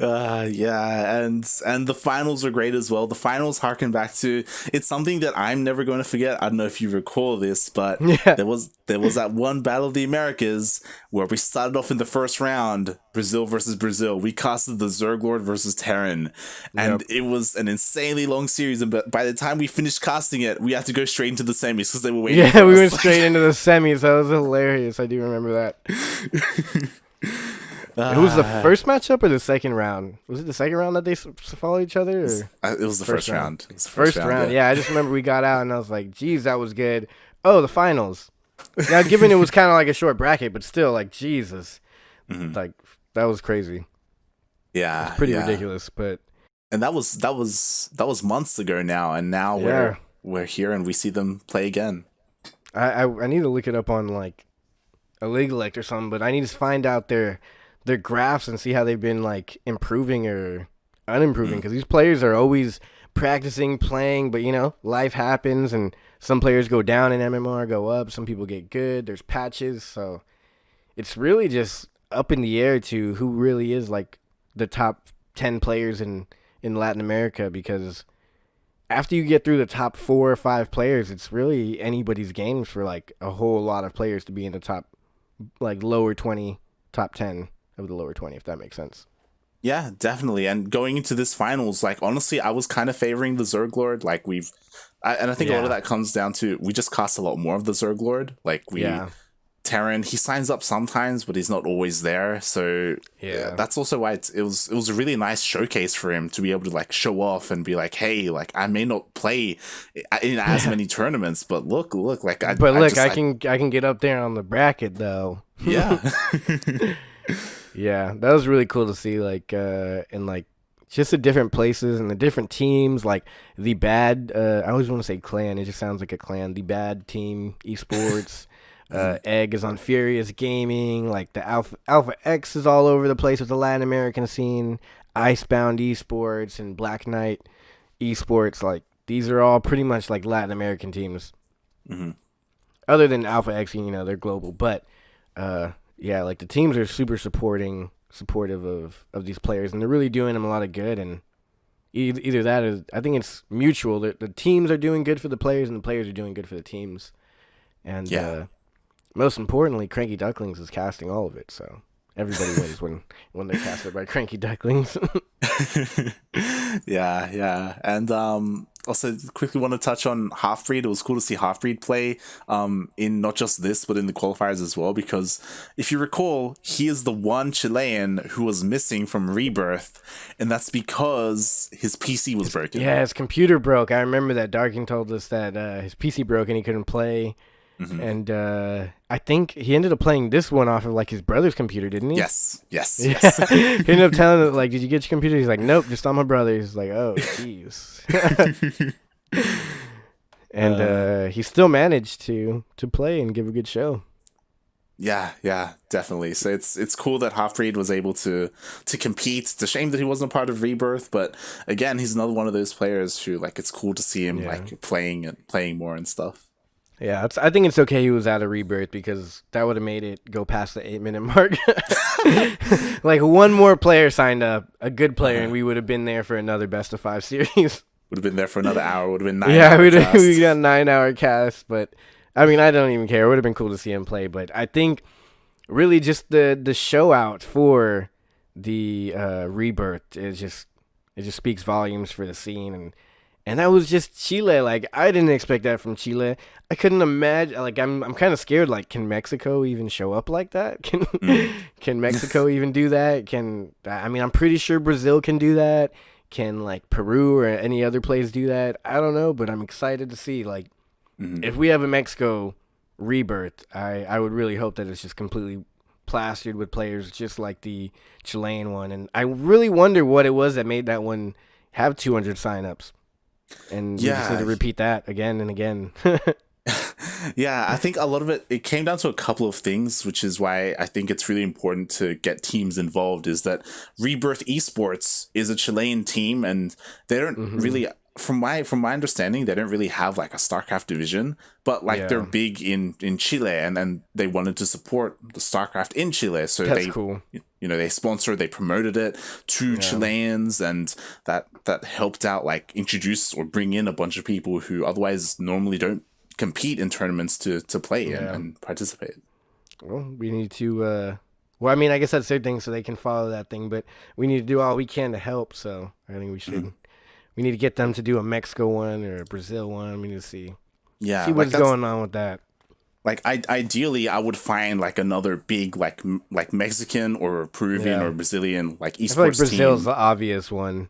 Yeah, and the finals are great as well. The finals harken back to it's something that I'm never going to forget. I don't know if you recall this, but Yeah, there was that one Battle of the Americas where we started off in the first round, Brazil versus Brazil. We casted the Zerglord versus Terran, and yep. it was an insanely long series. And by the time we finished casting it, we had to go straight into the semis because they were waiting. Yeah, For we us. went straight into the semis. That was hilarious. I do remember that. Who was the first matchup or the second round? Was it the second round that they follow each other? Or? It was the first round. It was the First round, yeah. I just remember we got out and I was like, geez, that was good. Oh, the finals. Now, given it was kind of like a short bracket, but still, like, Jesus. Mhm. Like, that was crazy. Yeah, Pretty yeah. ridiculous, but And that was months ago now, and now yeah. we're here and we see them play again. I need to look it up on, like, a League Elect or something, but I need to find out their graphs and see how they've been, like, improving or unimproving, because these players are always practicing, playing, but, you know, life happens, and some players go down in MMR, go up, some people get good, there's patches, so it's really just up in the air to who really is, like, the top 10 players in Latin America, because after you get through the top 4 or 5 players, it's really anybody's game for, like, a whole lot of players to be in the top, like, lower 20, top 10 of the lower 20, if that makes sense. Yeah, definitely. And going into this finals, like honestly, I was kind of favoring the Zerglord. Like and I think a lot of Yeah. that comes down to we just cast a lot more of the Zerglord. Like we Yeah. Terran, he signs up sometimes, but he's not always there. So that's also why it was a really nice showcase for him to be able to like show off and be like, hey, like I may not play in as many tournaments, but look, like I can get up there on the bracket though. Yeah. Yeah, that was really cool to see, like in like just the different places and the different teams, like the bad I always want to say clan, it just sounds like a clan, the bad team esports. Egg is on Furious Gaming, like the Alpha X is all over the place with the Latin American scene, Icebound Esports and Black Knight Esports, like these are all pretty much like Latin American teams. Other than Alpha X, you know, they're global, but yeah, like the teams are super supportive of these players, and they're really doing them a lot of good. And either that is, I think it's mutual. The teams are doing good for the players, and the players are doing good for the teams. And most importantly, CranKy Ducklings is casting all of it, so everybody wins when they're casted by CranKy Ducklings. Yeah. And also quickly want to touch on Halfbreed. It was cool to see Halfbreed play in not just this, but in the qualifiers as well, because if you recall, he is the one Chilean who was missing from Rebirth, and that's because his PC was broken. Yeah, his computer broke. I remember that Darking told us that his PC broke and he couldn't play. And I think he ended up playing this one off of like his brother's computer, didn't he? Yes. He ended up telling him, like, did you get your computer? He's like, nope, just on my brother's. Like, oh, jeez. And he still managed to play and give a good show. Yeah, definitely. So it's cool that Halfbreed was able to compete. It's a shame that he wasn't a part of Rebirth, but again, he's another one of those players who, like, it's cool to see him like playing more and stuff. Yeah, I think it's okay he was out of Rebirth, because that would have made it go past the 8-minute mark. Like, one more player signed up, a good player, and we would have been there for another best of 5 series. Would have been there for another hour. Would have been 9 Yeah, hour we got a 9-hour cast, but I mean, I don't even care. It would have been cool to see him play, but I think really just the show out for the Rebirth it just speaks volumes for the scene. And that was just Chile. Like, I didn't expect that from Chile. I couldn't imagine. Like, I'm kind of scared. Like, can Mexico even show up like that? Can Mexico even do that? I'm pretty sure Brazil can do that. Can, like, Peru or any other place do that? I don't know, but I'm excited to see. Like, if we have a Mexico Rebirth, I would really hope that it's just completely plastered with players just like the Chilean one. And I really wonder what it was that made that one have 200 signups. And you just need to repeat that again and again. Yeah, I think a lot of it came down to a couple of things, which is why I think it's really important to get teams involved, is that Rebirth Esports is a Chilean team, and they don't really, from my understanding, they don't really have like a StarCraft division, but like they're big in Chile, and then they wanted to support the StarCraft in Chile, so that's cool. You know, they promoted it to Chileans, and that helped out, like, introduce or bring in a bunch of people who otherwise normally don't compete in tournaments to play and participate. Well, we need to I mean, I guess that's their thing, so they can follow that thing, but we need to do all we can to help, so I think we should we need to get them to do a Mexico one or a Brazil one. We need to see what's going on with that. Like, ideally, I would find like another big like Mexican or Peruvian or Brazilian like esports I feel like Brazil's team. the obvious one.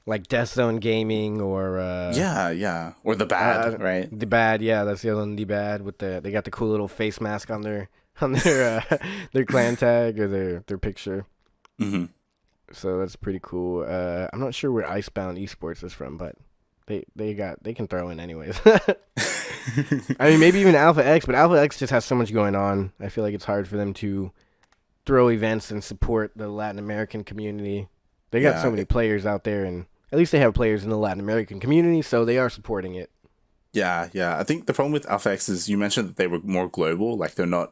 Like Death Zone Gaming or or the Bad, right? The Bad, that's the other one. The Bad with they got the cool little face mask on their their clan tag or their picture. So that's pretty cool. I'm not sure where Icebound Esports is from, but they can throw in anyways. I mean, maybe even Alpha X, but Alpha X just has so much going on. I feel like it's hard for them to throw events and support the Latin American community. They got so many players out there, and at least they have players in the Latin American community, so they are supporting it. Yeah. I think the problem with Alpha X is you mentioned that they were more global. Like, they're not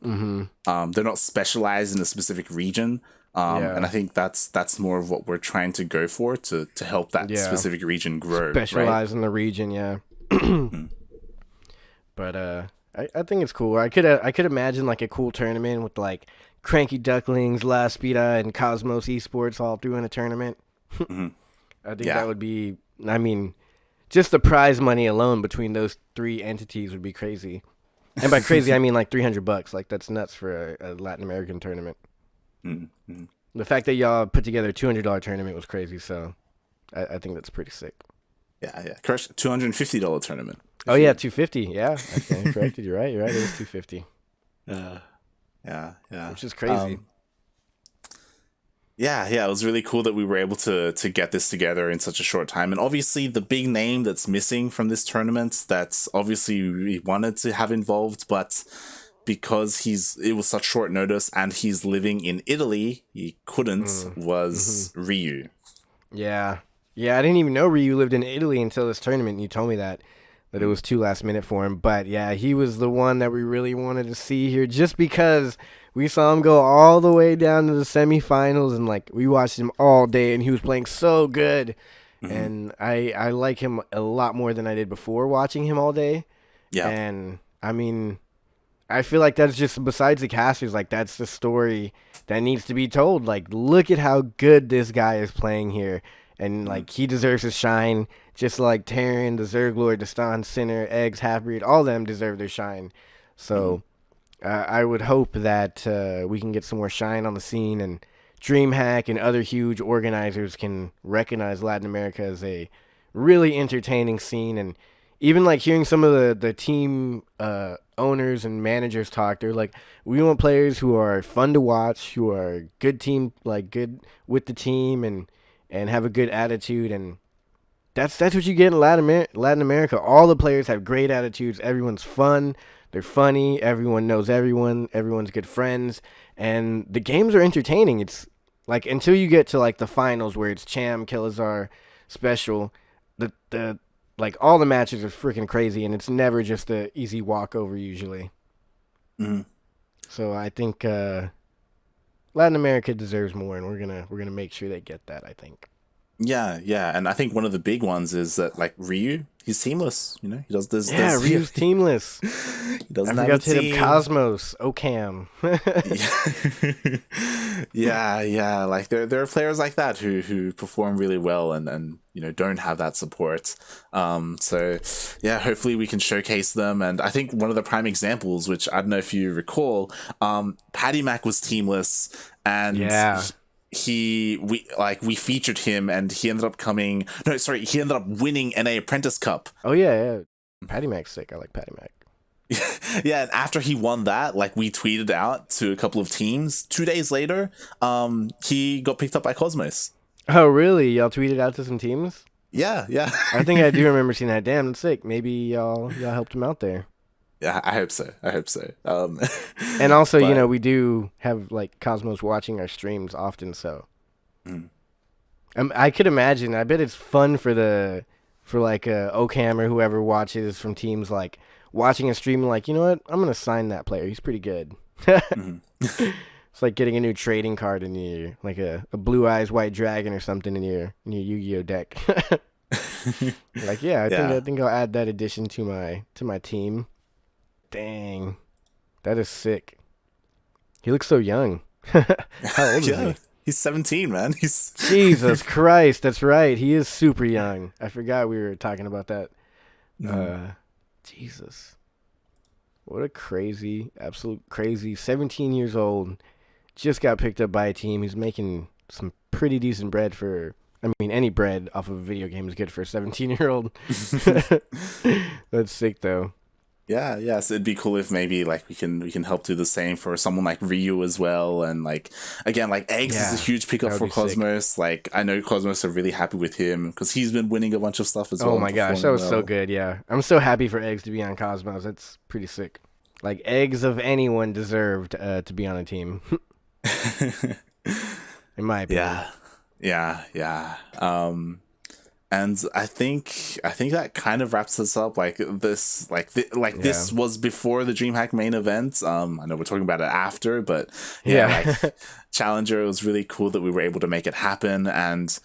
specialized in a specific region. And I think that's more of what we're trying to go for to help that specific region grow. Specialize in the region, But I think it's cool. I could imagine like a cool tournament with like CranKy Ducklings, Espira, and Cosmos Esports all doing a tournament. I think that would be. I mean, just the prize money alone between those 3 entities would be crazy. And by crazy, I mean like $300. Like that's nuts for a Latin American tournament. Mm-hmm. The fact that y'all put together a $200 tournament was crazy. So I think that's pretty sick. Yeah. Correct. $250 tournament. Oh yeah, 250. Yeah, I corrected. You're right. It was 250. Yeah. Which is crazy. Yeah, it was really cool that we were able to get this together in such a short time. And obviously the big name that's missing from this tournament that's obviously we wanted to have involved, but because it was such short notice and he's living in Italy, he couldn't, was Ryu. Yeah, I didn't even know Ryu lived in Italy until this tournament. You told me that it was too last minute for him. But yeah, he was the one that we really wanted to see here just because we saw him go all the way down to the semifinals and like we watched him all day and he was playing so good. And I like him a lot more than I did before watching him all day. Yeah. And I mean, I feel like that's just, besides the casters, like that's the story that needs to be told. Like, look at how good this guy is playing here. And like he deserves his shine, just like Terran, the Zerglord, Destan, Sinner, Eggs, Halfbreed, all of them deserve their shine. So I would hope that we can get some more shine on the scene, and DreamHack and other huge organizers can recognize Latin America as a really entertaining scene. And even like hearing some of the team owners and managers talk, they're like, we want players who are fun to watch, who are good team, like good with the team and have a good attitude. And that's what you get in Latin America. All the players have great attitudes. Everyone's fun. They're funny. Everyone knows everyone. Everyone's good friends. And the games are entertaining. It's like until you get to like the finals where it's Cham, Kelazar, Special, the like all the matches are freaking crazy, and it's never just a easy walkover usually. So I think Latin America deserves more, and we're gonna make sure they get that, I think. Yeah, and I think one of the big ones is that like Ryu, he's teamless. You know, he does this. Yeah, Ryu's teamless. He doesn't I have forgot to hit up Cosmos, Ocam. yeah. Like there are players like that who perform really well and you know don't have that support. So yeah, hopefully we can showcase them. And I think one of the prime examples, which I don't know if you recall, Paddy Mac was teamless, and we featured him, and he ended up winning NA Apprentice Cup. Oh yeah. Paddy Mac's sick. I like Paddy Mac. Yeah, and after he won that, like we tweeted out to a couple of teams. 2 days later, he got picked up by Cosmos. Oh really? Y'all tweeted out to some teams? Yeah. I think I do remember seeing that. Damn, that's sick. Maybe y'all helped him out there. Yeah, I hope so. And also, you know, we do have like Cosmos watching our streams often, so I could imagine. I bet it's fun for like Ocam or whoever watches from teams, like watching a stream, like, you know what? I'm gonna sign that player. He's pretty good. It's like getting a new trading card in your, like a Blue Eyes White Dragon or something in your Yu-Gi-Oh deck. Like, yeah, I think I'll add that addition to my team. Dang, that is sick. He looks so young. How old is he? He's 17, man. Jesus Christ, that's right. He is super young. I forgot we were talking about that. Jesus. What a crazy, absolute crazy 17 years old. Just got picked up by a team. He's making some pretty decent bread for, I mean, any bread off of a video game is good for a 17-year-old. That's sick, though. Yeah. So it'd be cool if maybe like we can help do the same for someone like Ryu as well. And like again, like Eggs is a huge pickup for Cosmos. Sick. Like I know Cosmos are really happy with him because he's been winning a bunch of stuff as well. Oh my gosh, that was so good. Yeah, I'm so happy for Eggs to be on Cosmos. That's pretty sick. Like Eggs of anyone deserved to be on a team. In my opinion. Yeah. And I think that kind of wraps us up. Like this was before the DreamHack main event. I know we're talking about it after, but like Challenger, it was really cool that we were able to make it happen. And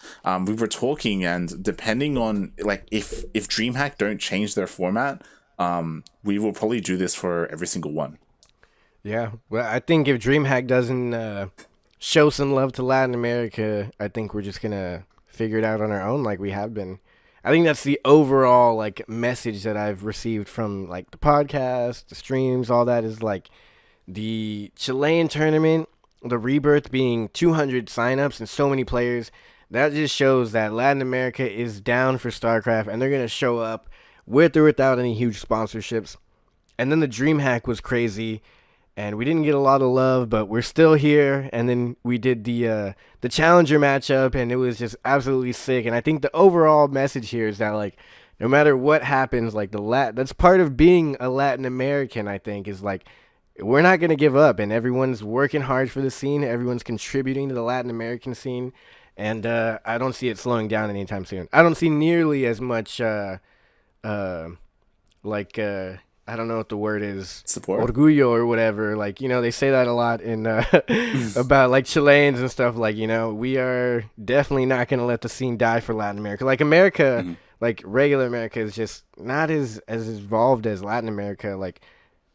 we were talking, and depending on like if DreamHack don't change their format, we will probably do this for every single one. Yeah, well, I think if DreamHack doesn't show some love to Latin America, I think we're just gonna figure it out on our own like we have been. I think that's the overall like message that I've received from like the podcast, the streams, all that is like the Chilean tournament, the Rebirth being 200 signups and so many players. That just shows that Latin America is down for StarCraft, and they're gonna show up with or without any huge sponsorships. And then the DreamHack was crazy, and we didn't get a lot of love, but we're still here. And then we did the Challenger matchup, and it was just absolutely sick. And I think the overall message here is that like no matter what happens, like that's part of being a Latin American. I think is like we're not gonna give up, and everyone's working hard for the scene. Everyone's contributing to the Latin American scene. And I don't see it slowing down anytime soon. I don't see nearly as much, I don't know what the word is. Support? Orgullo or whatever. Like, they say that a lot in about, like, Chileans and stuff. Like, we are definitely not going to let the scene die for Latin America. Like, America, like, regular America is just not as involved as Latin America, like,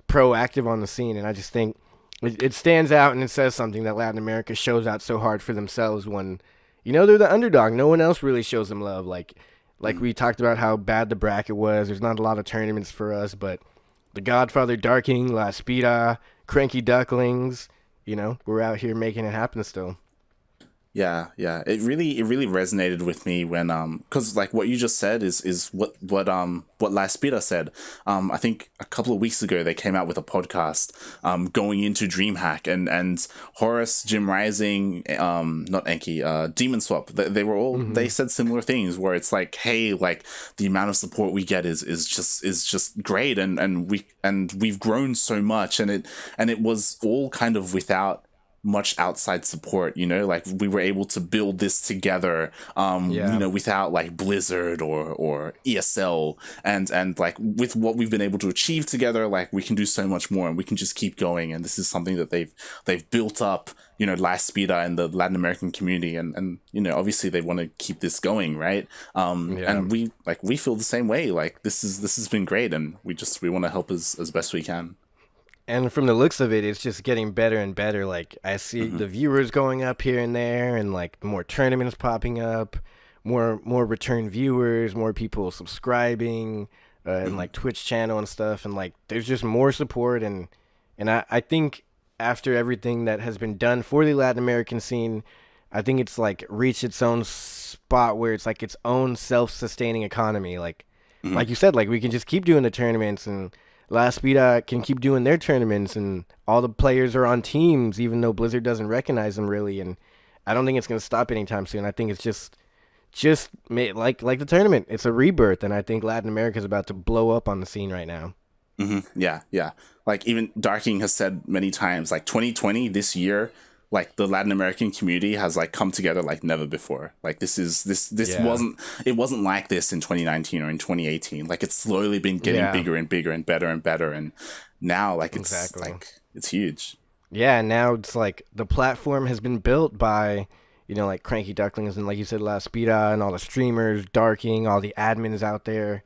proactive on the scene. And I just think it stands out and it says something that Latin America shows out so hard for themselves when... they're the underdog. No one else really shows them love. Like we talked about how bad the bracket was. There's not a lot of tournaments for us, but the Godfather Darking, La Espira, CranKy Ducklings, we're out here making it happen still. Yeah. It really resonated with me when because like what you just said is what La Espira said. I think a couple of weeks ago they came out with a podcast going into DreamHack and Horus, Jim Rising, not Enki, Demon Swap. They were all they said similar things where it's like, hey, like the amount of support we get is just great and we've grown so much and it was all kind of without much outside support, like we were able to build this together without like Blizzard or ESL and like with what we've been able to achieve together, like we can do so much more and we can just keep going. And this is something that they've built up, La Espira and the Latin American community and obviously they want to keep this going, right? And we feel the same way. Like this has been great and we want to help as best we can. And from the looks of it, it's just getting better and better. Like, I see the viewers going up here and there, and, like, more tournaments popping up, more return viewers, more people subscribing, and, like, Twitch channel and stuff. And, like, there's just more support. And I think after everything that has been done for the Latin American scene, I think it's, like, reached its own spot where it's, like, its own self-sustaining economy. Like you said, like, we can just keep doing the tournaments and... La Espira can keep doing their tournaments, and all the players are on teams, even though Blizzard doesn't recognize them really. And I don't think it's going to stop anytime soon. I think it's just like the tournament. It's a rebirth, and I think Latin America is about to blow up on the scene right now. Yeah. Like even Darking has said many times, like 2020 this year. Like the Latin American community has like come together like never before. Like this wasn't like this in 2019 or in 2018. Like it's slowly been getting bigger and bigger and better and better. And now like it's it's huge. Yeah. Now it's like the platform has been built by, like CranKy Ducklings and like you said, La Espira and all the streamers, Darking, all the admins out there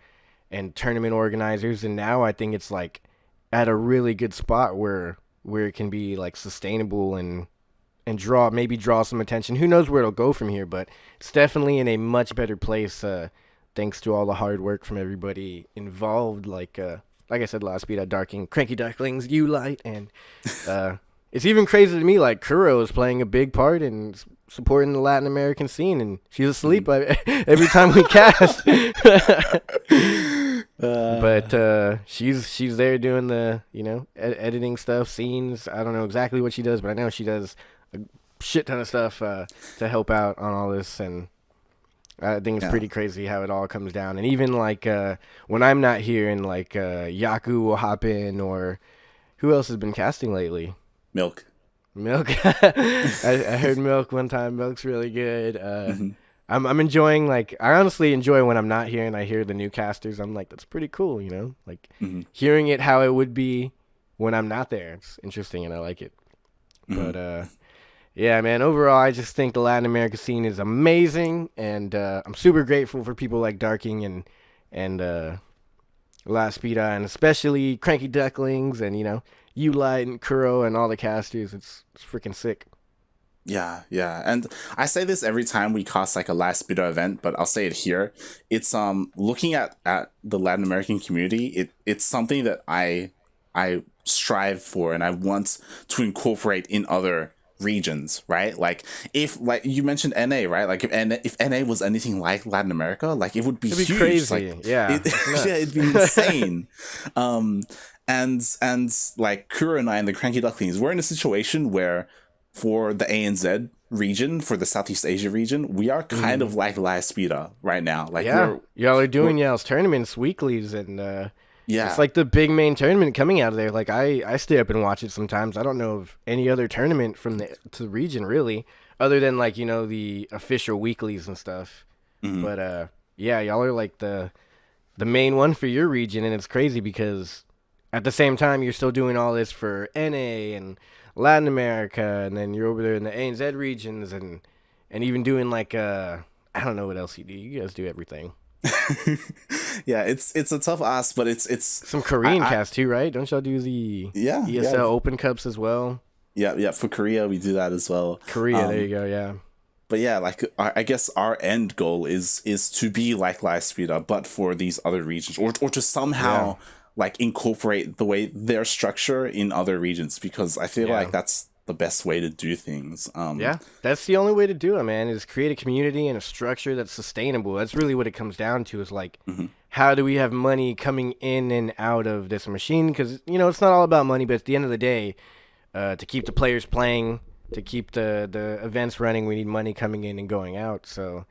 and tournament organizers. And now I think it's like at a really good spot where it can be like sustainable and draw some attention. Who knows where it'll go from here, but it's definitely in a much better place thanks to all the hard work from everybody involved. Like I said, La Espira, Darking, CranKy Ducklings, Light, and it's even crazy to me. Like Kuro is playing a big part in supporting the Latin American scene, and she's asleep every time we cast. But she's there doing the editing stuff, scenes. I don't know exactly what she does, but I know she does a shit ton of stuff to help out on all this, and I think it's pretty crazy how it all comes down. And even like when I'm not here, and like Yaku will hop in, or who else has been casting lately? Milk. I heard Milk one time. Milk's really good. I'm enjoying, like, I honestly enjoy when I'm not here and I hear the new casters. I'm like, that's pretty cool, like hearing it how it would be when I'm not there. It's interesting and I like it. But yeah, man, overall, I just think the Latin America scene is amazing, and I'm super grateful for people like Darking and La Espira, and especially CranKy Ducklings and, Light and Kuro and all the casters. It's freaking sick. Yeah, yeah. And I say this every time we cast like a last bidder event, but I'll say it here. It's looking at the Latin American community, it's something that I strive for and I want to incorporate in other regions, right? Like if like you mentioned NA, right? Like if NA was anything like Latin America, like it would be It'd be huge. crazy. Like Yeah. yeah, it'd be insane. And like Kura and I and the Cranky Ducklings, we're in a situation where for the ANZ region, for the Southeast Asia region, we are kind of like La Espira right now. Like Yeah. Y'all are doing we're y'all's tournaments, weeklies, and yeah. it's like the big main tournament coming out of there. Like I stay up and watch it sometimes. I don't know of any other tournament from the region really, other than like, you know, the official weeklies and stuff. But yeah, y'all are like the main one for your region, and it's crazy because at the same time you're still doing all this for NA and Latin America, and then you're over there in the ANZ regions, and even doing like I don't know what else you do. You guys do everything. Yeah, it's a tough ask, but it's some Korean cast too, right? Don't y'all do the ESL Open Cups as well? Yeah. For Korea, we do that as well. Korea, there you go. Yeah. But yeah, like I guess our end goal is to be like La Espira, but for these other regions, or to somehow like incorporate the way their structure in other regions, because I feel like that's the best way to do things. Yeah, that's the only way to do it, man, is create a community and a structure that's sustainable. That's really what it comes down to, is like, how do we have money coming in and out of this machine? Because, you know, it's not all about money, but at the end of the day, to keep the players playing, to keep the events running, we need money coming in and going out. So,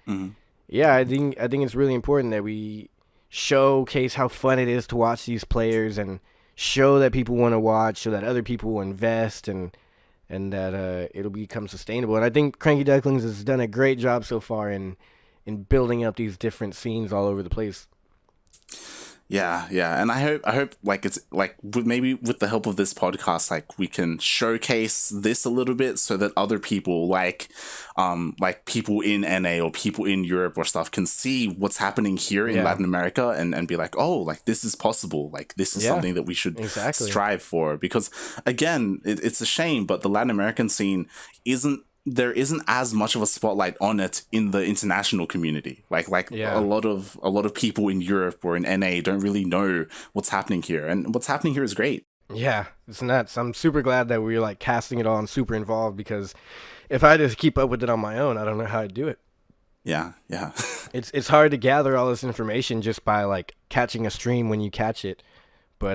yeah, I think it's really important that we showcase how fun it is to watch these players and show that people want to watch, so that other people will invest, and that it'll become sustainable. And I think Cranky Ducklings has done a great job so far in building up these different scenes all over the place. Yeah, and I hope like it's like maybe with the help of this podcast, like we can showcase this a little bit so that other people like people in NA or people in Europe or stuff can see what's happening here in Latin America and be like, oh, like this is possible, like this is something that we should strive for. Because again, it's a shame, but the Latin American scene there isn't as much of a spotlight on it in the international community. Like a lot of people in Europe or in NA don't really know what's happening here, and what's happening here is great. Yeah, it's nuts. I'm super glad that we're like casting it all and super involved, because if I just keep up with it on my own, I don't know how I'd do it. Yeah. It's hard to gather all this information just by like catching a stream when you catch it, but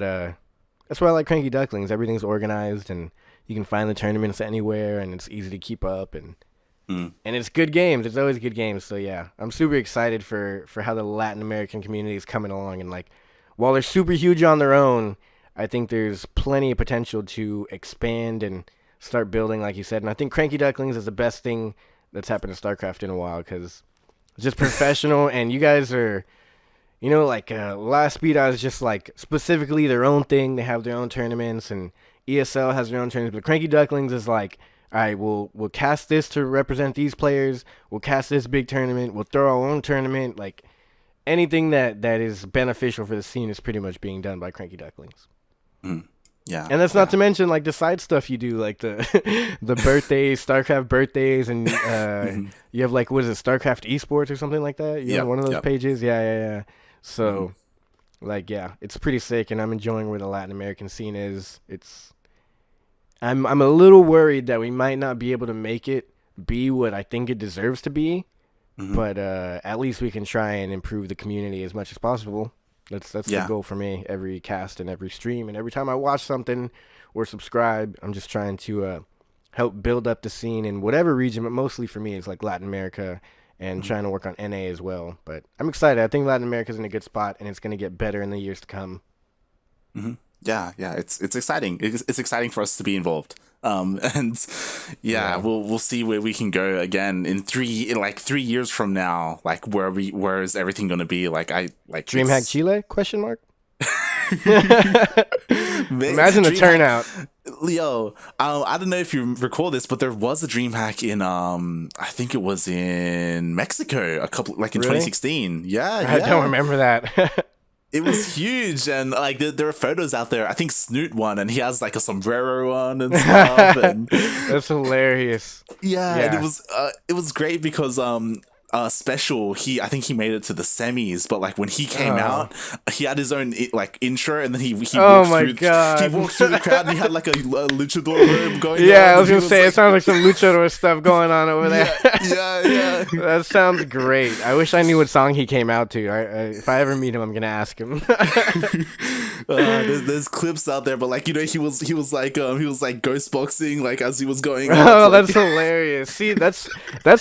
that's why I like Cranky Ducklings. Everything's organized, and you can find the tournaments anywhere, and it's easy to keep up, and it's good games. It's always good games. So yeah, I'm super excited for how the Latin American community is coming along. And like, while they're super huge on their own, I think there's plenty of potential to expand and start building, like you said. And I think Cranky Ducklings is the best thing that's happened to StarCraft in a while, because it's just professional, and you guys are, you know, like La Espira is just like specifically their own thing. They have their own tournaments, and ESL has their own tournaments, but Cranky Ducklings is like, all right, we'll cast this to represent these players. We'll cast this big tournament. We'll throw our own tournament. Like, anything that is beneficial for the scene is pretty much being done by Cranky Ducklings. Yeah. And that's not to mention like the side stuff you do, like the the birthdays, StarCraft birthdays, and you have like, what is it, StarCraft esports or something like that? You have one of those pages? Yeah. So, like, yeah, it's pretty sick, and I'm enjoying where the Latin American scene is. I'm a little worried that we might not be able to make it be what I think it deserves to be, but at least we can try and improve the community as much as possible. That's the goal for me. Every cast and every stream and every time I watch something or subscribe, I'm just trying to help build up the scene in whatever region, but mostly for me it's like Latin America, and trying to work on NA as well. But I'm excited. I think Latin America's in a good spot, and it's going to get better in the years to come. Yeah, it's exciting. It's exciting for us to be involved. And we'll see where we can go again in 3 years from now. Like where is everything going to be? DreamHack Chile? Question mark. Imagine the turnout. Leo, I don't know if you recall this, but there was a DreamHack in I think it was in Mexico in 2016. Yeah, I don't remember that. It was huge, and like there are photos out there. I think Snoot won, and he has like a sombrero on and stuff. And That's hilarious. yeah, and Yeah. it was great because Special, I think he made it to the semis, but like when he came out, he had his own like intro, and then he Oh walked my through God. he walked through the crowd, and he had like a luchador robe going on. Yeah, I was and gonna say like, it sounds like some luchador stuff going on over there. yeah. That sounds great. I wish I knew what song he came out to. If I ever meet him, I'm gonna ask him. There's clips out there, but like he was like ghost boxing like as he was going. Oh, that's hilarious. See, that's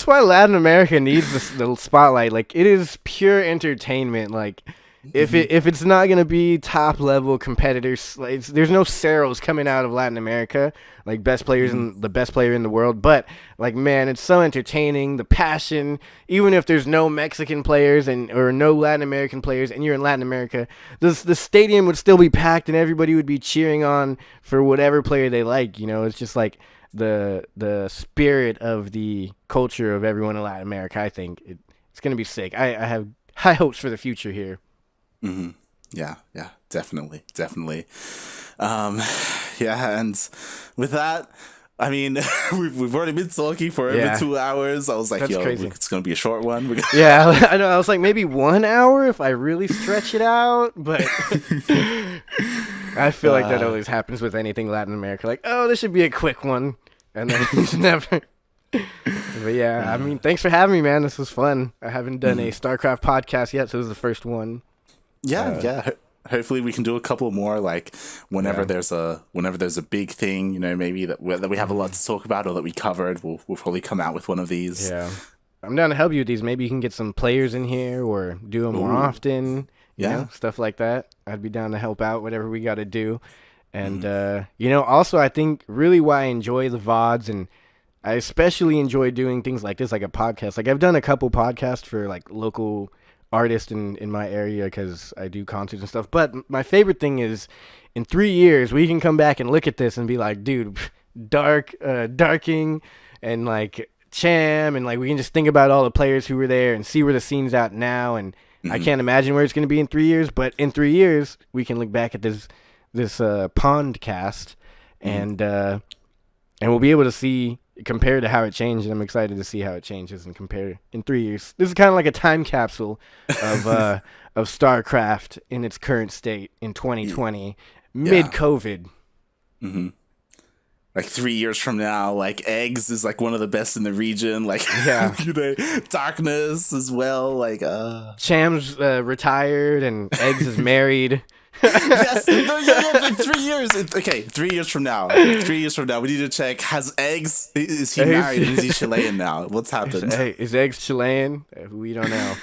why Latin America needs the spotlight. Like, it is pure entertainment. Like, if it's not gonna be top level competitors, like, there's no Ceros coming out of Latin America, like best players and the best player in the world. But like, man, it's so entertaining. The passion, even if there's no Mexican players or no Latin American players, and you're in Latin America, the stadium would still be packed, and everybody would be cheering on for whatever player they like. You know, it's just like the spirit of the culture of everyone in Latin America. I think it's gonna be sick. I have high hopes for the future here. Mm-hmm. Yeah, definitely. Yeah, and with that, I mean, we've already been talking for over 2 hours. I was like, that's crazy. It's gonna be a short one. Yeah, I know. I was like, maybe 1 hour if I really stretch it out, but I feel like that always happens with anything Latin America. Like, oh, this should be a quick one, and then it's never. But yeah, I mean, thanks for having me, man. This was fun. I haven't done a StarCraft podcast yet, so this is the first one. Yeah. Hopefully we can do a couple more, like whenever there's a big thing, you know, maybe that we have a lot to talk about or that we covered. We'll probably come out with one of these. Yeah, I'm down to help you with these. Maybe you can get some players in here or do them more often. You know, stuff like that. I'd be down to help out, whatever we got to do. And you know, also I think really why I enjoy the VODs, and I especially enjoy doing things like this, like a podcast. Like, I've done a couple podcasts for like local artist in my area because I do concerts and stuff. But my favorite thing is in 3 years we can come back and look at this and be like, dude, Darking and like Cham, and like we can just think about all the players who were there and see where the scene's at now. And I can't imagine where it's going to be in 3 years, but in 3 years we can look back at this PondCast and we'll be able to see, compared to how it changed, and I'm excited to see how it changes and compare in 3 years. This is kind of like a time capsule of StarCraft in its current state in 2020, mid-COVID. Mm-hmm. Like 3 years from now, like Eggs is like one of the best in the region. Like, you know, Darkness as well. Like, Cham's retired and Eggs is married. Yes, like 3 years. 3 years from now. 3 years from now, we need to check. Has Eggs? Is he married? Is he Chilean now? What's happened? Is Eggs Chilean? We don't know.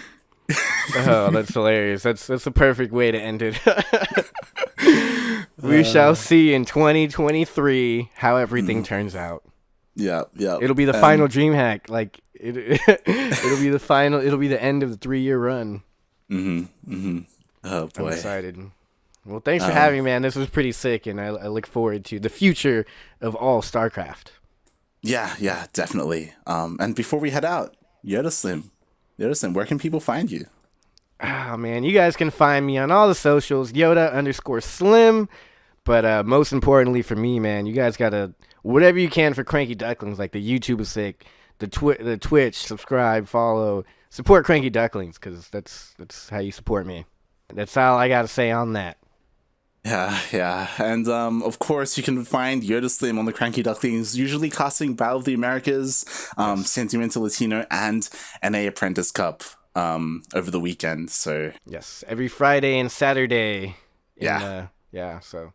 Oh, that's hilarious. That's a perfect way to end it. We shall see in 2023 how everything turns out. Yeah. It'll be the final DreamHack. Like it'll be the final. It'll be the end of the 3-year run. Oh boy, I'm excited. Well, thanks for having me, man. This was pretty sick, and I look forward to the future of all StarCraft. Yeah, definitely. And before we head out, Yodaslim, where can people find you? Oh, man, you guys can find me on all the socials, Yoda_Slim. But most importantly for me, man, you guys gotta, whatever you can for CranKy Ducklings. Like, the YouTube is sick, the Twitch, subscribe, follow, support CranKy Ducklings, because that's how you support me. That's all I gotta say on that. Yeah. And of course, you can find Yodaslim on the CranKy Ducklings, usually casting Battle of the Americas, Sentimental Latino, and NA Apprentice Cup over the weekend. So yes, every Friday and Saturday. So.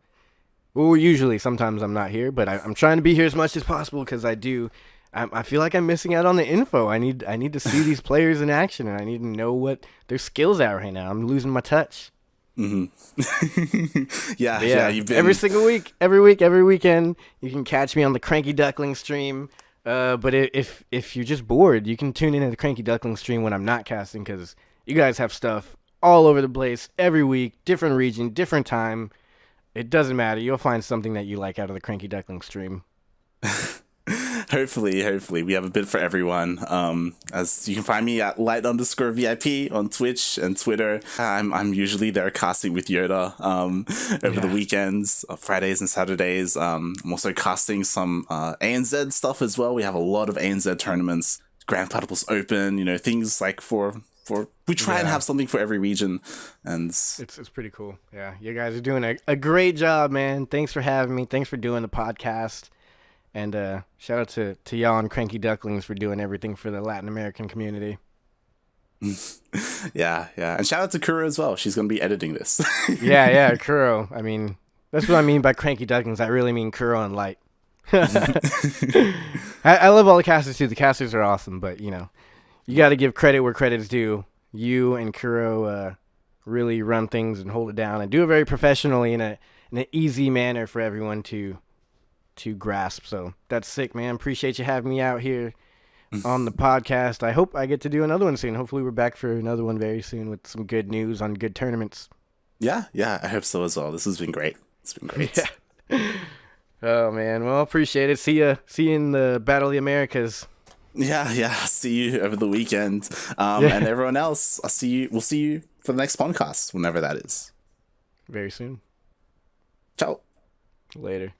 Well, usually, sometimes I'm not here, but I'm trying to be here as much as possible because I feel like I'm missing out on the info. I need to see these players in action, and I need to know what their skills are right now. I'm losing my touch. Mm-hmm. yeah. You've been every single week, every weekend. You can catch me on the CranKy Duckling stream. But if you're just bored, you can tune in at the CranKy Duckling stream when I'm not casting, because you guys have stuff all over the place every week, different region, different time. It doesn't matter. You'll find something that you like out of the CranKy Duckling stream. Hopefully we have a bit for everyone. As you can find me at light_VIP on Twitch and Twitter. I'm usually there casting with Yoda over the weekends, Fridays and Saturdays. I'm also casting some ANZ stuff as well. We have a lot of ANZ tournaments, Grand Platypus Open, you know, things like we try and have something for every region, and it's pretty cool. Yeah, you guys are doing a great job, man. Thanks for having me. Thanks for doing the podcast. And shout out to y'all and CranKy Ducklings for doing everything for the Latin American community. yeah. And shout out to Kuro as well. She's going to be editing this. yeah, Kuro. I mean, that's what I mean by CranKy Ducklings. I really mean Kuro and Light. I love all the casters too. The casters are awesome, but you know, you got to give credit where credit is due. You and Kuro really run things and hold it down and do it very professionally in an easy manner for everyone to grasp. So that's sick, man. Appreciate you having me out here on the podcast. I hope I get to do another one soon. Hopefully we're back for another one very soon with some good news on good tournaments. Yeah, I hope so as well. This has been great. It's been great. Yeah. Oh man, well, appreciate it. See you in the Battle of the Americas. Yeah. See you over the weekend. And everyone else, we'll see you for the next PondCast, whenever that is. Very soon. Ciao. Later.